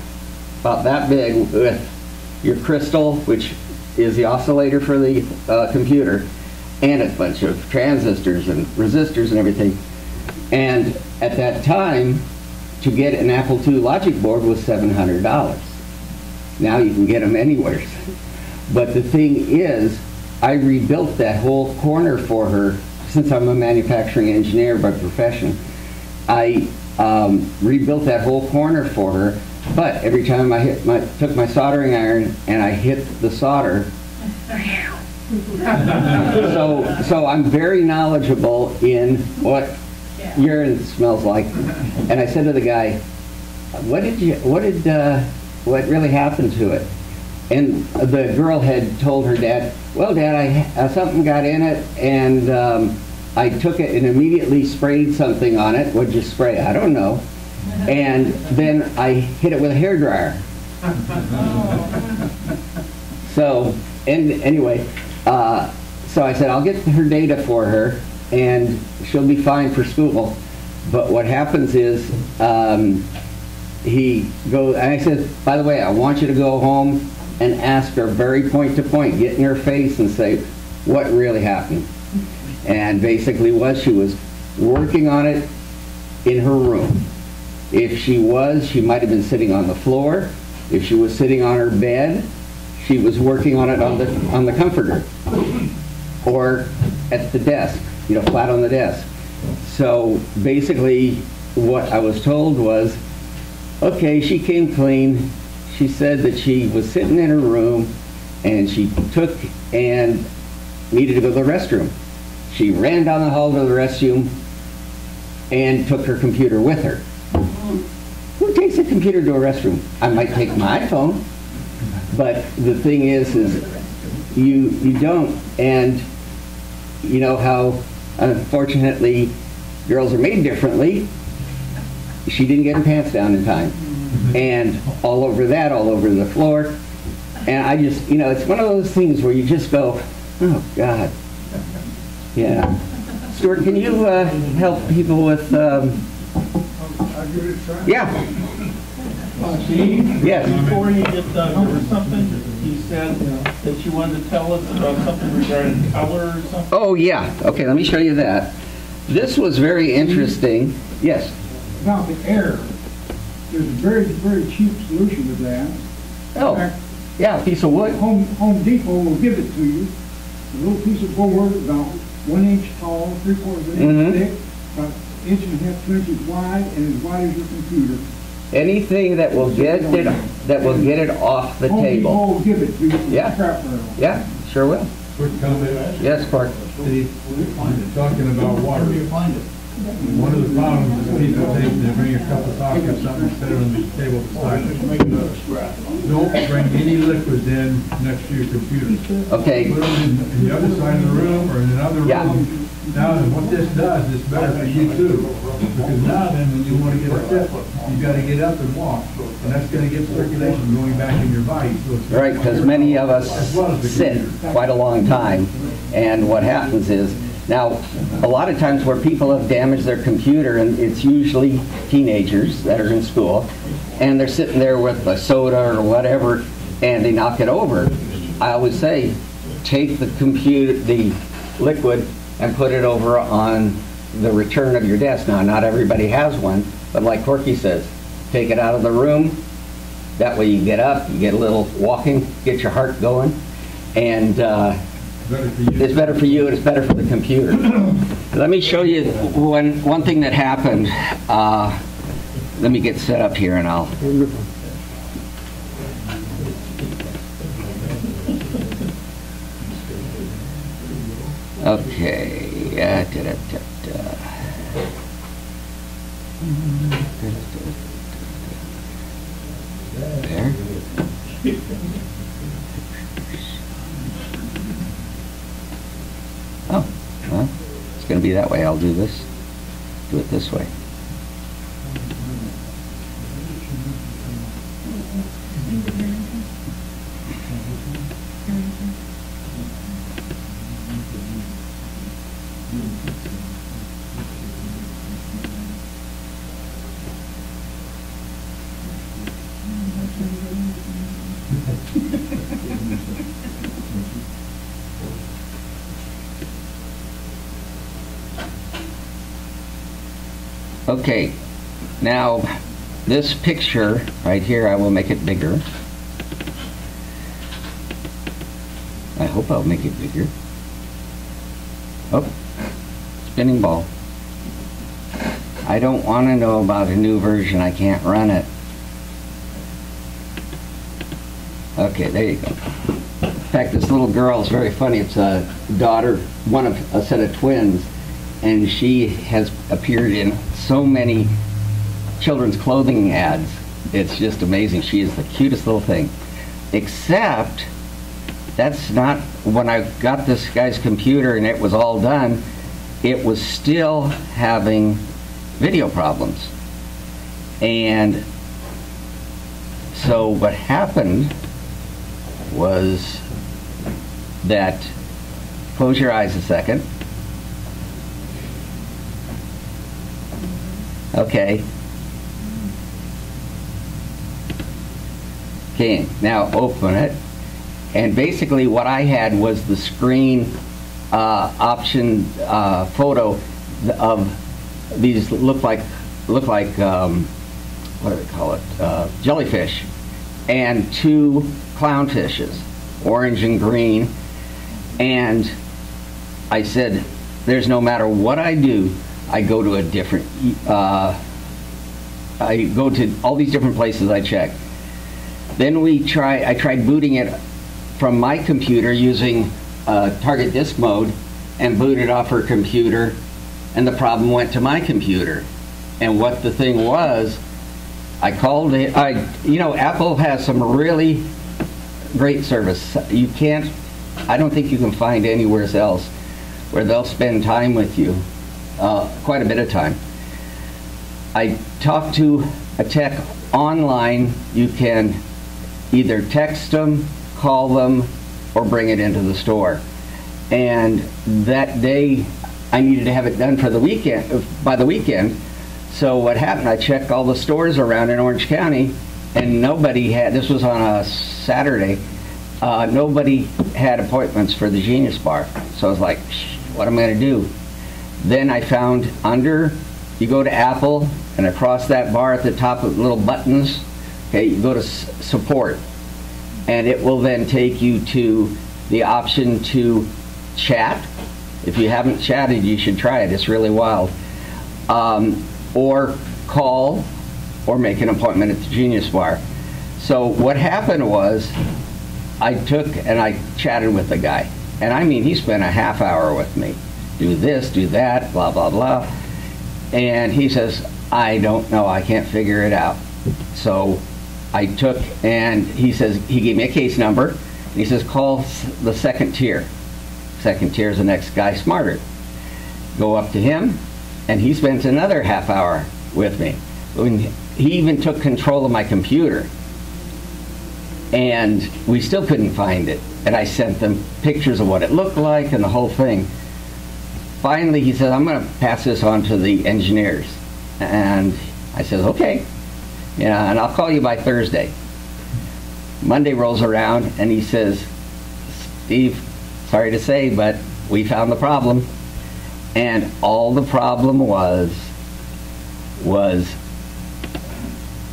S2: about that big with your crystal, which is the oscillator for the computer, and a bunch of transistors and resistors and everything. And at that time, to get an Apple II logic board was $700. Now you can get them anywhere. But the thing is, I rebuilt that whole corner for her. Since I'm a manufacturing engineer by profession, I rebuilt that whole corner for her. But every time I took my soldering iron and I hit the solder, so I'm very knowledgeable in what urine smells like. And I said to the guy, what really happened to it? And the girl had told her dad, well, Dad, something got in it, and I took it and immediately sprayed something on it. What'd you spray? I don't know. And then I hit it with a hairdryer. So, and anyway, so I said, I'll get her data for her, and she'll be fine for school. But what happens is, he goes, and I said, by the way, I want you to go home and ask her very point to point, get in her face and say, what really happened? And basically she was working on it in her room. If she might have been sitting on the floor. If she was sitting on her bed, she was working on it on the comforter. Or at the desk, flat on the desk. So basically what I was told was, okay, she came clean. She said that she was sitting in her room and she took and needed to go to the restroom. She ran down the hall to the restroom and took her computer with her. Who takes a computer to a restroom? I might take my iPhone. But the thing is you don't. And you know how, unfortunately, girls are made differently. She didn't get her pants down in time. And all over that, all over the floor. And I just, you know, it's one of those things where you just go, oh, God. Yeah. Stuart, can you help people with,
S7: I'll give it a try.
S2: yeah.
S5: Steve?
S2: Yes.
S5: Before you get done, there was something you said that you wanted to tell us about something regarding color or something?
S2: Oh, yeah. Okay, let me show you that. This was very interesting. Yes.
S14: About the air, there's a very, very cheap solution to that.
S2: Oh,
S14: In fact,
S2: yeah, a piece of wood.
S14: Home Depot will give it to you. A little piece of board about 1 inch tall, 3/4 of an inch thick, about 1.5 inches, 2 inches wide, and as wide as your computer.
S2: Anything that will get it off the
S14: Home
S2: table.
S14: Depot will give it to you. for
S2: Yeah.
S14: scrap metal.
S2: Yeah, sure will.
S6: Quick comment.
S2: Yes, Clark.
S6: Steve, talking about water. One of the problems is people think they bring a cup of coffee or something, set it on the table beside it. Don't bring any liquids in next to your computer.
S2: Okay.
S6: Put them in the other side of the room or in another room.
S2: Yeah.
S6: Now, then what this does, it's better for you too. Because now then, when you want to get a sip, you got to get up and walk. And that's going to get circulation going back in your body. So it's
S2: Right, because many of us
S6: as well as the
S2: sit
S6: computer.
S2: quite a long time. And what happens is, now, a lot of times where people have damaged their computer, and it's usually teenagers that are in school, and they're sitting there with a soda or whatever, and they knock it over. I always say, take the liquid, and put it over on the return of your desk. Now, not everybody has one, but like Corky says, take it out of the room. That way you get up, you get a little walking, get your heart going, and it's better for you and it's better for the computer. Let me show you one thing that happened. Let me get set up here and I'll... Okay. There. Oh, well, it's going to be that way. I'll do this. Do it this way. Okay, now this picture right here, I will make it bigger. I hope I'll make it bigger. Oh, spinning ball. I don't want to know about a new version. I can't run it. Okay, there you go. In fact, this little girl is very funny. It's a daughter, one of a set of twins, and she has appeared in so many children's clothing ads. It's just amazing. She is the cutest little thing. Except, that's not, when I got this guy's computer and it was all done, it was still having video problems. And so what happened was that, close your eyes a second. Okay. Okay, now open it. And basically what I had was the screen option photo of these look like what do they call it? Jellyfish, and 2 clownfishes, orange and green. And I said, there's no matter what I do, I go to a different, I go to all these different places I check. Then I tried booting it from my computer using target disk mode and booted off her computer, and the problem went to my computer. And what the thing was, I called it, you know, Apple has some really great service. You can't, I don't think you can find anywhere else where they'll spend time with you, quite a bit of time. I talked to a tech online. You can either text them, call them, or bring it into the store. And that day, I needed to have it done for the weekend, by the weekend. So what happened, I checked all the stores around in Orange County, and nobody had, this was on a Saturday, nobody had appointments for the Genius Bar. So I was like, what am I going to do? Then I found under, you go to Apple, and across that bar at the top of little buttons, okay, you go to support. And it will then take you to the option to chat. If you haven't chatted, you should try it. It's really wild. Or call, or make an appointment at the Genius Bar. So what happened was, I took and I chatted with the guy. And I mean, he spent a half hour with me. Do this, do that, blah, blah, blah. And he says, I don't know, I can't figure it out. So I took, and he says, he gave me a case number, and he says, call the second tier. Second tier is the next guy smarter. Go up to him, and he spends another half hour with me. He even took control of my computer, and we still couldn't find it. And I sent them pictures of what it looked like and the whole thing. Finally, he said, I'm going to pass this on to the engineers. And I said, okay. Yeah, and I'll call you by Thursday. Monday rolls around, and he says, Steve, sorry to say, but we found the problem. And all the problem was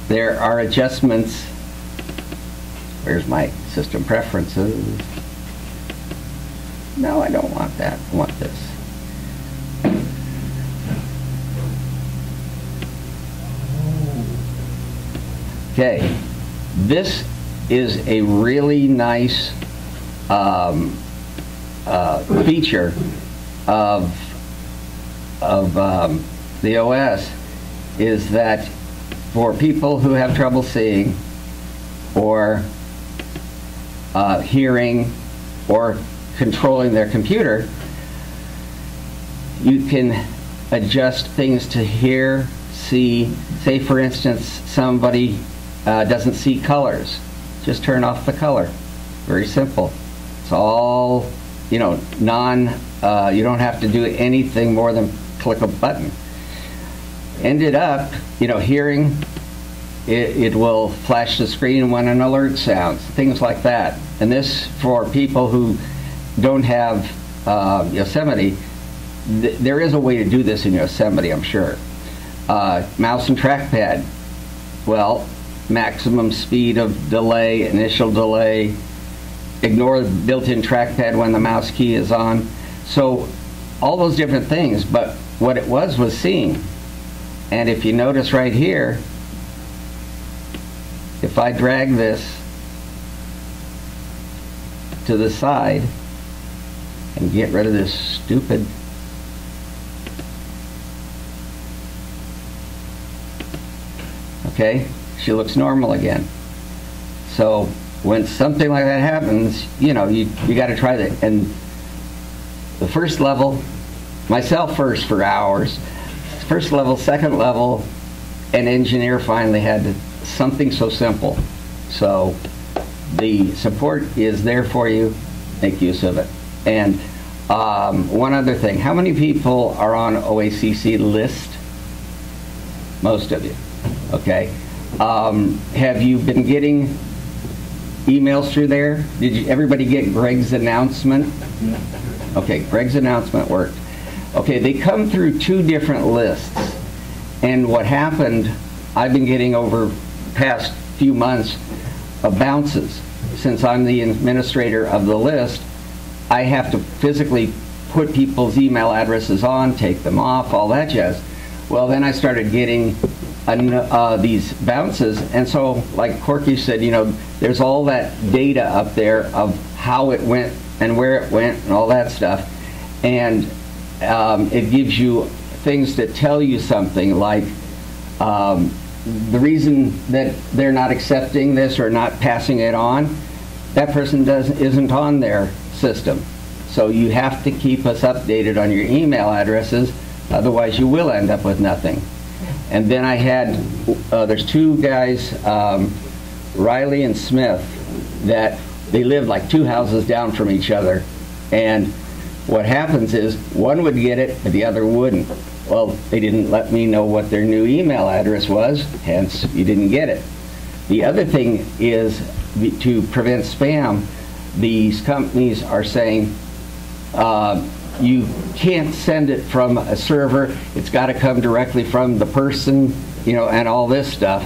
S2: there are adjustments. Where's my system preferences? No, I don't want that. I want this. Okay, this is a really nice feature of the OS, is that for people who have trouble seeing or hearing or controlling their computer, you can adjust things to hear, see. Say, for instance, somebody doesn't see colors. Just turn off the color. Very simple. It's all, you know, you don't have to do anything more than click a button. Ended up, you know, hearing, it will flash the screen when an alert sounds, things like that. And this, for people who don't have Yosemite, there is a way to do this in Yosemite, I'm sure. Mouse and trackpad. Well, maximum speed of delay, initial delay, ignore the built-in trackpad when the mouse key is on. So all those different things, but what it was seeing. And if you notice right here, if I drag this to the side and get rid of this stupid okay, she looks normal again. So when something like that happens, you know, you got to try that. And the first level, myself first for hours, first level, second level, an engineer finally had something so simple. So the support is there for you. Make use of it. And one other thing, how many people are on OACC list? Most of you. Okay. Have you been getting emails through there? Did everybody get Greg's announcement?
S5: Yeah.
S2: Okay, Greg's announcement worked. Okay, they come through two different lists. And what happened, I've been getting over past few months of bounces. Since I'm the administrator of the list, I have to physically put people's email addresses on, take them off, all that jazz. Well, then I started getting these bounces, and so like Corky said, you know, there's all that data up there of how it went and where it went and all that stuff, and it gives you things that tell you something like the reason that they're not accepting this or not passing it on that person isn't on their system. So you have to keep us updated on your email addresses, otherwise you will end up with nothing. And then I had, there's two guys, Riley and Smith, that they live like 2 houses down from each other. And what happens is one would get it, but the other wouldn't. Well, they didn't let me know what their new email address was, hence you didn't get it. The other thing is, to prevent spam, these companies are saying you can't send it from a server, it's got to come directly from the person, you know, and all this stuff.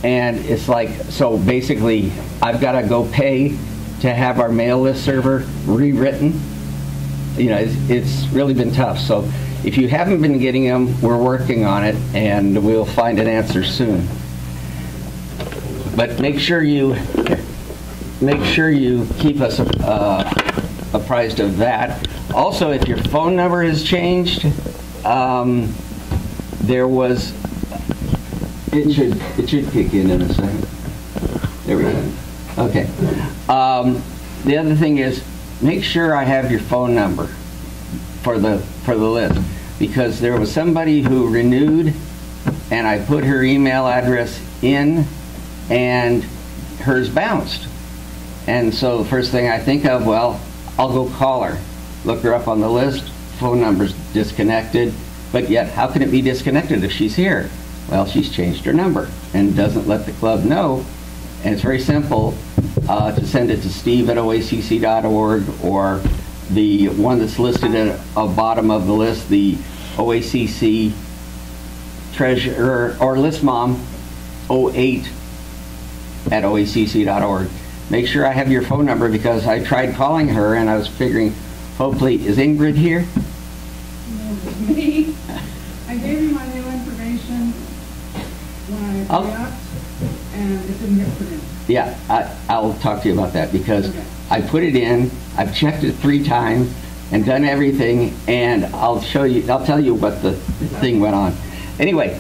S2: And it's like, so basically I've got to go pay to have our mail list server rewritten. You know, it's really been tough. So if you haven't been getting them, we're working on it, and we'll find an answer soon. But make sure you keep us apprised of that. Also, if your phone number has changed, there was, it should kick in a second. There we go. Okay. The other thing is, make sure I have your phone number for the list, because there was somebody who renewed, and I put her email address in, and hers bounced. And so the first thing I think of, well, I'll go call her, look her up on the list, phone number's disconnected, but yet how can it be disconnected if she's here? Well, she's changed her number and doesn't let the club know. And it's very simple to send it to steve@oacc.org, or the one that's listed at the bottom of the list, the OACC treasurer or list mom 08@oacc.org. Make sure I have your phone number, because I tried calling her and I was figuring, hopefully, is Ingrid here?
S15: No, it's me. I gave you my new information when I re-upped, and it didn't get put in.
S2: Yeah, I'll talk to you about that, because
S15: Okay.
S2: I put it in, I've checked it 3 times and done everything, and I'll tell you what the thing went on. Anyway,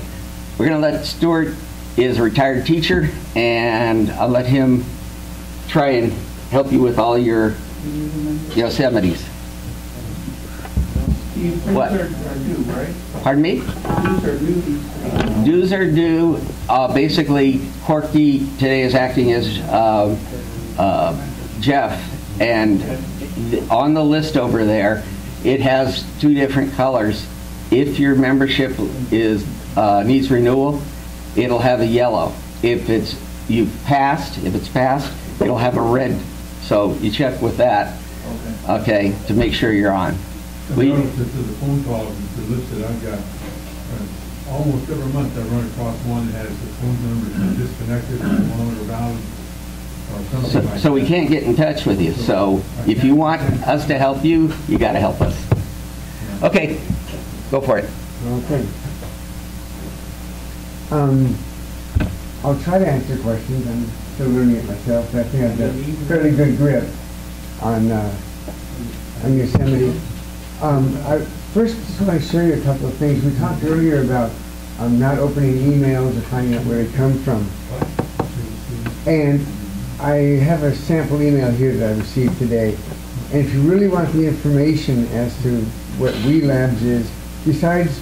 S2: we're gonna let Stuart, is a retired teacher, and I'll let him try and help you with all your Yosemites. What?
S5: Dues are due, right?
S2: Pardon me?
S5: Dues are due.
S2: Dues are due. Basically, Corky today is acting as Jeff, and on the list over there, it has 2 different colors. If your membership is needs renewal, it'll have a yellow. If it's passed, it'll have a red. So you check with that, okay, to make sure you're on.
S6: I noticed that the phone calls, the list that I've got, almost every month I run across one that has the phone number disconnected or no longer valid or something like that.
S2: So we can't get in touch with you. So if you want us to help you, you got to help us. Okay, go for it.
S7: Okay. I'll try to answer questions. I'm still learning it myself, but I think I've got a fairly good grip on Yosemite. First, just want to show you a couple of things. We talked earlier about not opening emails or finding out where they come from. And I have a sample email here that I received today. And if you really want the information as to what WeLabs is, besides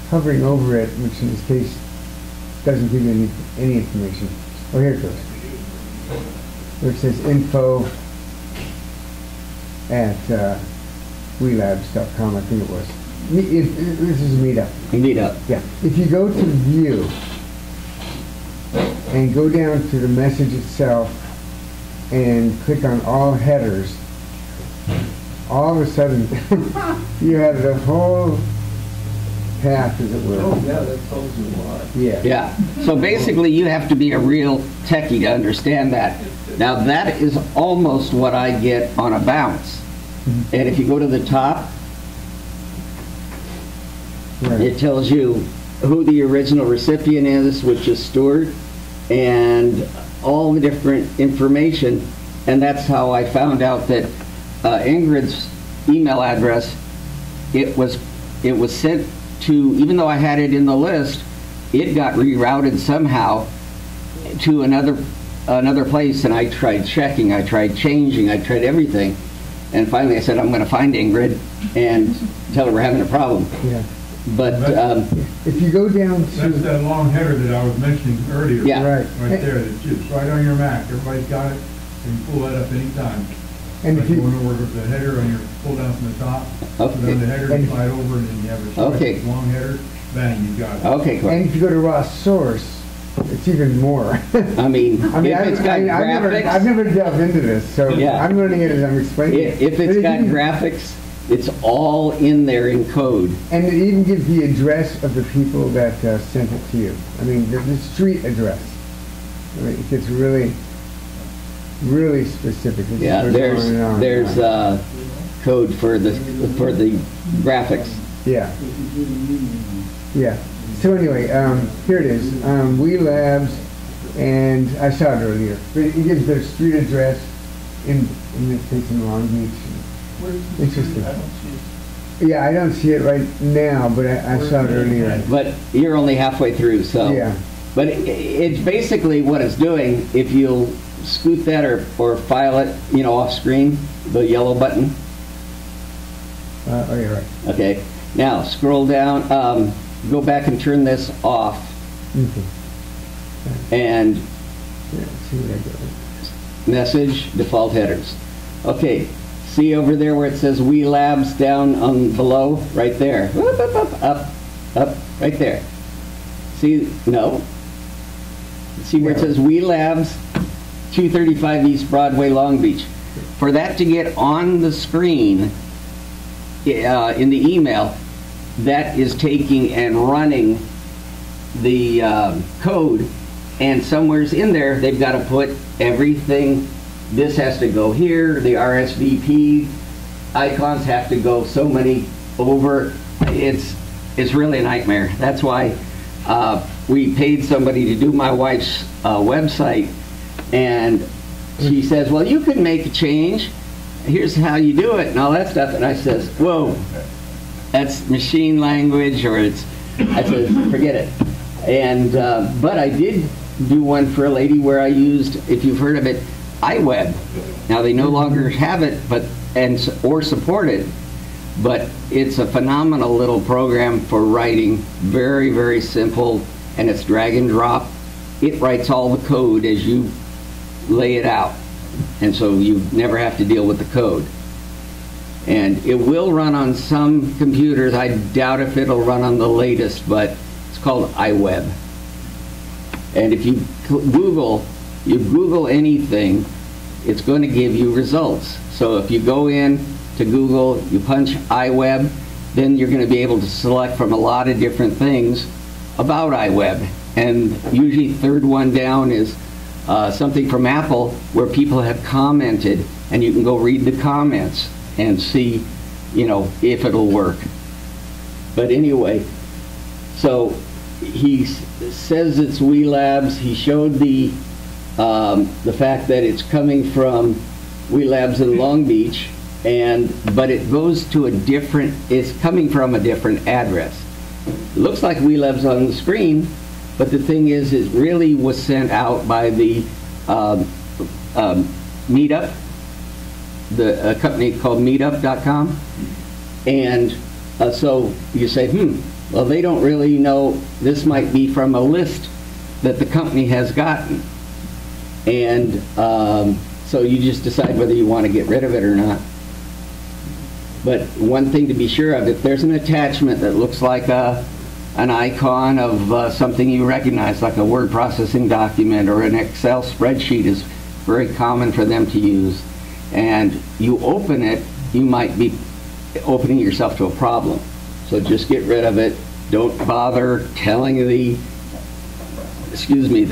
S7: hovering over it, which in this case doesn't give you any information. Oh, here it goes. Where it says info@WeLabs.com, I think it was. This is Meetup.
S2: Meetup.
S7: Yeah. If you go to View and go down to the message itself and click on All Headers, all of a sudden you have the whole path, as it were.
S5: Oh, yeah, that tells you a lot.
S7: Yeah.
S2: Yeah. So basically, you have to be a real techie to understand that. Now, that is almost what I get on a bounce. And if you go to the top,
S7: Right.
S2: it tells you who the original recipient is, which is Stuart, and all the different information. And that's how I found out that Ingrid's email address, it was sent to, even though I had it in the list, it got rerouted somehow to another another place and I tried checking, I tried changing, I tried everything. And finally I said, I'm going to find Ingrid and tell her we're having a problem.
S7: Yeah.
S2: But
S7: If you go down
S6: That's
S7: to,
S6: that long header that I was mentioning earlier.
S2: Yeah.
S7: Right.
S6: Right there, it's just right on your Mac. Everybody's got it. You can pull that up anytime.
S7: and if
S6: Like you
S7: you,
S6: want to order the header on your pull down from the top, put
S2: Okay.
S6: on the header,
S7: And-
S6: slide over, and then you have a short,
S2: Okay.
S6: long header, bang, you got it.
S2: okay, cool.
S7: and if you go to raw source, it's even more.
S2: I mean,
S7: I mean,
S2: if it's got graphics,
S7: I've never delved into this, so
S2: Yeah.
S7: I'm learning it as I'm explaining it.
S2: if
S7: But
S2: it's
S7: it
S2: got
S7: even-
S2: graphics, it's all in there in code.
S7: And it even gives the address of the people that sent it to you. I mean, the street address. I mean, it gets really, really specific. It just
S2: Yeah,
S7: goes on and on.
S2: there's code for the graphics.
S7: Yeah. Yeah. So anyway, here it is. We Labs, and I saw it earlier. But it gives their street address in this case in Long Beach. Interesting. Yeah, I don't see it right now, but I saw it earlier.
S2: But you're only halfway through, so.
S7: Yeah.
S2: But it's basically what it's doing. If you'll scoot that or file it, off screen, the yellow button.
S7: Oh, you're right.
S2: Okay. Now scroll down. Go back and turn this off.
S7: Okay.
S2: And
S7: Yeah, see what I got.
S2: message default headers. Okay. See over there where it says We Labs down on below, right there. Up, right there. See, no. See where it says We Labs, 235 East Broadway, Long Beach. For that to get on the screen in the email, that is taking and running the code, and somewhere's in there they've got to put everything. This has to go here, the RSVP icons have to go so many over. It's really a nightmare. That's why we paid somebody to do my wife's website, and she says, well, you can make a change. Here's how you do it and all that stuff. And I says, whoa, that's machine language, or I said, forget it. And but I did do one for a lady where I used, if you've heard of it, iWeb. Now they no longer have it, or support it, but it's a phenomenal little program for writing. Very, very simple, and it's drag and drop. It writes all the code as you lay it out, and so you never have to deal with the code. And it will run on some computers. I doubt if it'll run on the latest, but it's called iWeb. And if you Google anything, it's going to give you results. So if you go in to Google, you punch iWeb, then you're going to be able to select from a lot of different things about iWeb. And usually third one down is something from Apple where people have commented, and you can go read the comments and see, if it'll work. But anyway, so he says it's We Labs. He showed the fact that it's coming from We Labs in Long Beach, but it goes to it's coming from a different address. It looks like We Labs on the screen, but the thing is, it really was sent out by the Meetup, a company called Meetup.com, and so you say, well, they don't really know. This might be from a list that the company has gotten, and so you just decide whether you want to get rid of it or not. But one thing to be sure of, if there's an attachment that looks like an icon of something you recognize, like a word processing document or an Excel spreadsheet, is very common for them to use, and you open it, you might be opening yourself to a problem. So just get rid of it. Don't bother telling the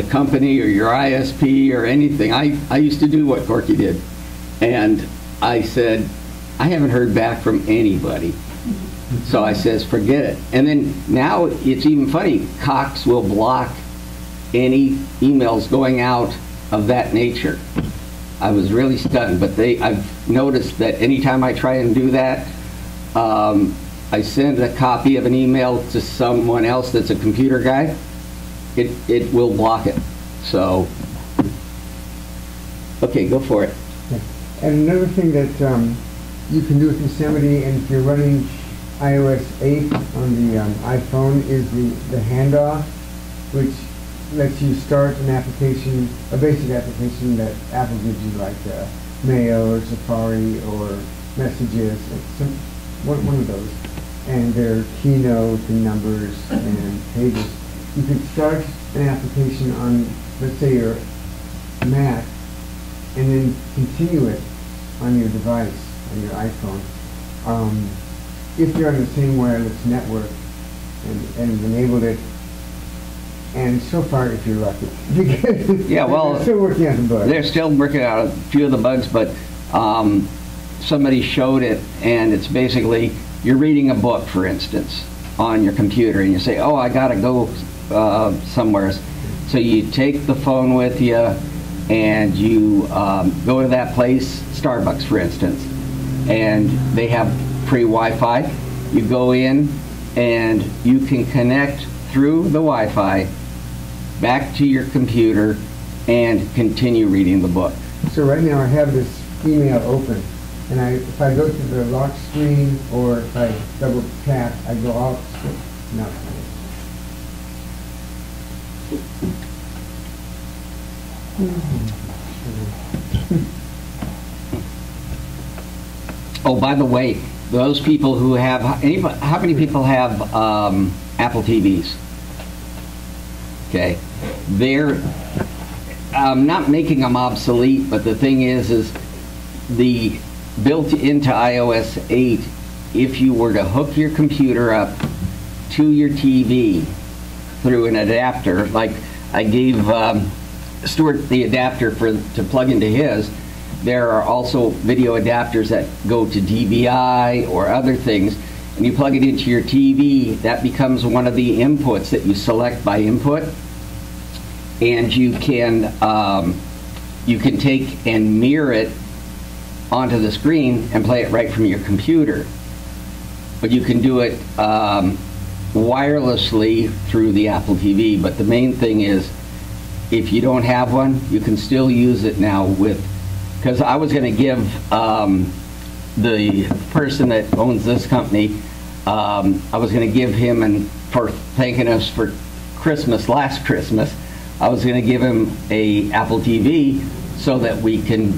S2: company or your ISP or anything. I used to do what Corky did, and I said, I haven't heard back from anybody. So I says, forget it. And then now it's even funny, Cox will block any emails going out of that nature. I was really stunned, but I've noticed that anytime I try and do that, I send a copy of an email to someone else that's a computer guy, it will block it. So Okay, go for it.
S7: And another thing that you can do with Yosemite, and if you're running iOS 8 on the iPhone, is the handoff, which lets you start an application, a basic application that Apple gives you, like Mail or Safari or Messages, one of those. And their keynote and numbers and pages. You could start an application on, let's say, your Mac, and then continue it on your device, on your iPhone. If you're on the same wireless network and enabled it, and so far, if you're lucky.
S2: Yeah, well,
S7: they're still working on the bugs.
S2: They're still working out a few of the bugs, but somebody showed it, and it's basically, you're reading a book, for instance, on your computer, and you say, oh, I gotta go somewhere. So you take the phone with you, and you go to that place, Starbucks, for instance, and they have free Wi-Fi. You go in, and you can connect through the Wi-Fi back to your computer and continue reading the book.
S7: So right now I have this email open, and if I go to the lock screen, or if I double tap, I go off. No.
S2: Oh, by the way, those people who have, how many people have Apple TVs? Okay, they're not making them obsolete, but the thing is the built into iOS 8, if you were to hook your computer up to your TV through an adapter, like I gave Stuart the adapter to plug into his, there are also video adapters that go to DVI or other things, and you plug it into your TV, that becomes one of the inputs that you select by input, and you can take and mirror it onto the screen and play it right from your computer. But you can do it wirelessly through the Apple TV, but the main thing is, if you don't have one, you can still use it now because I was going to give the person that owns this company, I was going to give him, and for thanking us for Christmas, last Christmas, I was going to give him a Apple TV so that we can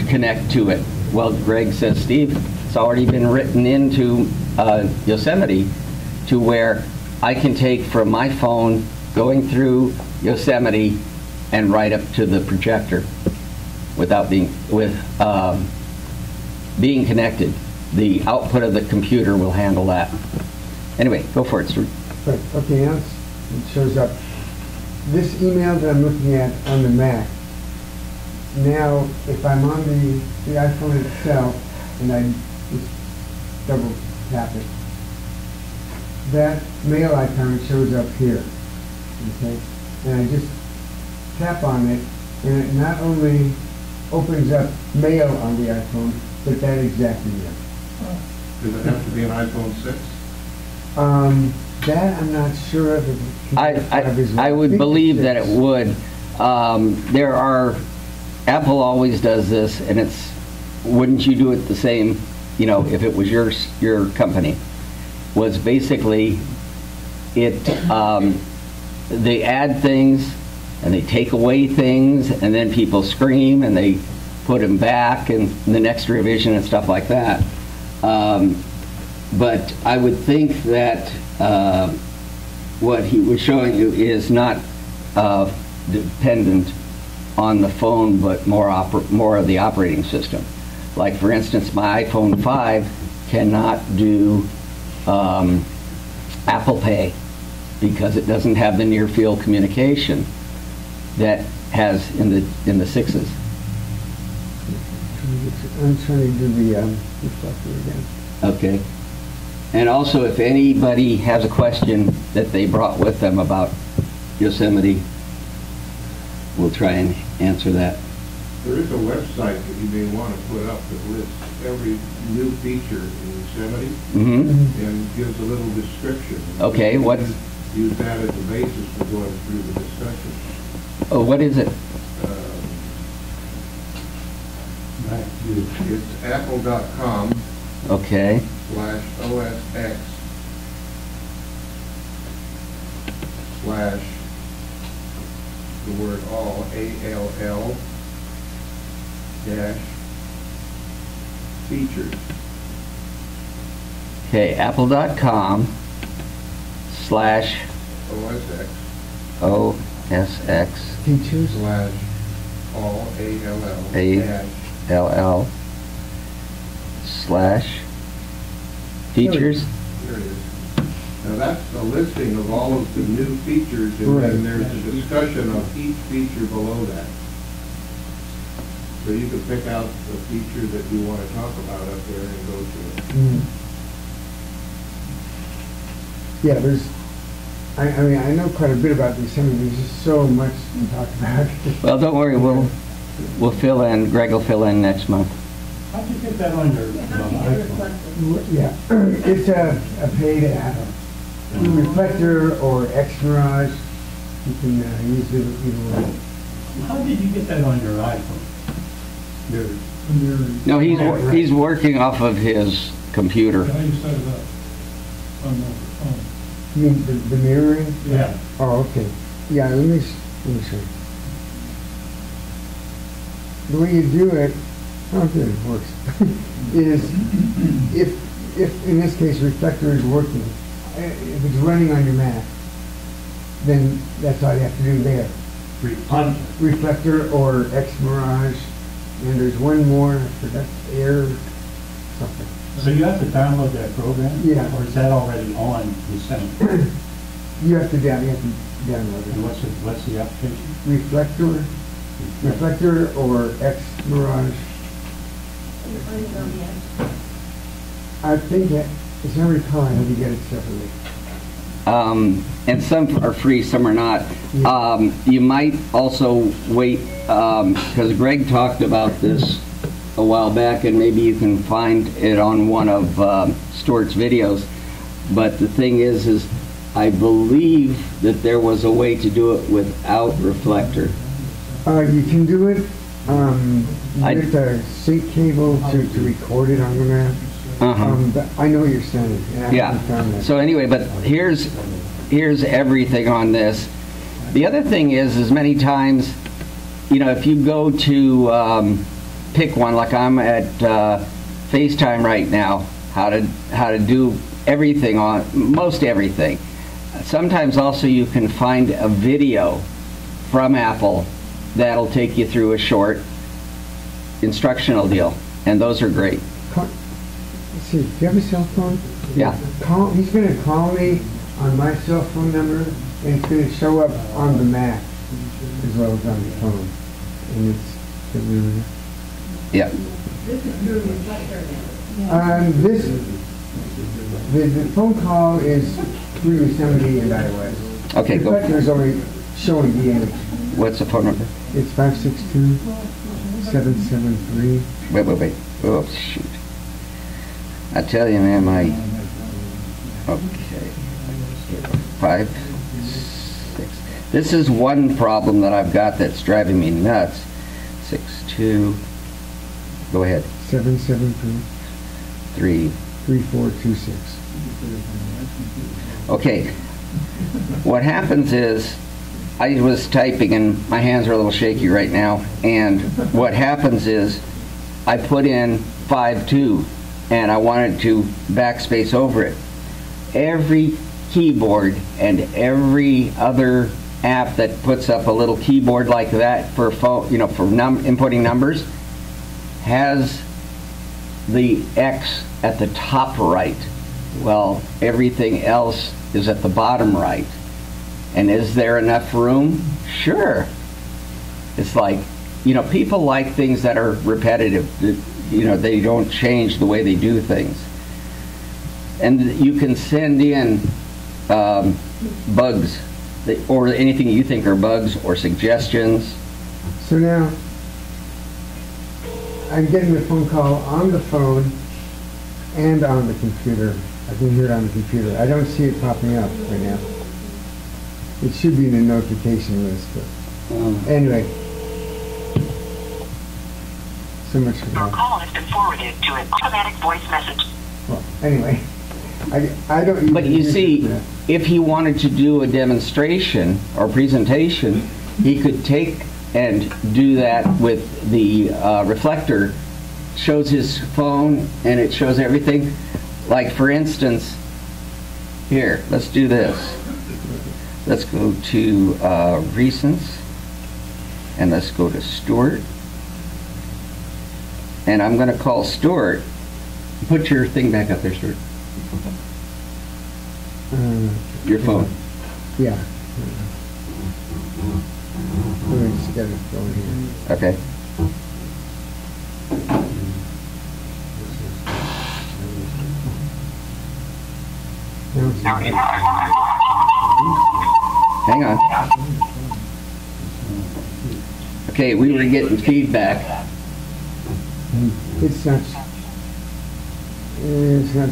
S2: connect to it. Well, Greg says, Steve, it's already been written into Yosemite to where I can take from my phone going through Yosemite and right up to the projector without being connected. The output of the computer will handle that. Anyway, go for it, Stuart.
S7: Right. Okay, now it shows up. This email that I'm looking at on the Mac, now if I'm on the iPhone itself and I just double tap it, that mail icon shows up here. Okay? And I just tap on it, and it not only opens up mail on the iPhone, but that exact email.
S10: Does it have to be an iPhone 6?
S7: That I'm not sure of.
S2: I would believe that it would. Apple always does this, and wouldn't you do it the same, if it was your company? Was basically, they add things, and they take away things, and then people scream, and they put them back in the next revision and stuff like that. But I would think that what he was showing you is not dependent on the phone, but more of the operating system. Like, for instance, my iPhone 5 cannot do Apple Pay because it doesn't have the near field communication that has in the 6s.
S7: I'm trying to do the reflector again.
S2: Okay. And also, if anybody has a question that they brought with them about Yosemite, we'll try and answer that.
S10: There is a website that you may want to put up that lists every new feature in Yosemite and gives a little description.
S2: Okay, what?
S10: Use that as a basis for going through the discussion.
S2: Oh, what is it?
S10: It's apple.com
S2: Okay.
S10: /OSX / the word all, ALL dash features.
S2: Okay, apple.com /
S10: OSX
S2: OSX
S7: Features.
S10: / all, ALL dash
S2: ALL / features.
S10: Here it is. Now that's a listing of all of the new features, and then there's a discussion of each feature below that. So you can pick out the feature that you want to talk about up there and go to it.
S7: Yeah, I mean, I know quite a bit about these, there's just so much to talk about.
S2: Well, don't worry, we'll fill in, Greg will fill in next month.
S6: How'd you get that on your iPhone?
S7: Yeah, it's a paid app. Reflector or X Mirage, you can use it either way.
S6: How did you get that on your iPhone?
S2: No, he's working off of his computer.
S6: How do you set it up on the phone?
S7: You mean the mirroring?
S6: Yeah.
S7: Oh, okay. Yeah, let me show you. The way you do it, oh good, it works, is if in this case reflector is working, if it's running on your Mac, then that's all you have to do there. Reflector or X Mirage, and there's one more, I forgot, Air something.
S6: So you have to download that program?
S7: Yeah.
S6: Or is that already on the center?
S7: You have to download it.
S6: And what's the application?
S7: Reflector or X Mirage. I think it's not recalling how to get it separately.
S2: And some are free, some are not. You might also wait, because Greg talked about this a while back, and maybe you can find it on one of Stuart's videos. But the thing is I believe that there was a way to do it without reflector.
S7: You can do it with a sync cable to record it on the Mac. But I know what you're saying.
S2: Yeah. So anyway, but here's everything on this. The other thing is many times, if you go to pick one, like I'm at FaceTime right now, how to do everything on most everything. Sometimes also you can find a video from Apple that'll take you through a short instructional deal, and those are great.
S7: Let's see, do you have a cell phone?
S2: Yeah.
S7: He's going to call me on my cell phone number, and it's going to show up on the Mac as well as on the phone. And
S2: yeah.
S15: This is through reflector.
S7: The phone call is through Yosemite and iOS.
S2: Okay,
S7: the
S2: go.
S7: reflector is only showing the image.
S2: What's the phone number?
S7: It's 562-773.
S2: Wait. Oh, shoot. I tell you, man, okay. 5, 6. This is one problem that I've got that's driving me nuts. 62. Go ahead.
S7: 773.
S2: 3.
S7: 3426.
S2: Okay. What happens is, I was typing and my hands are a little shaky right now, and what happens is I put in 5.2 and I wanted to backspace over it. Every keyboard and every other app that puts up a little keyboard like that for phone, for inputting numbers, has the X at the top right. Well, everything else is at the bottom right. And is there enough room? Sure. It's like, people like things that are repetitive. They don't change the way they do things. And you can send in bugs, or anything you think are bugs or suggestions.
S7: So now, I'm getting the phone call on the phone and on the computer. I can hear it on the computer. I don't see it popping up right now. It should be in the notification list, but anyway. So much for
S16: Your
S7: that.
S16: call has been forwarded to an automatic voice message.
S7: Well, anyway, I don't even
S2: But you
S7: use it
S2: see,
S7: for that.
S2: if he wanted to do a demonstration or presentation, he could take and do that with the reflector. Shows his phone and it shows everything. Like for instance, here, let's do this. Let's go to recents and let's go to Stuart. And I'm going to call Stuart. Put your thing back up there, Stuart. Your phone.
S7: Yeah. Let me just get it going here.
S2: Okay. Hang on. Okay, we were getting feedback.
S7: It's not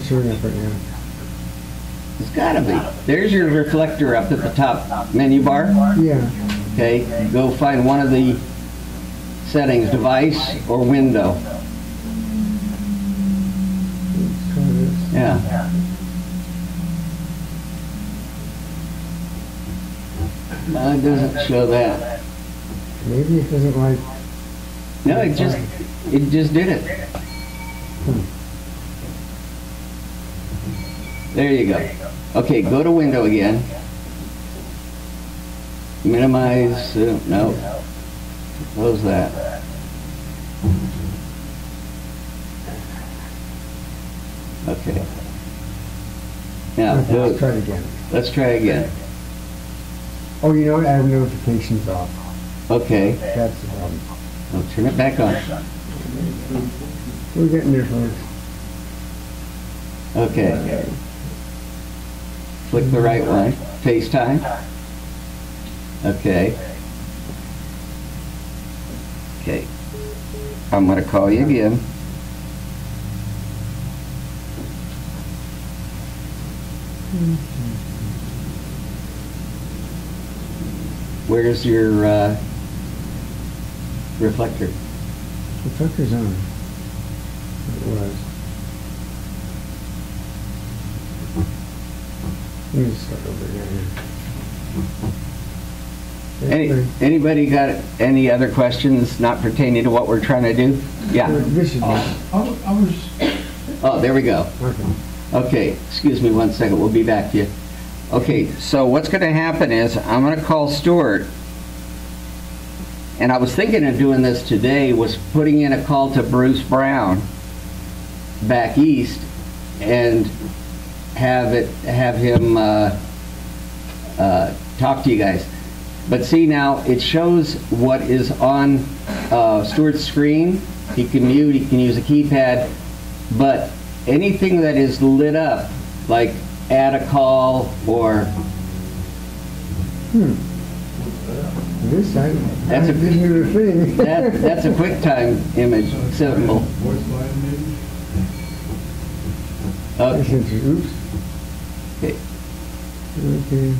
S7: showing up right now.
S2: It's gotta be. There's your reflector up at the top menu bar.
S7: Yeah.
S2: Okay, go find one of the settings, device or window.
S7: Let's try this.
S2: Yeah. No, it doesn't show that.
S7: Maybe it doesn't like.
S2: No, it just did it. There you go. Okay, go to window again. Minimize, no. Close that. Okay. Now,
S7: Okay,
S2: go.
S7: let's try it again.
S2: Let's try again.
S7: Oh, you know what? I have notifications off.
S2: Okay.
S7: That's the problem.
S2: I'll turn it back on.
S7: We're getting there, folks.
S2: Okay. Click the right one. FaceTime. Okay. Okay. I'm going to call you again. Where's your reflector?
S7: Reflector's on. It was. Let me just start over again.
S2: Anybody got any other questions not pertaining to what we're trying to do? Yeah.
S7: This is
S2: Oh, there we go.
S7: okay.
S2: Okay, excuse me one second. We'll be back to you. Okay, so what's going to happen is I'm going to call Stuart. And I was thinking of doing this today, was putting in a call to Bruce Brown back east and have him talk to you guys. But see now, it shows what is on Stuart's screen. He can mute, he can use a keypad, but anything that is lit up, like add a call or...
S7: This side,
S2: That's a
S7: didn't do the thing.
S2: that's a QuickTime image symbol.
S6: Voice line maybe?
S2: Okay.
S7: Oops.
S2: Okay.
S7: Okay.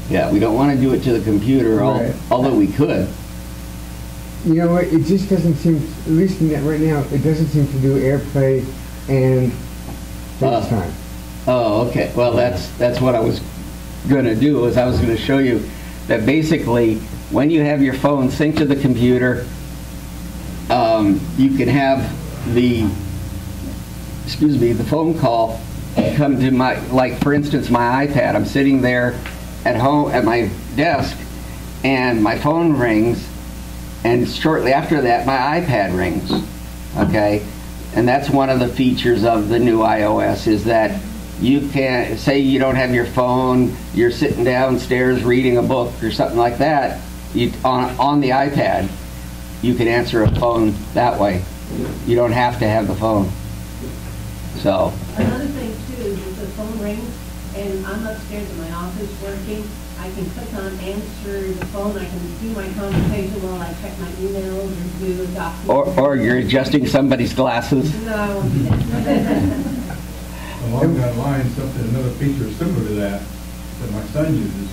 S2: Yeah, we don't want to do it to the computer,
S7: Right.
S2: although we could.
S7: You know what? It just doesn't seem, at least in that right now, it doesn't seem to do AirPlay and FaceTime.
S2: Oh, okay. Well, that's what I was going to do. Is I was going to show you that basically when you have your phone synced to the computer, you can have the phone call come to my, like for instance, my iPad. I'm sitting there at home at my desk and my phone rings, and shortly after that my iPad rings. Okay, and that's one of the features of the new iOS, is that you can say you don't have your phone, you're sitting downstairs reading a book or something like that, on the iPad you can answer a phone that way. You don't have to have the phone. So
S17: another thing too is if the phone rings and I'm upstairs in my office working, I can click on answer the phone. I can do my conversation while I check my emails or do a document.
S2: or you're adjusting somebody's glasses.
S17: No, I won't do that.
S6: Along that line, another feature similar to that my son uses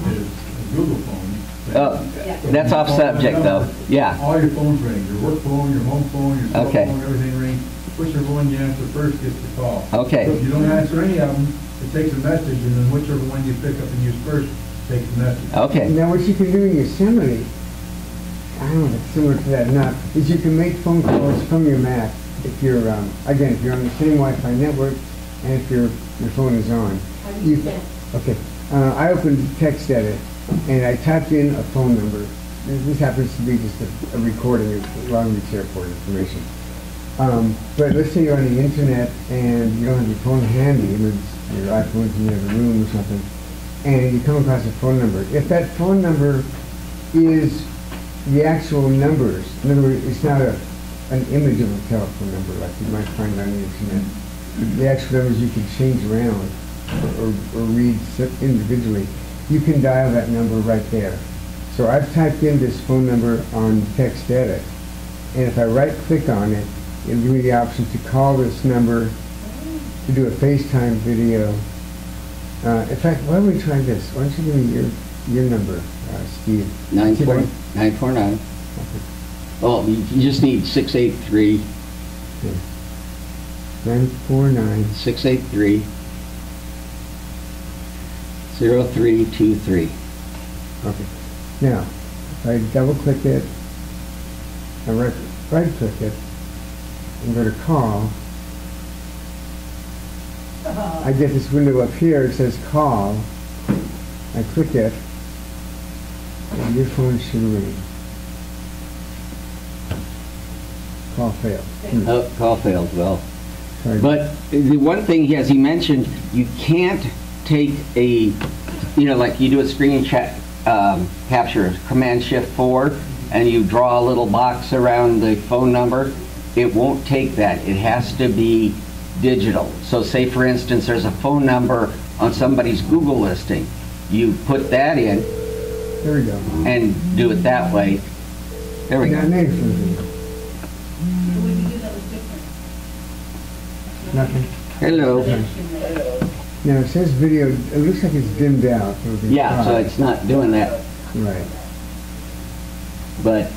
S6: is a Google phone. So
S2: That's off subject though. Yeah.
S6: All your phones ring, your work phone, your home phone, your cell
S2: Okay.
S6: phone, everything rings. Whichever one you answer first gets the call.
S2: Okay.
S6: So if you don't answer any of them, it takes a message, and then whichever one you pick up and use first takes the message.
S2: Okay.
S7: Now, what you can do in Yosemite, I don't know if it's similar to that or not, is you can make phone calls from your Mac if you're, again, if you're on the same Wi-Fi network and if your phone is on. Okay. I opened TextEdit and I typed in a phone number. This happens to be just a recording of Long Beach Airport information. But let's say you're on the internet and you don't have your phone handy, and your iPhone's in the other room or something, and you come across a phone number. If that phone number is the actual numbers, in other words, it's not an image of a telephone number like you might find on the internet. The actual numbers you can change around or read individually. You can dial that number right there. So I've typed in this phone number on TextEdit, and if I right-click on it, it'll give me the option to call this number to do a FaceTime video. In fact, why don't we try this? Why don't you give me your number, Steve?
S2: 949. Oh, you just need 683.
S7: 949.
S2: 683. 0323.
S7: Okay. Now, if I double-click it, and right-click it, and go to call, I get this window up here. It says call. I click it, and your phone should ring. Call failed.
S2: Oh, call failed, well.
S7: Sorry.
S2: But the one thing, as he mentioned, you can't take a, like you do a screen capture, Command-Shift-4, and you draw a little box around the phone number. It won't take that. It has to be digital. So say, for instance, there's a phone number on somebody's Google listing. You put that in.
S7: There we go.
S2: And do it that way. There we go.
S7: Nothing.
S2: Hello.
S7: Now it says video. It looks like it's dimmed out.
S2: Yeah, so it's not doing that.
S7: Right.
S2: But,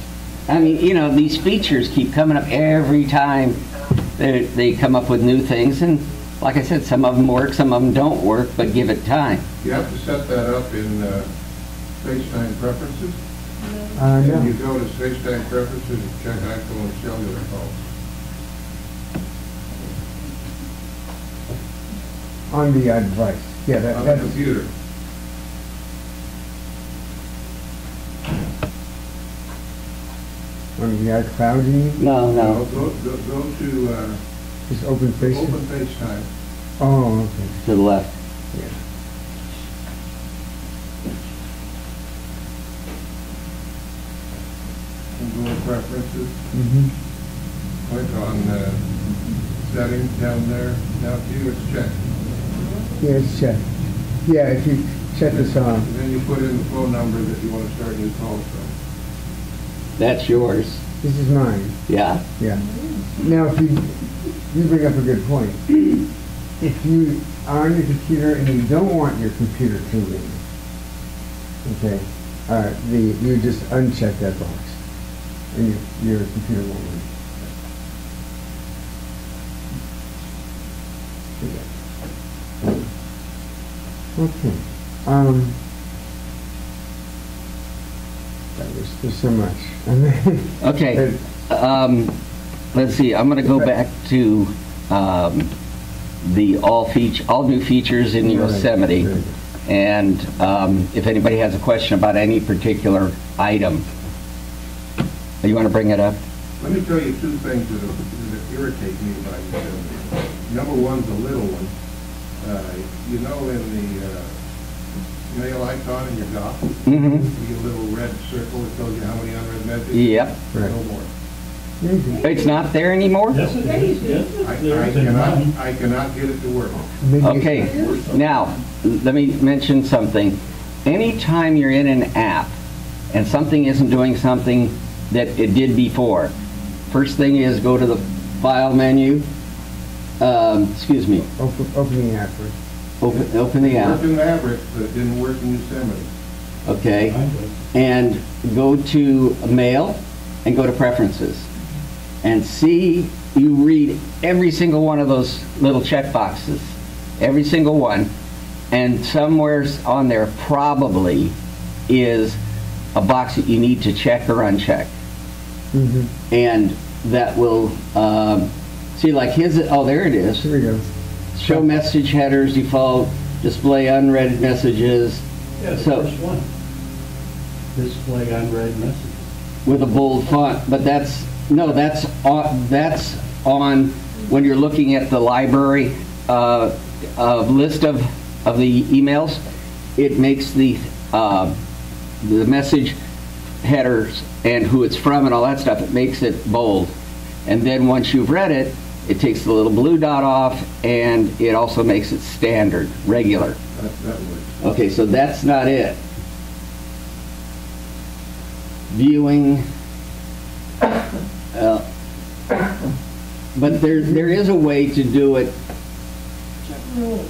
S2: I mean, these features keep coming up every time they come up with new things. And like I said, some of them work, some of them don't work, but give it time.
S10: You have to set that up in FaceTime preferences.
S7: No.
S10: And you go to FaceTime preferences and check iPhone and cellular calls.
S7: On the device. Yeah,
S10: on
S7: that's
S10: the computer.
S7: On the iCloud, you mean?
S2: No.
S10: Go to
S7: just open FaceTime.
S10: Open FaceTime.
S7: Oh, okay.
S2: To the left.
S7: Yeah.
S10: And go to preferences.
S7: Mm-hmm.
S10: Click on settings down there. Now to you, it's checked.
S7: Yeah, it's checked. Yeah, if you check this on.
S10: And then you put in the phone number that you want to start new calls from.
S2: That's yours.
S7: This is mine.
S2: Yeah.
S7: Yeah. Now, if you bring up a good point. If you are on your computer and you don't want your computer to ring, okay, you just uncheck that box, and your computer won't ring. Okay. There's so much.
S2: Okay. Let's see. I'm going to go back to the all new features in Yosemite, and if anybody has a question about any particular item, you want to bring it up?
S10: Let me tell you two things that irritate me about Yosemite. Number one's a little one. In the mail icon in your dock, you get a little red circle that tells you how many unread messages.
S2: Yep.
S10: No more.
S2: It's not there anymore?
S10: Yes, it is. I cannot get it to work.
S2: Okay. Now, let me mention something. Anytime you're in an app and something isn't doing something that it did before, first thing is go to the File menu. Excuse me.
S7: Open the app.
S2: Open the app.
S10: It worked in Maverick, but it didn't work in Yosemite.
S2: Okay. and go to Mail and go to Preferences. And see, you read every single one of those little check boxes, every single one, and somewhere on there probably is a box that you need to check or uncheck. And that will, see, like his, oh, there it is.
S7: Here we go.
S2: Show message headers, default, display unread messages.
S18: Yeah, the
S2: So-
S18: first one. Display unread messages.
S2: With a bold font, but that's, no, that's on when you're looking at the library list of the emails. It makes the message headers and who it's from and all that stuff, it makes it bold. And then once you've read it, it takes the little blue dot off, and it also makes it standard, regular.
S10: That works.
S2: Okay, so that's not it. Viewing, but there is a way to do it.
S15: Check rules.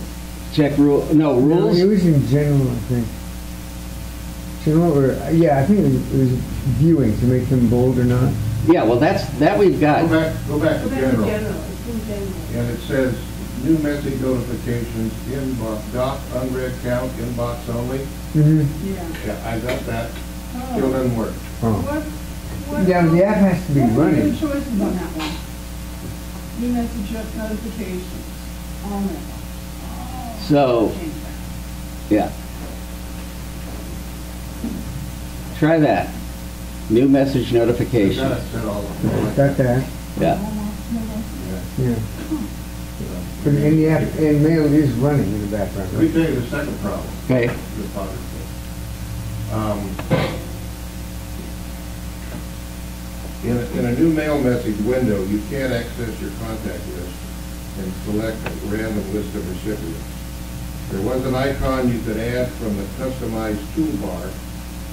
S2: Check rule, no, rules?
S7: It was in general, I think. General, or, yeah, I think it was viewing to make them bold or not.
S2: Yeah, well, that we've got.
S10: Go back
S17: Go
S10: to
S17: back to
S10: general.
S17: general, it's in general.
S10: And it says, new message notifications, inbox, doc, unread count, inbox only.
S15: Yeah.
S10: Yeah, I got that.
S15: Oh.
S10: Still doesn't work.
S15: What?
S7: Yeah, the app has to be
S15: What were
S7: running.
S15: your choices on that one? New message notifications, on it.
S2: So, yeah. Try that. New message notification.
S10: Got it set all up.
S7: Got that.
S2: Yeah.
S7: Yeah. But in the app, and Mail is running in the background.
S10: Let me tell you the second problem.
S2: Okay.
S10: with photography. In a new mail message window, you can't access your contact list and select a random list of recipients. There was an icon you could add from the customized toolbar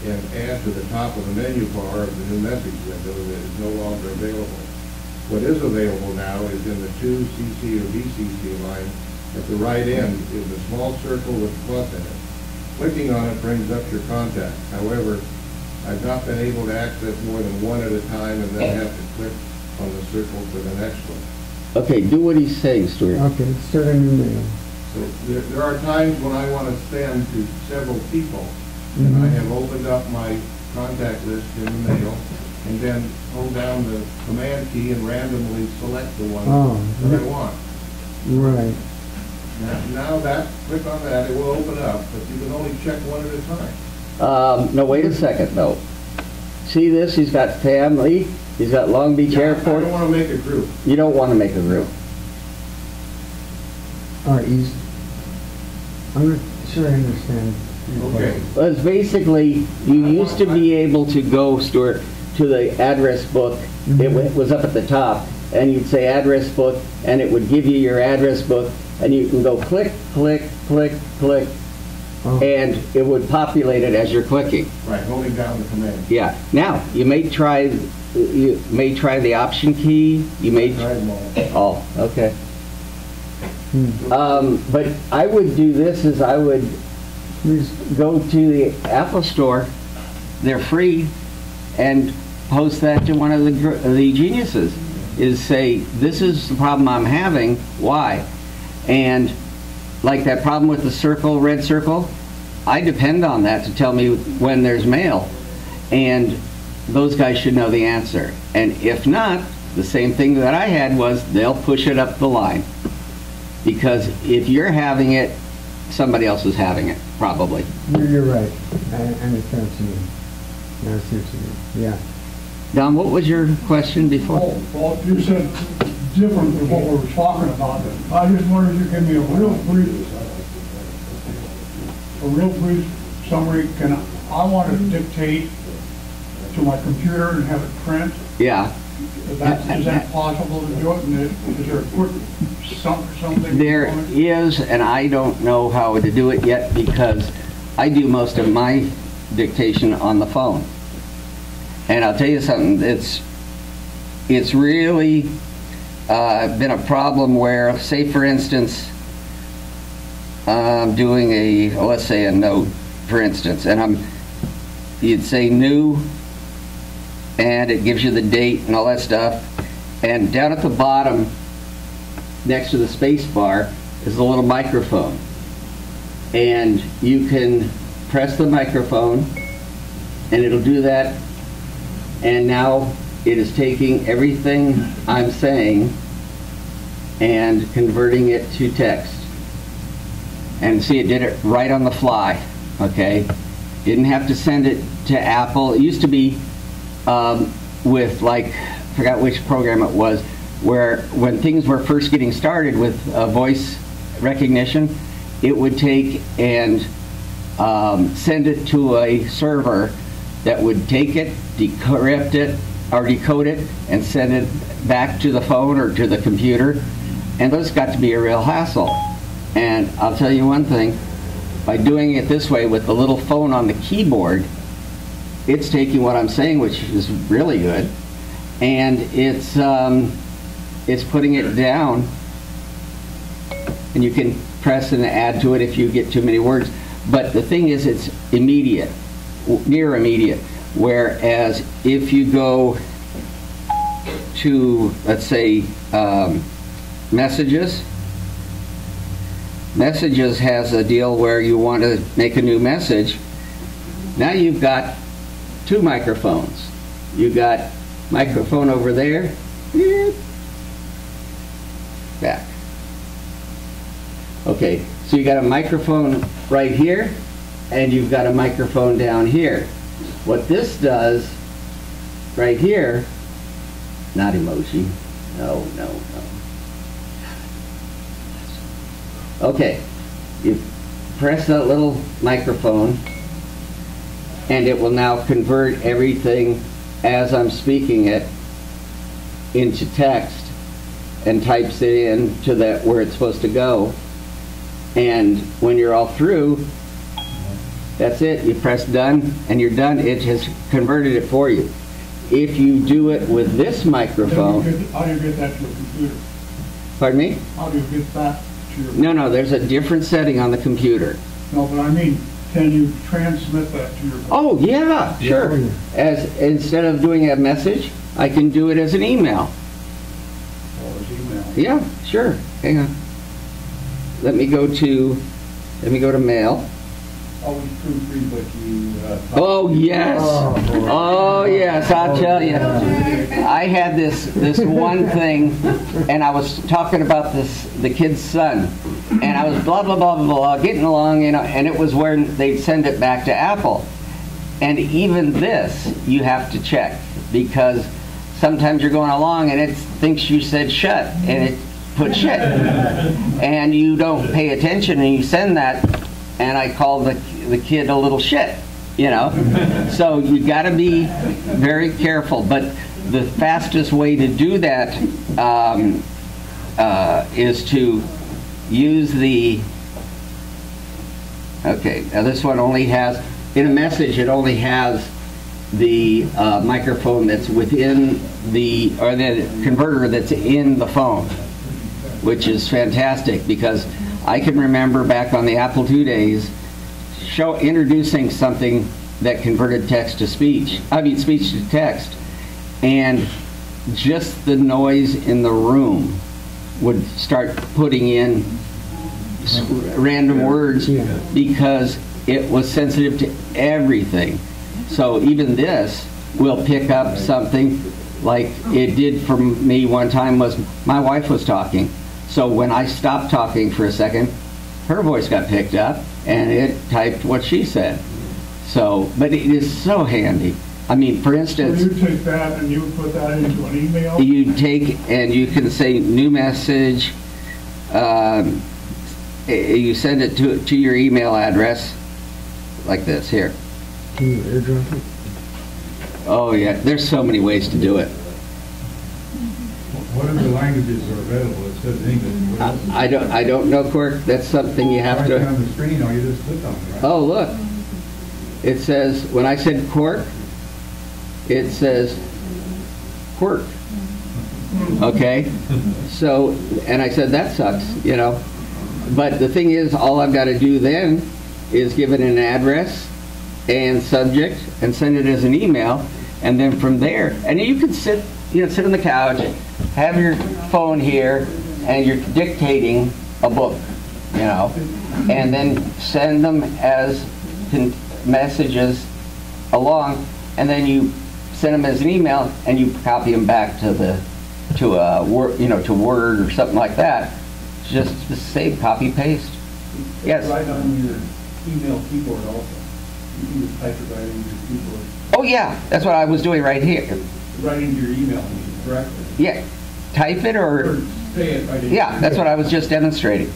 S10: and add to the top of the menu bar of the new message window that is no longer available. What is available now is in the to CC or DCC line at the right end is a small circle with a plus in it. Clicking on it brings up your contact. However, I've not been able to access more than one at a time and then have to click on the circle for the next one.
S2: Okay, do what he's saying, Stuart.
S7: Okay, start a new mail.
S10: So there are times when I want to send to several people, and I have opened up my contact list in the mail, and then hold down the command key and randomly select the one that I want.
S7: Right.
S10: Now that, click on that, it will open up, but you can only check one at a time.
S2: No, wait a second, though. See this? He's got family. He's got Long Beach Airport.
S10: I don't want to make a group.
S2: You don't want to make a group.
S7: All right, I'm not sure I understand.
S10: Okay.
S2: Well, it's basically, you used to be able to go, Stuart, to the address book. It was up at the top, and you'd say address book, and it would give you your address book, and you can go click, click, click, click, and it would populate it as you're clicking.
S10: Right, holding down the command.
S2: Yeah. Now, you may try the option key. You may
S10: try them all.
S2: Oh, okay. But I would do this is I would just go to the Apple Store. They're free, and post that to one of the geniuses. Is say, this is the problem I'm having. Why? And like that problem with the circle, red circle, I depend on that to tell me when there's mail. And those guys should know the answer. And if not, the same thing that I had was they'll push it up the line. Because if you're having it, somebody else is having it, probably.
S7: You're right. I understand what you mean. I see what you mean. Yeah.
S2: Don, what was your question before?
S8: Oh, well, you said different than what we were talking about. I just wondered if you give me a real brief summary. I want to dictate to my computer and have it print.
S2: Yeah.
S8: Is that possible to do it? And is there a quick something?
S2: There is, and I don't know how to do it yet because I do most of my dictation on the phone. And I'll tell you something, it's really been a problem where, say for instance, I'm doing let's say a note, for instance, and you'd say new, and it gives you the date and all that stuff. And down at the bottom, next to the space bar, is a little microphone. And you can press the microphone, and it'll do that. And now it is taking everything I'm saying and converting it to text. And see, it did it right on the fly, okay? Didn't have to send it to Apple. It used to be with, like, I forgot which program it was, where when things were first getting started with voice recognition, it would take and send it to a server that would take it, decrypt it, or decode it, and send it back to the phone or to the computer. And those got to be a real hassle. And I'll tell you one thing, by doing it this way with the little phone on the keyboard, it's taking what I'm saying, which is really good, and it's putting it down, and you can press and add to it if you get too many words. But the thing is, it's immediate, near immediate. Whereas if you go to, let's say, Messages has a deal where you want to make a new message. Now you've got two microphones. You've got microphone over there, back. Okay, so you got a microphone right here, and you've got a microphone down here. What this does, right here, not emoji, no. Okay, you press that little microphone, and it will now convert everything as I'm speaking it into text and types it in to that where it's supposed to go. And when you're all through, that's it. You press done and you're done. It has converted it for you. If you do it with this microphone...
S8: How do you get that to your computer?
S2: Pardon me?
S8: How do you get that to your...
S2: No, there's a different setting on the computer.
S8: No, but I mean, can you transmit that to your...
S2: Oh, yeah, sure. Instead of doing a message, I can do it as an email.
S8: Or as email?
S2: Yeah, sure. Hang on. Let me go to mail.
S8: Always proofread what you...
S2: Oh, yes. Oh, yes, I'll tell you. I had this one thing, and I was talking about the kid's son, and I was blah, blah, blah, blah, blah, getting along, you know, and it was where they'd send it back to Apple. And even this, you have to check, because sometimes you're going along, and it thinks you said shut, and it put shit. And you don't pay attention, and you send that, and I call the kid a little shit, you know. So you got to be very careful. But the fastest way to do that is to use the... Okay, now this one only has, in a message, it only has the microphone that's within the, or the converter that's in the phone, which is fantastic, because I can remember back on the Apple II days introducing something that converted text to speech, speech to text, and just the noise in the room would start putting in random words because it was sensitive to everything. So even this will pick up something like it did for me one time. Was my wife was talking. So when I stopped talking for a second, her voice got picked up and it typed what she said. So, but it is so handy. I mean, for instance...
S8: So you take that and you put that into an email?
S2: You take and you can say new message. You send it to your email address like this here.
S1: Can you airdrop it?
S2: Oh yeah, there's so many ways to do it.
S6: What other languages are available? It says English.
S2: I don't know, Quirk. That's something you have to...
S6: Right on the screen, or you just click on it, right?
S2: Oh, look. It says, when I said Quirk, it says Quirk. Okay? So, and I said, that sucks, you know. But the thing is, all I've got to do then is give it an address, and subject and send it as an email, and then from there, and you can sit on the couch, have your phone here, and you're dictating a book, and then send them as messages along, and then you send them as an email, and you copy them back to Word or something like that. Just the same copy paste. Yes.
S9: Right on your email keyboard also. You can just type it right into your keyboard.
S2: Oh yeah, that's what I was doing right here.
S9: Right into your email directly.
S2: Yeah, type it or
S9: say it right in.
S2: Yeah, that's what I was just demonstrating.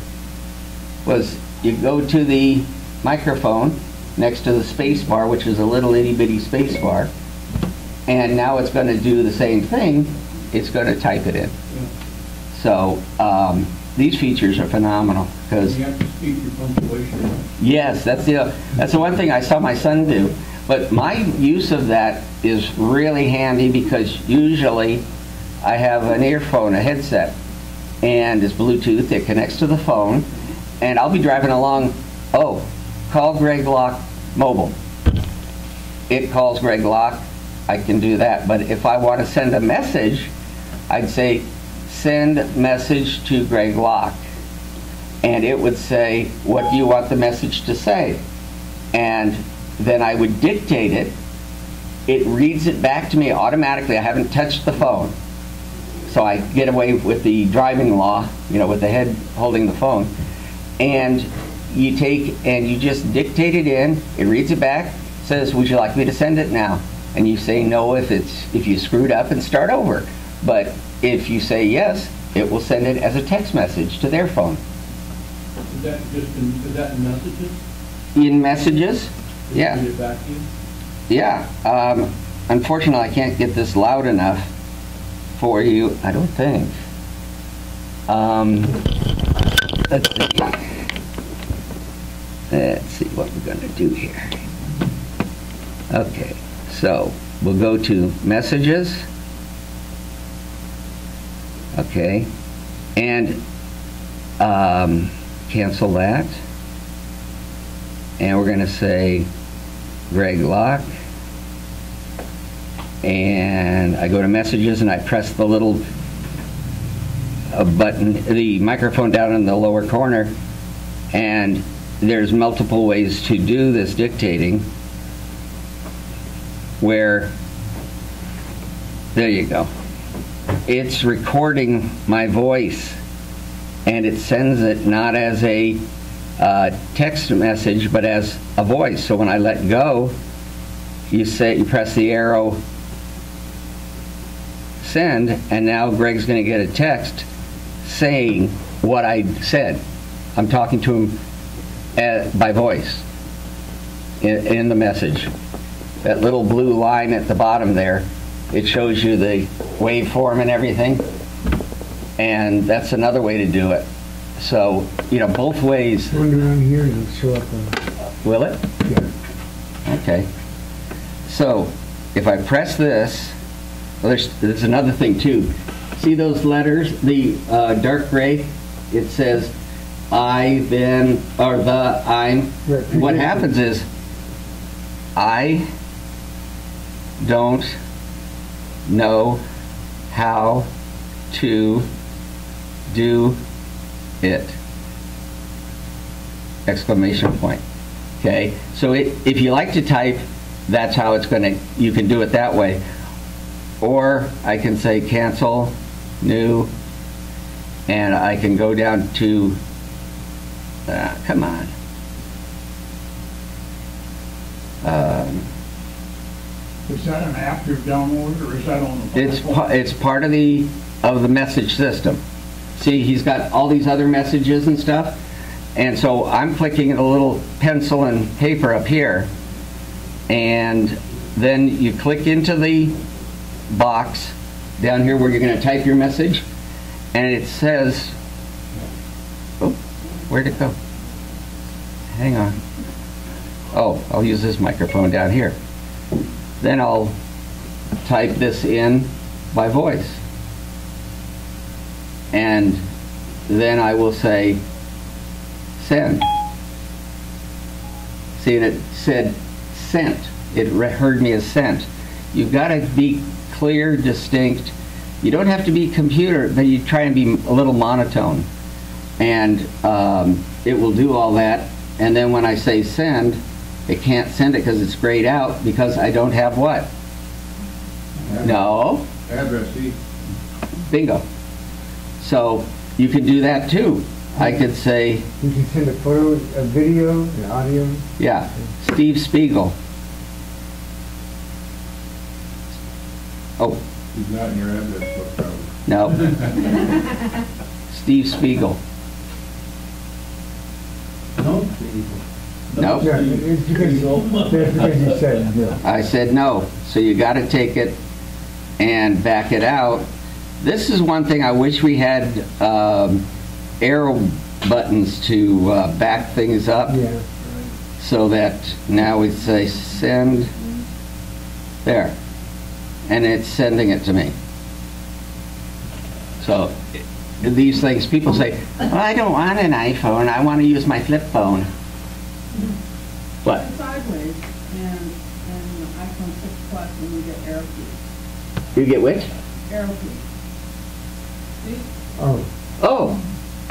S2: Was you go to the microphone next to the space bar, which is a little itty bitty space bar, and now it's going to do the same thing. It's going to type it in.
S9: Yeah.
S2: So these features are phenomenal because
S9: you have to speak your punctuation.
S2: Yes, that's the one thing I saw my son do. But my use of that is really handy because usually I have an earphone, a headset, and it's Bluetooth. It connects to the phone, and I'll be driving along. Oh, call Greg Locke mobile. It calls Greg Locke. I can do that. But if I want to send a message, I'd say send message to Greg Locke, and it would say, what do you want the message to say? And then I would dictate it. It reads it back to me automatically. I haven't touched the phone. So I get away with the driving law, with the head holding the phone. And you take and you just dictate it in. It reads it back, says, would you like me to send it now? And you say no if you screwed up and start over. But if you say yes, it will send it as a text message to their phone.
S9: Is that in messages?
S2: In messages? Yeah.
S9: Read it back to you?
S2: Yeah. Unfortunately, I can't get this loud enough for you, I don't think. Let's see. Let's see what we're going to do here. Okay, so we'll go to messages. Okay, and cancel that. And we're going to say Greg Locke. And I go to messages and I press the little button, the microphone down in the lower corner, and there's multiple ways to do this dictating where, there you go. It's recording my voice and it sends it not as a text message but as a voice. So when I let go, you press the arrow send, and now Greg's going to get a text saying what I said. I'm talking to him by voice in the message. That little blue line at the bottom there, it shows you the waveform and everything, and that's another way to do it. So, both ways.
S7: When you're on here, it'll show up on.
S2: Will it?
S7: Yeah.
S2: Okay. So, if I press this, well, there's another thing too. See those letters, the dark gray? It says I, then, or the, I'm. What happens is I don't know how to do it. Exclamation point. Okay, so if you like to type, that's how it's going to, you can do it that way. Or I can say cancel, new, and I can go down to, come on.
S8: Is that an app you've downloaded, or is that on the phone?
S2: It's part of the message system. See, he's got all these other messages and stuff, and so I'm clicking a little pencil and paper up here, and then you click into the box down here where you're going to type your message, and it says, oh, where'd it go? Hang on. Oh, I'll use this microphone down here. Then I'll type this in by voice. And then I will say send. See, and it said sent. It heard me as sent. You've got to be clear, distinct. You don't have to be computer, but you try and be a little monotone. And it will do all that. And then when I say send, it can't send it because it's grayed out because I don't have what? No.
S10: Address sheet.
S2: Bingo. So you could do that too. I could say,
S7: You can send a photo, a video, an audio.
S2: yeah, Steve Spiegel. Oh,
S10: He's not in your address book, probably.
S2: no. Steve Spiegel.
S18: No?
S2: No.
S7: Yeah, it's because you said, yeah.
S2: I said no. So you got to take it and back it out. This is one thing I wish we had arrow buttons to back things up.
S7: Yeah.
S2: So that now we say send there. And it's sending it to me. So these things, people say, well, I don't want an iPhone, I want to use my flip phone. What?
S15: Sideways, and the iPhone 6 Plus, and you get arrow keys.
S2: You get which?
S15: Arrow keys. See?
S7: Oh,
S2: Oh,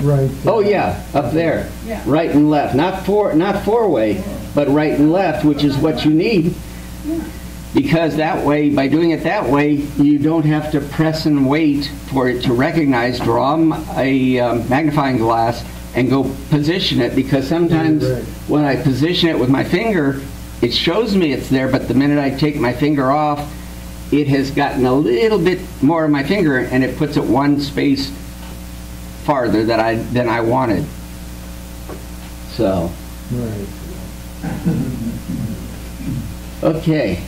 S7: right.
S2: oh yeah, up there.
S15: Yeah.
S2: Right and left. Not four-way, but right and left, which is what you need.
S15: Yeah.
S2: Because that way, by doing it that way, you don't have to press and wait for it to recognize, draw a magnifying glass, and go position it, because sometimes
S7: Right.
S2: when I position it with my finger, it shows me it's there, but the minute I take my finger off, it has gotten a little bit more of my finger, and it puts it one space farther than I wanted. So,
S7: Right.
S2: okay.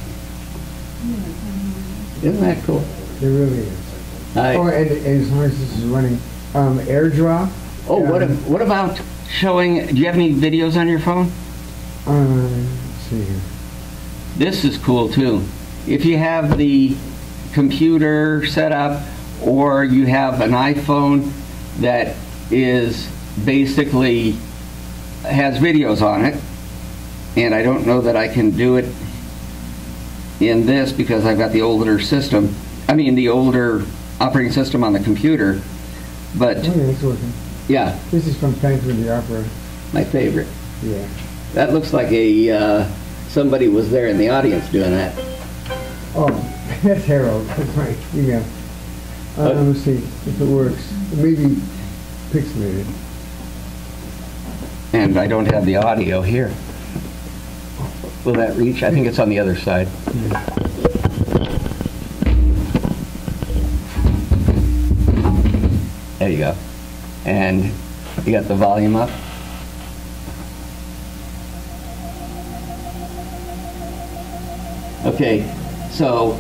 S2: Isn't that cool?
S7: It really is. Oh, and as long as this is running, AirDrop.
S2: Oh, what about showing, do you have any videos on your phone?
S7: Let's see here.
S2: This is cool too. If you have the computer set up, or you have an iPhone that is basically has videos on it, and I don't know that I can do it in this because I've got the older system, the older operating system on the computer, but
S7: Oh, yeah, it's working.
S2: yeah,
S7: This is from Phantom of the Opera.
S2: my favorite.
S7: Yeah.
S2: That looks like somebody was there in the audience doing that.
S7: Oh, that's Harold. That's my email. Let's see if it works. It may be pixelated.
S2: And I don't have the audio here. Will that reach? I think it's on the other side. There you go. And you got the volume up? Okay, so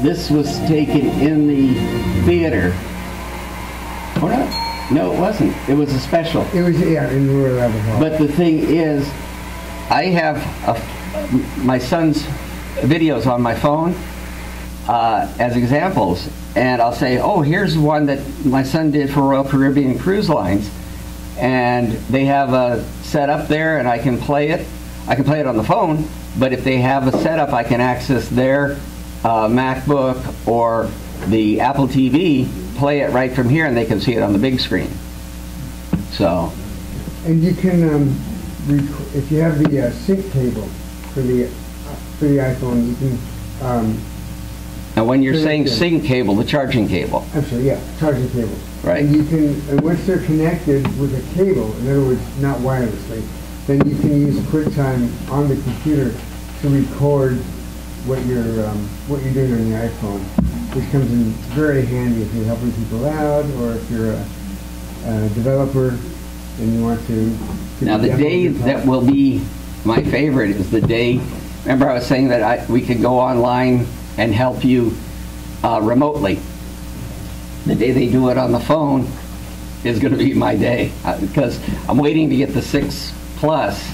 S2: this was taken in the theater. Oh, no, it wasn't. It was a special.
S7: It was, yeah, in the Royal Albert Hall.
S2: But the thing is, I have my son's videos on my phone as examples, and I'll say, oh, here's one that my son did for Royal Caribbean Cruise Lines, and they have a set up there, and I can play it. I can play it on the phone, but if they have a setup, I can access their MacBook or the Apple TV, play it right from here, and they can see it on the big screen. So.
S7: And you can, if you have the sync cable for the iPhone, you can.
S2: Now, when you're saying sync cable, the charging cable.
S7: I'm sorry, yeah, charging cable.
S2: Right.
S7: And you can, and once they're connected with a cable, in other words, not wirelessly, then you can use QuickTime on the computer to record what you're doing on the iPhone, which comes in very handy if you're helping people out, or if you're a developer and you want to.
S2: Now, the day that will be my favorite is the day. Remember, I was saying that we could go online and help you remotely. The day they do it on the phone is going to be my day, because I'm waiting to get the 6 Plus,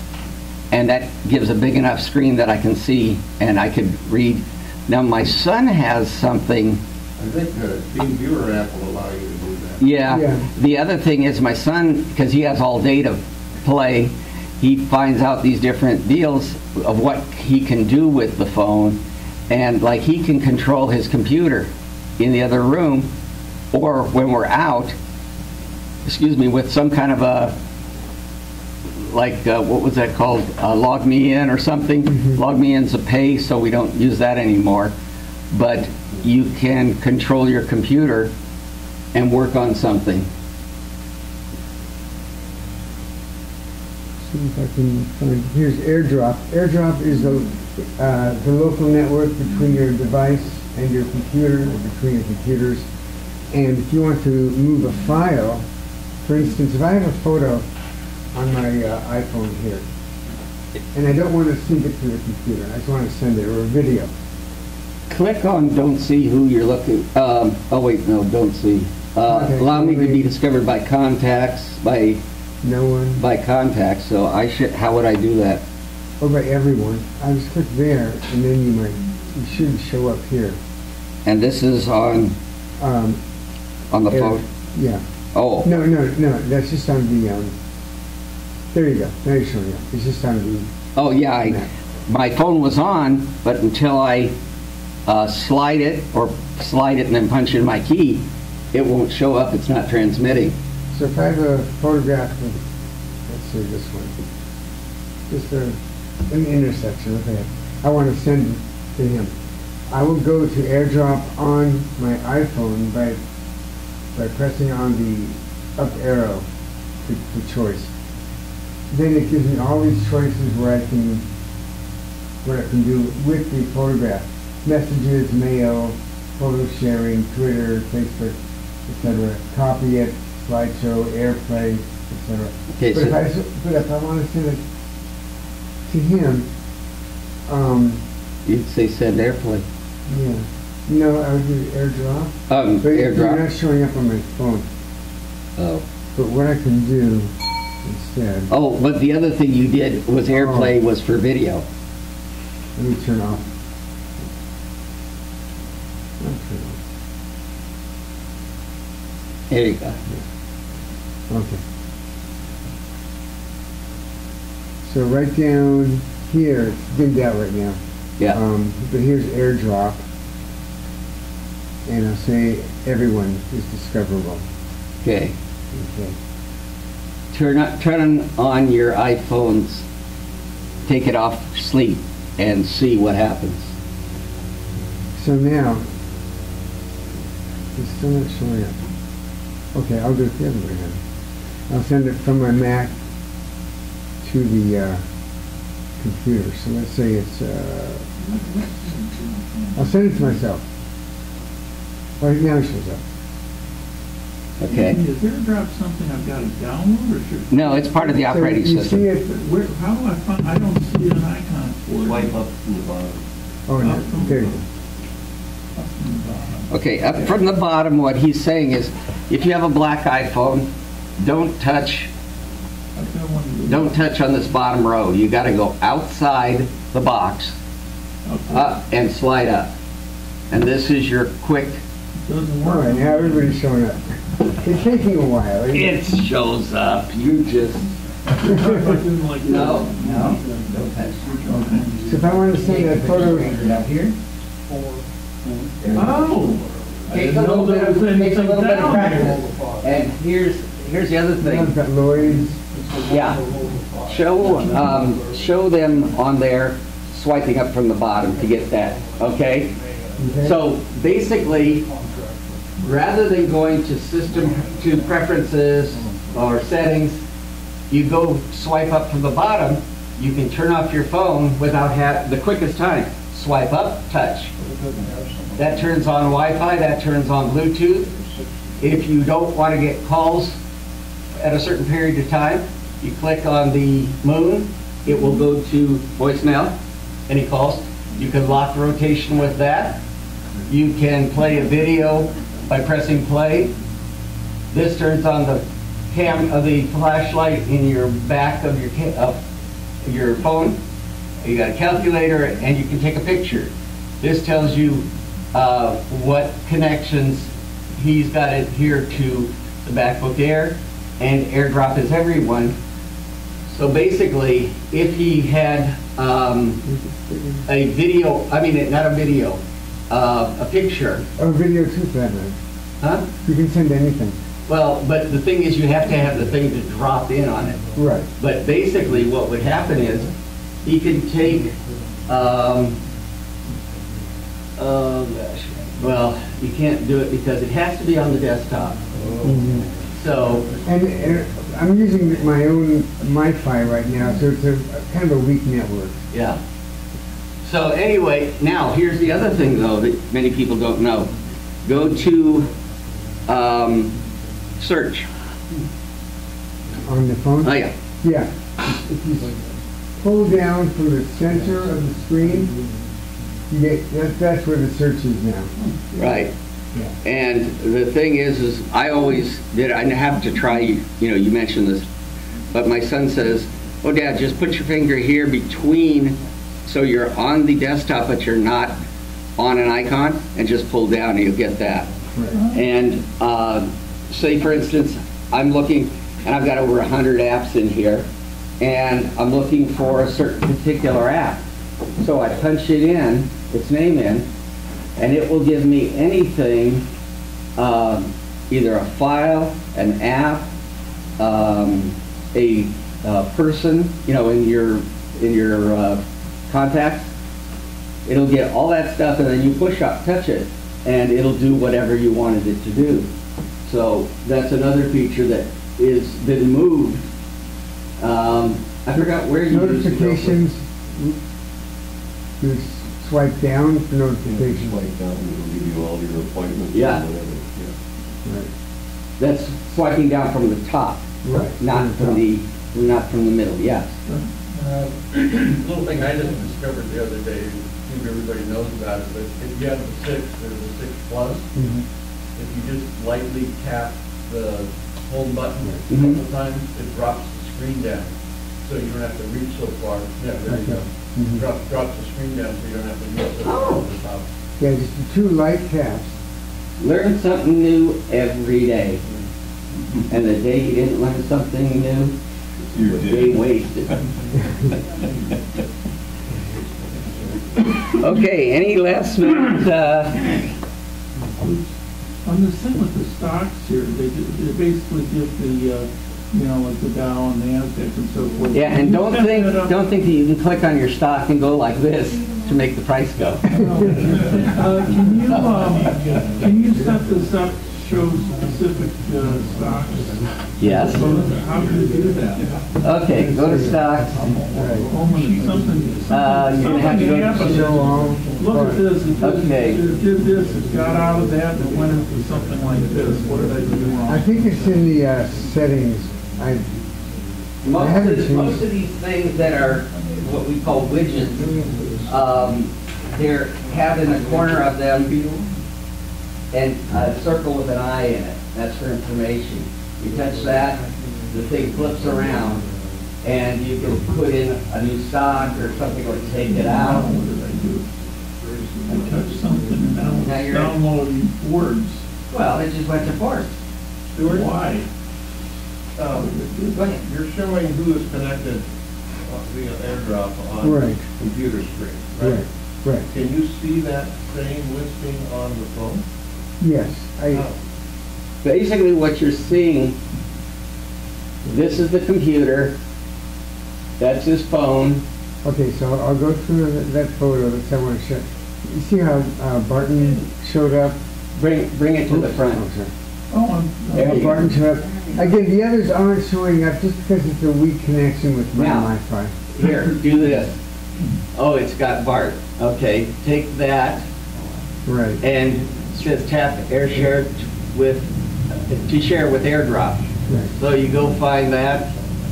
S2: and that gives a big enough screen that I can see and I could read. Now, my son has something.
S10: I think the TeamViewer app will allow you to do that.
S2: Yeah. The other thing is my son, because he has all day to play, he finds out these different deals of what he can do with the phone, and like he can control his computer in the other room, or when we're out, excuse me, with some kind of a, like, what was that called? Log me in or something? Log me in's a pay, so we don't use that anymore. But you can control your computer and work on something.
S7: See if I can find, here's AirDrop. AirDrop is the local network between your device and your computer, or between your computers. And if you want to move a file, for instance, if I have a photo on my iPhone here, and I don't want to sync it to the computer, I just want to send it, or a video.
S2: Click on don't see who you're looking, oh wait, no, don't see.
S7: Okay,
S2: Allow me to be discovered by contacts, by
S7: no one,
S2: by contacts, so I should, how would I do that?
S7: or by everyone. I just click there, and then you should show up here.
S2: And this is on the phone?
S7: Yeah.
S2: Oh.
S7: No, that's just on the, there you go, now you're showing up. It's just on the,
S2: Oh, yeah, my phone was on, but until I slide it and then punch in my key, it won't show up, it's not transmitting.
S7: so if I have a photograph of, let's say this one, just an intersection, okay, I want to send it to him. I will go to AirDrop on my iPhone by pressing on the up arrow to choice. Then it gives me all these choices what I can do with the photograph. Messages, mail, photo sharing, Twitter, Facebook, etc. Copy it, slideshow, AirPlay, etc.
S2: Okay,
S7: But if I want to send it to him,
S2: you'd say send AirPlay.
S7: yeah. No, I would do AirDrop. But
S2: AirDrop.
S7: You're not showing up on my phone.
S2: Oh.
S7: But what I can do instead.
S2: Oh, but the other thing you did was AirPlay was for video.
S7: Let me turn off. I'll turn off.
S2: There you go.
S7: Okay. So right down here, it's dimmed out right now.
S2: Yeah.
S7: But here's AirDrop. And I'll say everyone is discoverable.
S2: Okay.
S7: Okay.
S2: Turn on your iPhones, take it off sleep, and see what happens.
S7: So now, it's still not showing up. Okay, I'll do it the other way then. I'll send it from my Mac to the computer. So let's say it's, I'll send it to myself. Well, now it shows up.
S2: Okay.
S5: Is AirDrop something I've got to download, or should?
S2: No, it's part of the operating system.
S5: See it, how do I find? I don't see an icon for it.
S9: Swipe up from the bottom.
S7: Oh, no, there you go.
S2: Okay, up from the bottom, what he's saying is, if you have a black iPhone, don't touch on this bottom row. You got to go outside the box, up and slide up. And this is your quick.
S7: All right, now everybody's showing up. It's taking a while.
S2: It shows up. You just. No, don't touch.
S7: So if I want to send a photo.
S11: Here?
S5: Oh!
S2: Takes a little bit of practice. And here's the other thing.
S7: I've got Lloyd's.
S2: Yeah. Show them on there, swiping up from the bottom to get that. Okay? So basically, rather than going to preferences or settings, you go swipe up from the bottom. You can turn off your phone without the quickest time. Swipe up, touch. That turns on Wi-Fi, that turns on Bluetooth. If you don't want to get calls at a certain period of time, you click on the moon, it will go to voicemail, any calls. You can lock rotation with that. You can play a video by pressing play. This turns on the flashlight in your back of your phone. You got a calculator, and you can take a picture. This tells you what connections he's got it here to the MacBook Air, and AirDrop is everyone. So basically, if he had a video, I mean, not a video, a picture.
S7: Or video too, for that matter.
S2: Huh?
S7: You can send anything.
S2: Well, but the thing is, you have to have the thing to drop in on it.
S7: Right.
S2: But basically, what would happen is, he can take, oh gosh, well, you can't do it because it has to be on the desktop. So.
S7: And I'm using my own MiFi right now, so it's a kind of a weak network.
S2: Yeah. So anyway, now here's the other thing though that many people don't know. Go to search.
S7: On the phone?
S2: Oh yeah.
S7: Yeah. If you pull down from the center of the screen, you get, that's where the search is now.
S2: Right.
S7: Yeah.
S2: And the thing is I always did, I have to try, you know, you mentioned this, but my son says, oh Dad, just put your finger here between, so you're on the desktop, but you're not on an icon, and just pull down and you'll get that.
S7: Right.
S2: And say for instance, I'm looking, and I've got over 100 apps in here, and I'm looking for a certain particular app. So I punch it in, its name in, and it will give me anything, either a file, an app, a person, you know, in your contacts. It'll get all that stuff, and then you touch it, and it'll do whatever you wanted it to do. So that's another feature that is been moved. I forgot where you
S7: notifications. You swipe down for notifications.
S19: Swipe down, it'll give you all your appointments.
S2: Yeah.
S19: And whatever.
S7: Right.
S2: That's swiping down from the top,
S7: Right.
S2: not from the middle. Yes.
S4: Little thing I just discovered the other day, maybe everybody knows about it, but if you have the 6, there's a 6 Plus. If you just lightly tap the home button a couple times, it drops the screen down. So you don't have to reach so far. Yeah, there you go. Drops the screen down so you don't have to reach so far to the top.
S7: Yeah, just 2 light taps.
S2: Learn something new every day. And the day you didn't learn something new, you was a day wasted. Okay, any last minute?
S5: On the same with the stocks here, they basically give the, you know, like the Dow and the Nasdaq and so forth.
S2: Yeah, and don't think that you can click on your stock and go like this to make the price go.
S5: Can you set this up to show specific stocks?
S2: Yes.
S5: How do you do that?
S2: Okay, go to stocks. You're going to have to go to
S5: Look at this.
S2: Okay.
S5: It did this, it got out of that, and it went into something like this. What did I do wrong?
S7: I think it's in the settings.
S2: Most of these things that are what we call widgets, they're have in the corner of them and a circle with an eye in it. That's for information. You touch that, the thing flips around, and you can put in a new stock or something, or take it out.
S5: What did I do? I touched something, and now it's downloading words.
S2: Well, it just went to Ford.
S10: Stuart?
S5: Why?
S10: You're showing who is connected via AirDrop on
S7: Right.
S10: the computer screen, right?
S7: Right. Right.
S10: Can you see that same listing on the phone?
S7: Yes.
S2: Basically what you're seeing, this is the computer, that's his phone.
S7: Okay, so I'll go through that photo that I want to show. You see how Barton showed up?
S2: Bring it to the front.
S7: Oh, sorry.
S2: There you
S7: Barton
S2: go.
S7: showed up. Again, the others aren't showing up just because it's a weak connection with my
S2: Now,
S7: Wi-Fi.
S2: Here, do this. Oh, it's got Bart. Okay, take that.
S7: Right.
S2: And it says tap AirShare to share with AirDrop.
S7: Right.
S2: So you go find that,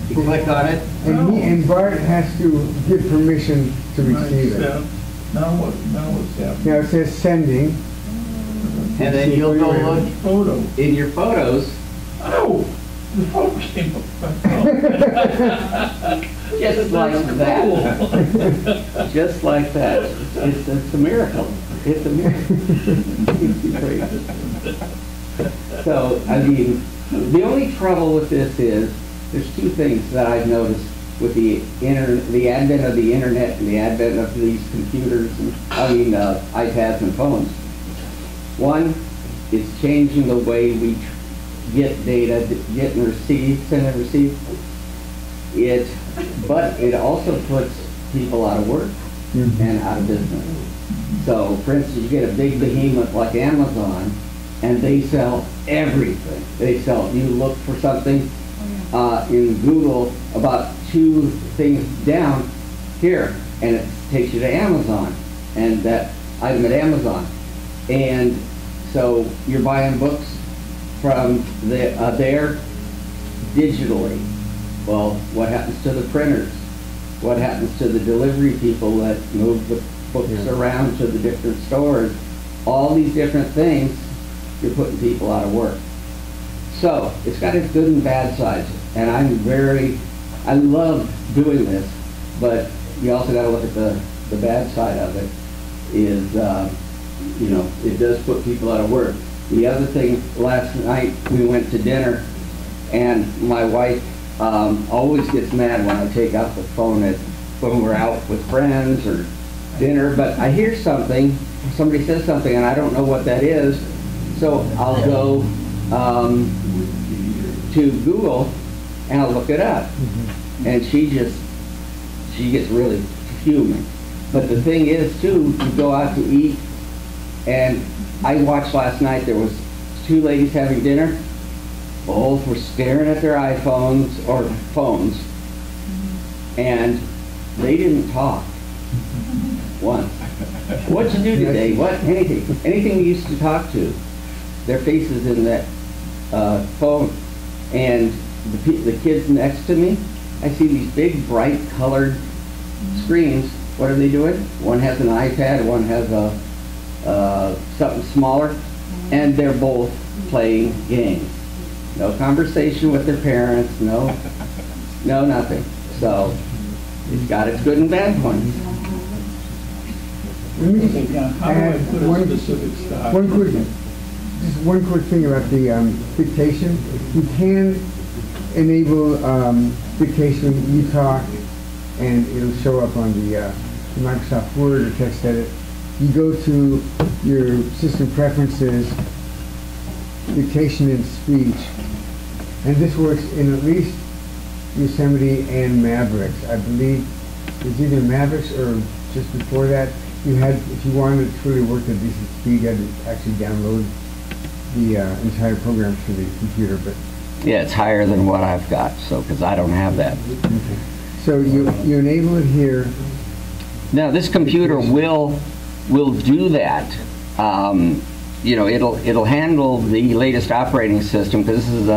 S2: you click on it.
S7: And Bart has to give permission to receive it.
S5: Now what's happening?
S7: Now it says sending.
S2: And then you'll go look in your photos.
S5: Oh! The phone came up.
S2: Just like that. Just like that. It's a miracle. It's a miracle. So, I mean, the only trouble with this is, there's 2 things that I've noticed with the advent of the internet and the advent of these computers, and, iPads and phones. One, it's changing the way we get data, get and receive, send and receive. But it also puts people out of work and out of business. So, for instance, you get a big behemoth like Amazon, and they sell everything. You look for something in Google about 2 things down here, and it takes you to Amazon, and that item at Amazon. And so you're buying books from there digitally. Well, what happens to the printers? What happens to the delivery people that move the books around to the different stores? All these different things, you're putting people out of work. So it's got its good and bad sides, and I love doing this, but you also got to look at the bad side of it. Is it does put people out of work. The other thing, last night we went to dinner, and my wife always gets mad when I take out the phone when we're out with friends or dinner, but I hear something, somebody says something, and I don't know what that is, so I'll go to Google and I'll look it up. And she gets really fuming. But the thing is, too, you go out to eat, and I watched last night, there was 2 ladies having dinner. Both were staring at their iPhones or phones, and they didn't talk once. What'd you do today? What? Anything we used to talk to. Their faces in that phone. And the kids next to me, I see these big, bright, colored screens. What are they doing? One has an iPad, one has something smaller, and they're both playing games. No conversation with their parents, no nothing. So it's got its good and bad points.
S14: Let me add one quick thing about the dictation. You can enable dictation. You talk, and it'll show up on the Microsoft Word or text edit. You go to your system preferences, dictation and speech, and this works in at least Yosemite and Mavericks. I believe it's either Mavericks or just before that. You had, if you wanted to truly work at decent speed, you had to actually download the entire program to the computer. But
S2: yeah, it's higher than what I've got, so because I don't have that.
S14: Okay. So you enable it here.
S2: Now this computer will do that. It'll handle the latest operating system because this is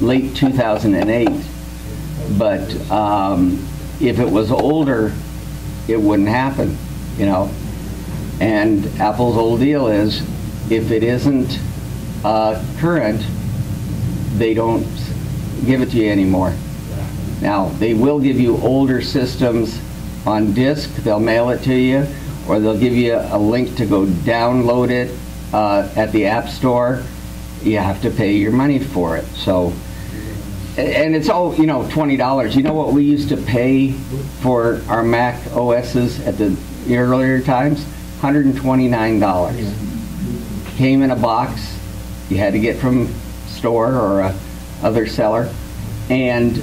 S2: late 2008. But if it was older, it wouldn't happen. And Apple's old deal is, if it isn't current, they don't give it to you anymore. Now, they will give you older systems on disk. They'll mail it to you, or they'll give you a link to go download it at the App Store. You have to pay your money for it. So, and it's all, $20. You know what we used to pay for our Mac OSs at the earlier times? $129. Came in a box. You had to get from store or a other seller. And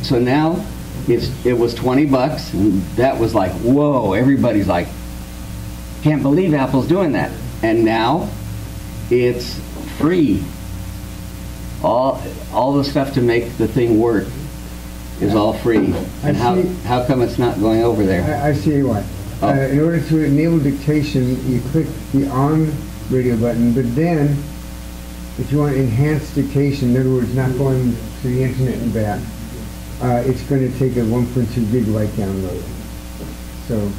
S2: so now it was $20, and that was like, whoa, everybody's like, can't believe Apple's doing that. And now it's free. All the stuff to make the thing work is all free. And how come it's not going over there?
S14: I see why. In order to enable dictation, you click the on radio button, but then if you want enhanced dictation, in other words, not going to the internet and back, it's going to take a 1.2 gigabyte download. So.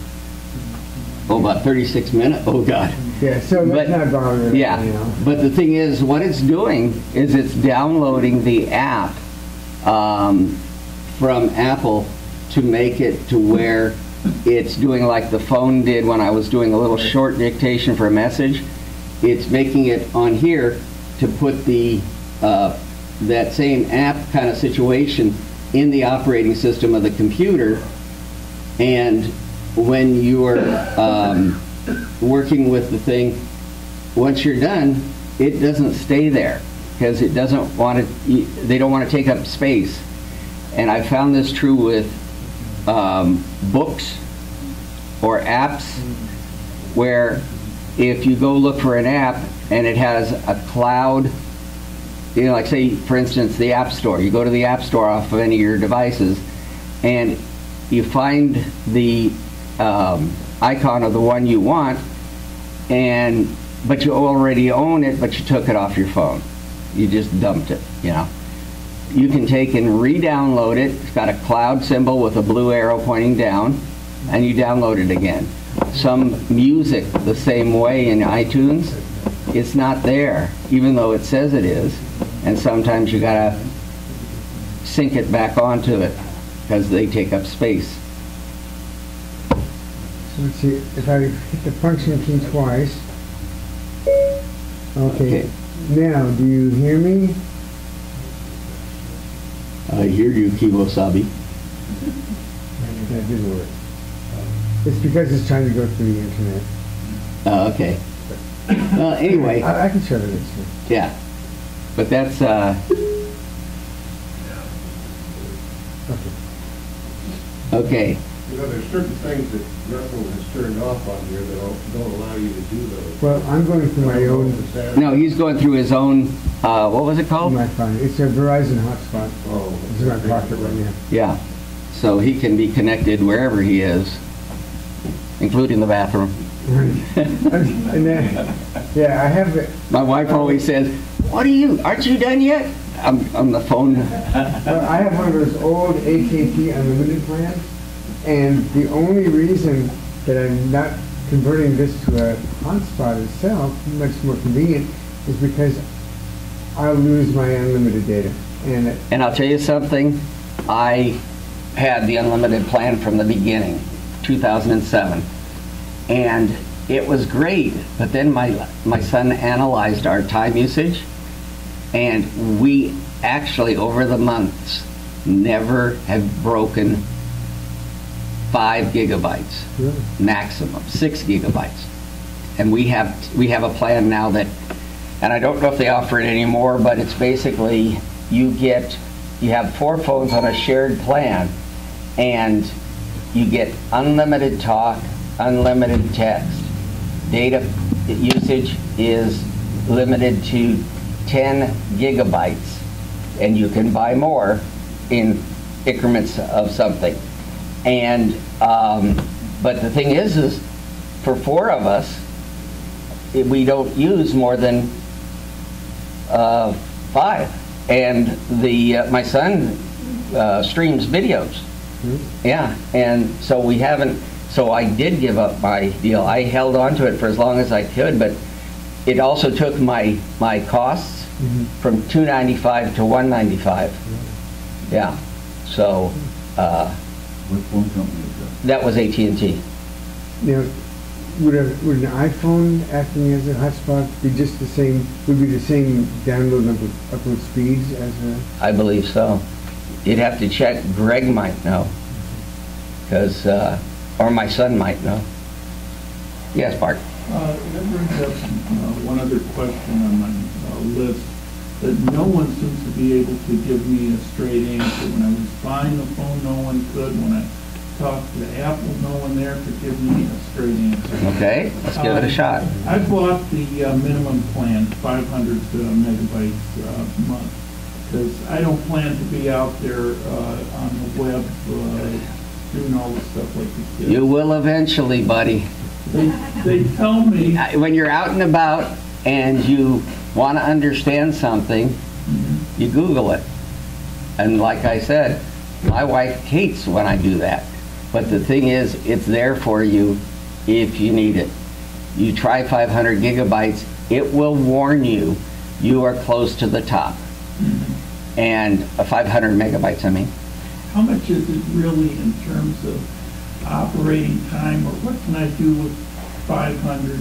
S2: Oh, about 36 minutes? Oh, God.
S14: Yeah, so that's not bothering.
S2: Yeah, but the thing is, what it's doing is it's downloading the app from Apple to make it to where it's doing like the phone did when I was doing a little short dictation for a message. It's making it on here to put the that same app kind of situation in the operating system of the computer, and when you're working with the thing, once you're done, it doesn't stay there because it doesn't want to. They don't want to take up space, and I found this true with books or apps, where if you go look for an app and it has a cloud, you know, like say for instance the App Store, you go to the App Store off of any of your devices and you find the icon of the one you want, but you already own it, but you took it off your phone. You just dumped it, you know. You can take and re-download it. It's got a cloud symbol with a blue arrow pointing down, and you download it again. Some music the same way in iTunes, it's not there, even though it says it is. And sometimes you gotta sync it back onto it because they take up space.
S14: So let's see, if I hit the function key twice. Okay. Now, do you hear me?
S2: I hear you, Kiwasabi.
S14: That didn't work. It's because it's trying to go through the internet.
S2: Oh, okay. Well, anyway.
S14: I can show it.
S2: Yeah. But that's, okay.
S10: You know, there's certain things that Russell has turned off on here that don't allow you to do those.
S14: Well, I'm going through my own.
S2: No, he's going through his own, what was it called?
S14: My phone. It's a Verizon hotspot.
S10: Oh.
S14: It's in my pocket right now.
S2: Yeah. So he can be connected wherever he is, including the bathroom.
S14: And then, yeah, I have it.
S2: My wife always says, aren't you done yet? I'm on the phone.
S14: Well, I have one of those old AT&T unlimited plans, and the only reason that I'm not converting this to a hotspot itself, much more convenient, is because I'll lose my unlimited data.
S2: And I'll tell you something, I had the unlimited plan from the beginning, 2007. And it was great, but then my son analyzed our time usage, and we actually, over the months, never have broken 5 gigabytes,
S14: really?
S2: Maximum, 6 gigabytes. And we have a plan now that, and I don't know if they offer it anymore, but it's basically, you have 4 phones on a shared plan, and you get unlimited talk, unlimited text. Data usage is limited to 10 gigabytes, and you can buy more in increments of something. And but the thing is for 4 of us, we don't use more than 5. And my son streams videos. Yeah, and so we haven't. So I did give up my deal. I held on to it for as long as I could, but it also took my costs from $295 to $195. Yeah. So
S9: what phone company is
S2: that was AT&T.
S14: Now, would an iPhone acting as a hotspot be just the same? Would be the same download and upload speeds as a?
S2: I believe so. You'd have to check. Greg might know, because. Or my son might know. Yes, Bart.
S5: That brings up one other question on my list, that no one seems to be able to give me a straight answer. When I was buying the phone, no one could. When I talked to Apple, no one there could give me a straight answer.
S2: Okay, let's give it a shot.
S5: I bought the minimum plan, 500 megabytes a month, because I don't plan to be out there on the web doing all the stuff like this.
S2: You will eventually, buddy.
S5: They tell me
S2: when you're out and about and you want to understand something, you Google it. And like I said, my wife hates when I do that. But the thing is, it's there for you if you need it. You try 500 gigabytes, it will warn you you are close to the top. And 500 megabytes, I mean.
S5: How much is it really in terms of operating time, or what can I do with 500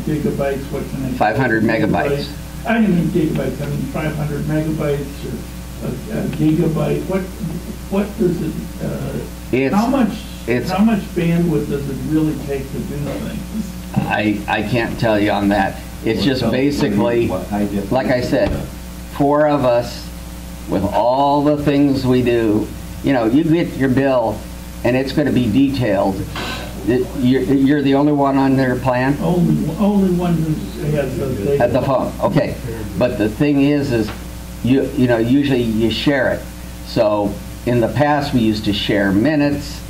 S5: gigabytes? What can I do
S2: 500 megabytes.
S5: I didn't mean gigabytes, I mean 500 megabytes or gigabyte? What does it, how much bandwidth does it really take to do things?
S2: I can't tell you on that. It's just basically, like I said, 4 of us with all the things we do. You know, you get your bill and it's going to be detailed. You're the only one on their plan?
S5: Only one who has the data.
S2: At the phone, okay. But the thing is you know, usually you share it. So in the past we used to share minutes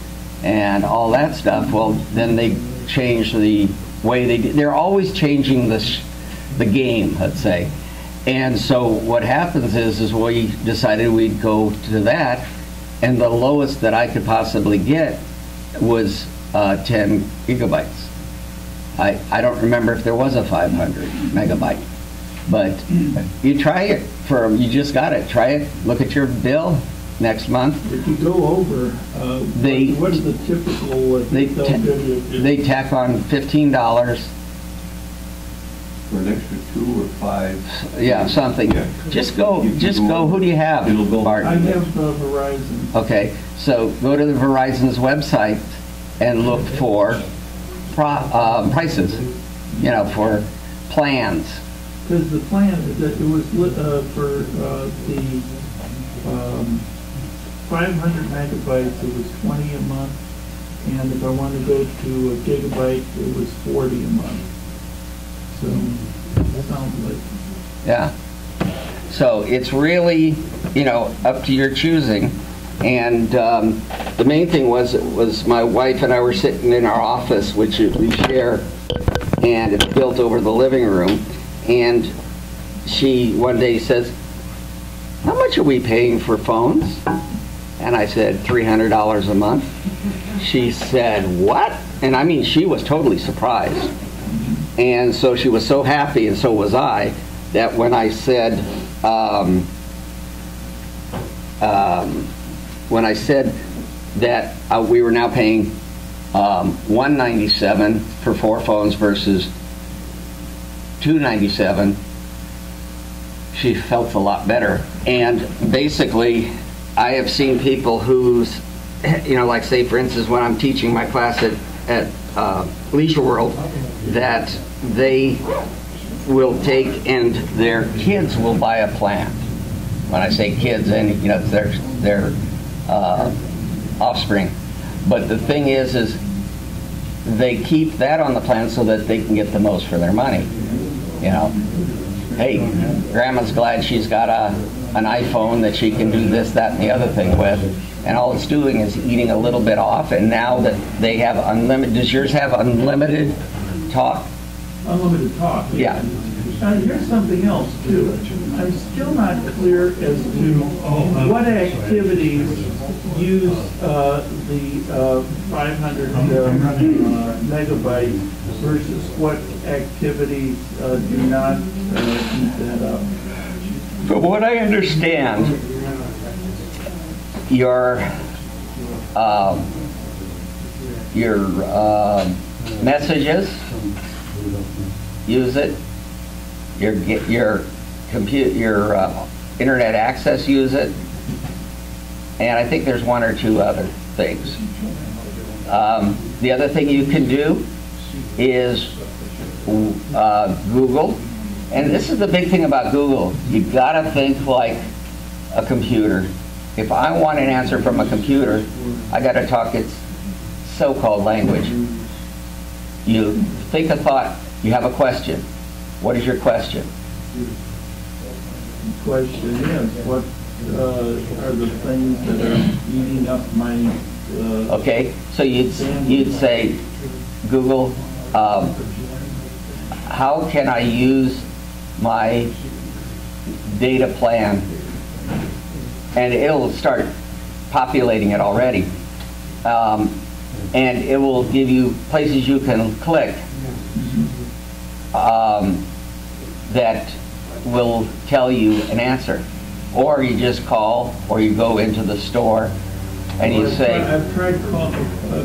S2: and all that stuff. Well, then they changed the way they did. They're always changing the game, let's say. And so what happens is we decided we'd go to that, and the lowest that I could possibly get was 10 gigabytes. I don't remember if there was a 500 megabyte, but you try it you just got it. Try it. Look at your bill next month.
S5: If you go over, what is the typical?
S2: They tack on $15.
S19: For an extra 2 or 5.
S2: Yeah, something.
S19: Yeah.
S2: Just go. Who do you have, Martin?
S5: I have Verizon.
S2: Okay, so go to the Verizon's website and look for prices, you know, for plans.
S5: Because the plan, it was for the 500 megabytes, it was 20 a month, and if I want to go to a gigabyte, it was 40 a month. So that sounds like.
S2: Yeah. So it's really, you know, up to your choosing. And the main thing was my wife and I were sitting in our office, which we share, and it's built over the living room. And she one day says, "How much are we paying for phones?" And I said, $300 a month. She said, "What?" And I mean, she was totally surprised. And so she was so happy, and so was I, that when I said, that we were now paying $197 for 4 phones versus $297, she felt a lot better. And basically, I have seen people who's, you know, like say for instance, when I'm teaching my class at Leisure World, that they will take and their kids will buy a plan. When I say kids, and you know, their offspring. But the thing is they keep that on the plan so that they can get the most for their money. You know, hey, grandma's glad she's got an iPhone that she can do this, that, and the other thing with, and all it's doing is eating a little bit off. And now that they have unlimited, does yours have unlimited talk?
S5: Unlimited talk.
S2: Yeah.
S5: Here's something else too. I'm still not clear as to what activities use the 500 megabytes versus what activities do not keep that up.
S2: From what I understand, your messages, use it. Your internet access, use it, and I think there's 1 or 2 other things. The other thing you can do is Google, and this is the big thing about Google. You've got to think like a computer. If I want an answer from a computer, I got to talk its so-called language. You think a thought, you have a question. What is your question?
S5: The question is, what are the things that are eating up my...
S2: Okay, so you'd say, Google, how can I use my data plan? And it'll start populating it already. And it will give you places you can click that will tell you an answer. Or you just call, or you go into the store and you say...
S5: I've tried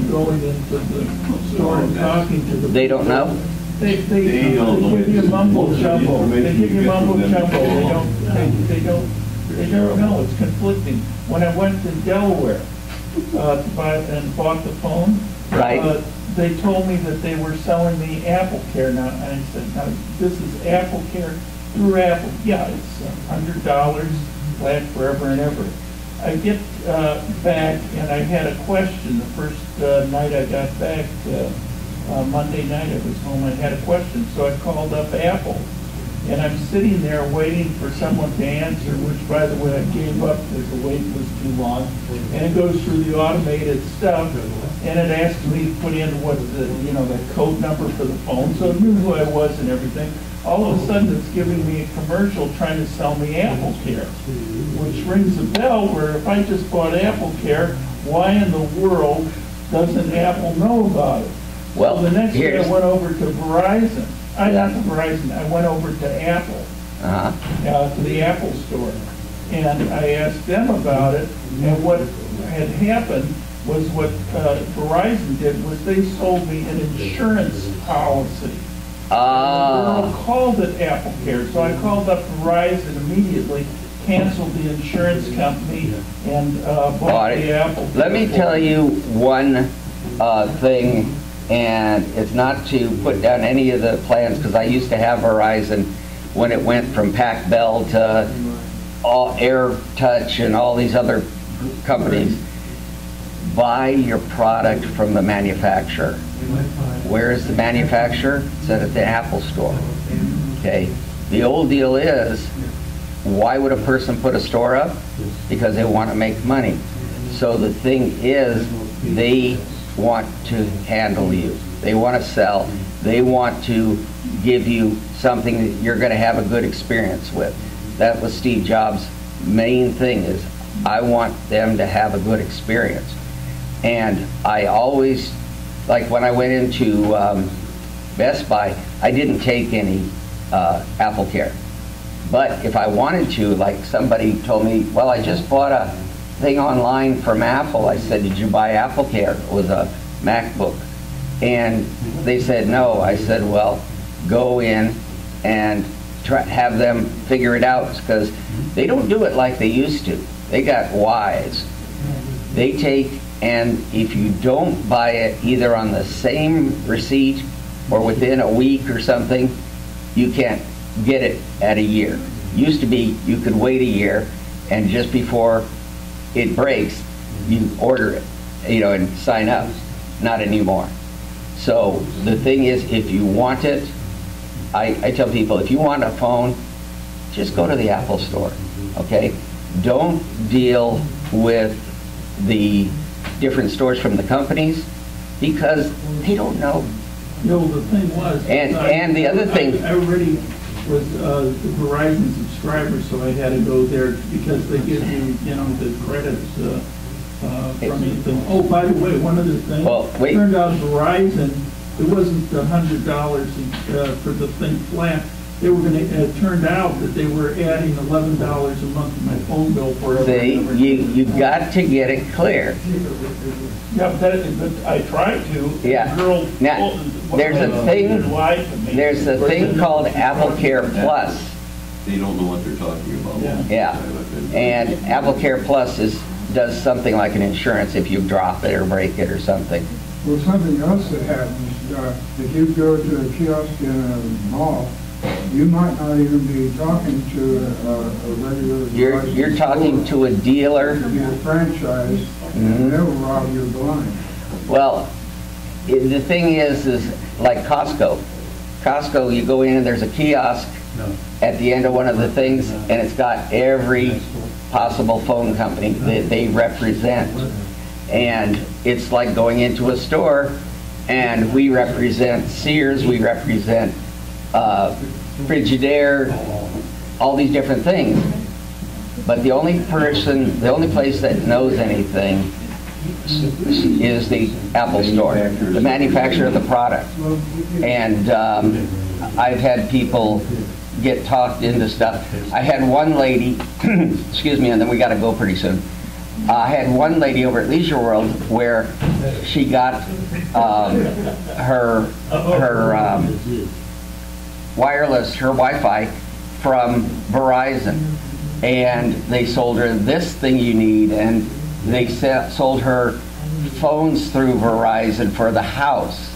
S5: going into the store and talking to them.
S2: They don't know?
S5: They give you mumble jumble. They give you mumble jumble. They They never know, it's conflicting. When I went to Delaware to buy and bought the phone,
S2: Right.
S5: They told me that they were selling me Apple Care now, and I said, now, this is Apple Care through Apple. Yeah, it's $100, flat forever and ever. I get back, and I had a question. The first night I got back, Monday night I was home, I had a question, so I called up Apple. And I'm sitting there waiting for someone to answer, which, by the way, I gave up because the wait was too long. And it goes through the automated stuff, and it asked me to put in what the code number for the phone, so it knew who I was and everything. All of a sudden, it's giving me a commercial trying to sell me Apple Care, which rings a bell where if I just bought Apple Care, why in the world doesn't Apple know about it?
S2: Well,
S5: the next day I went over to Verizon. Not to Verizon, I went over to Apple, to the Apple store, and I asked them about it, and what had happened was what Verizon did was they sold me an insurance policy. The girl called it Apple Care, so I called up Verizon immediately, canceled the insurance company, and bought the Apple Care.
S2: Let me tell you one thing. And it's not to put down any of the plans, because I used to have Verizon when it went from Pac Bell to Air Touch and all these other companies. Buy your product from the manufacturer. Where is the manufacturer? It's at the Apple store. Okay. The old deal is, why would a person put a store up? Because they want to make money. So the thing is, they want to handle you. They want to sell. They want to give you something that you're going to have a good experience with. That was Steve Jobs' main thing, is I want them to have a good experience. And I always, like when I went into Best Buy, I didn't take any Apple Care. But if I wanted to, like somebody told me, well, I just bought a thing online from Apple. I said, did you buy Apple Care? It was a MacBook. And they said no. I said, well, go in and have them figure it out, because they don't do it like they used to. They got wise. They take, and if you don't buy it either on the same receipt or within a week or something, you can't get it at a year. Used to be you could wait a year, and just before it breaks, you order it, and sign up. Not anymore. So the thing is, if you want it, I tell people, if you want a phone, just go to the Apple store, okay? Don't deal with the different stores from the companies, because they don't know.
S5: The thing was,
S2: and the other thing,
S5: I already was a Verizon subscriber, so I had to go there because they give you, the credits from anything. Oh, by the way, one other thing.
S2: Well, wait.
S5: It turned out Verizon, it wasn't the $100 for the thing flat. They were going to. It turned out that they were adding $11 a month to my phone bill for.
S2: See, you got to get it clear.
S5: Yeah, but I tried to.
S2: Yeah.
S5: The girl
S2: now, there's a thing. There's a thing called Apple Care Plus.
S19: They don't know what they're talking about.
S2: Yeah. And Apple Care Plus does something like an insurance if you drop it or break it or something.
S7: Well, something else that happens, if you go to a kiosk in a mall, you might not even be talking to a regular.
S2: You're talking to a dealer.
S7: A franchise, and they'll rob you blind.
S2: Well, the thing is like Costco. Costco, you go in and there's a kiosk at the end of one of the things, and it's got every possible phone company that they represent. And it's like going into a store, and we represent Sears, we represent Frigidaire, all these different things. But the only place that knows anything is the Apple Store, the manufacturer of the product. And I've had people get talked into stuff. I had one lady, excuse me, and then we got to go pretty soon. I had one lady over at Leisure World where she got her wireless, her Wi-Fi from Verizon. and they sold her this thing you need, and they sold her phones through Verizon for the house.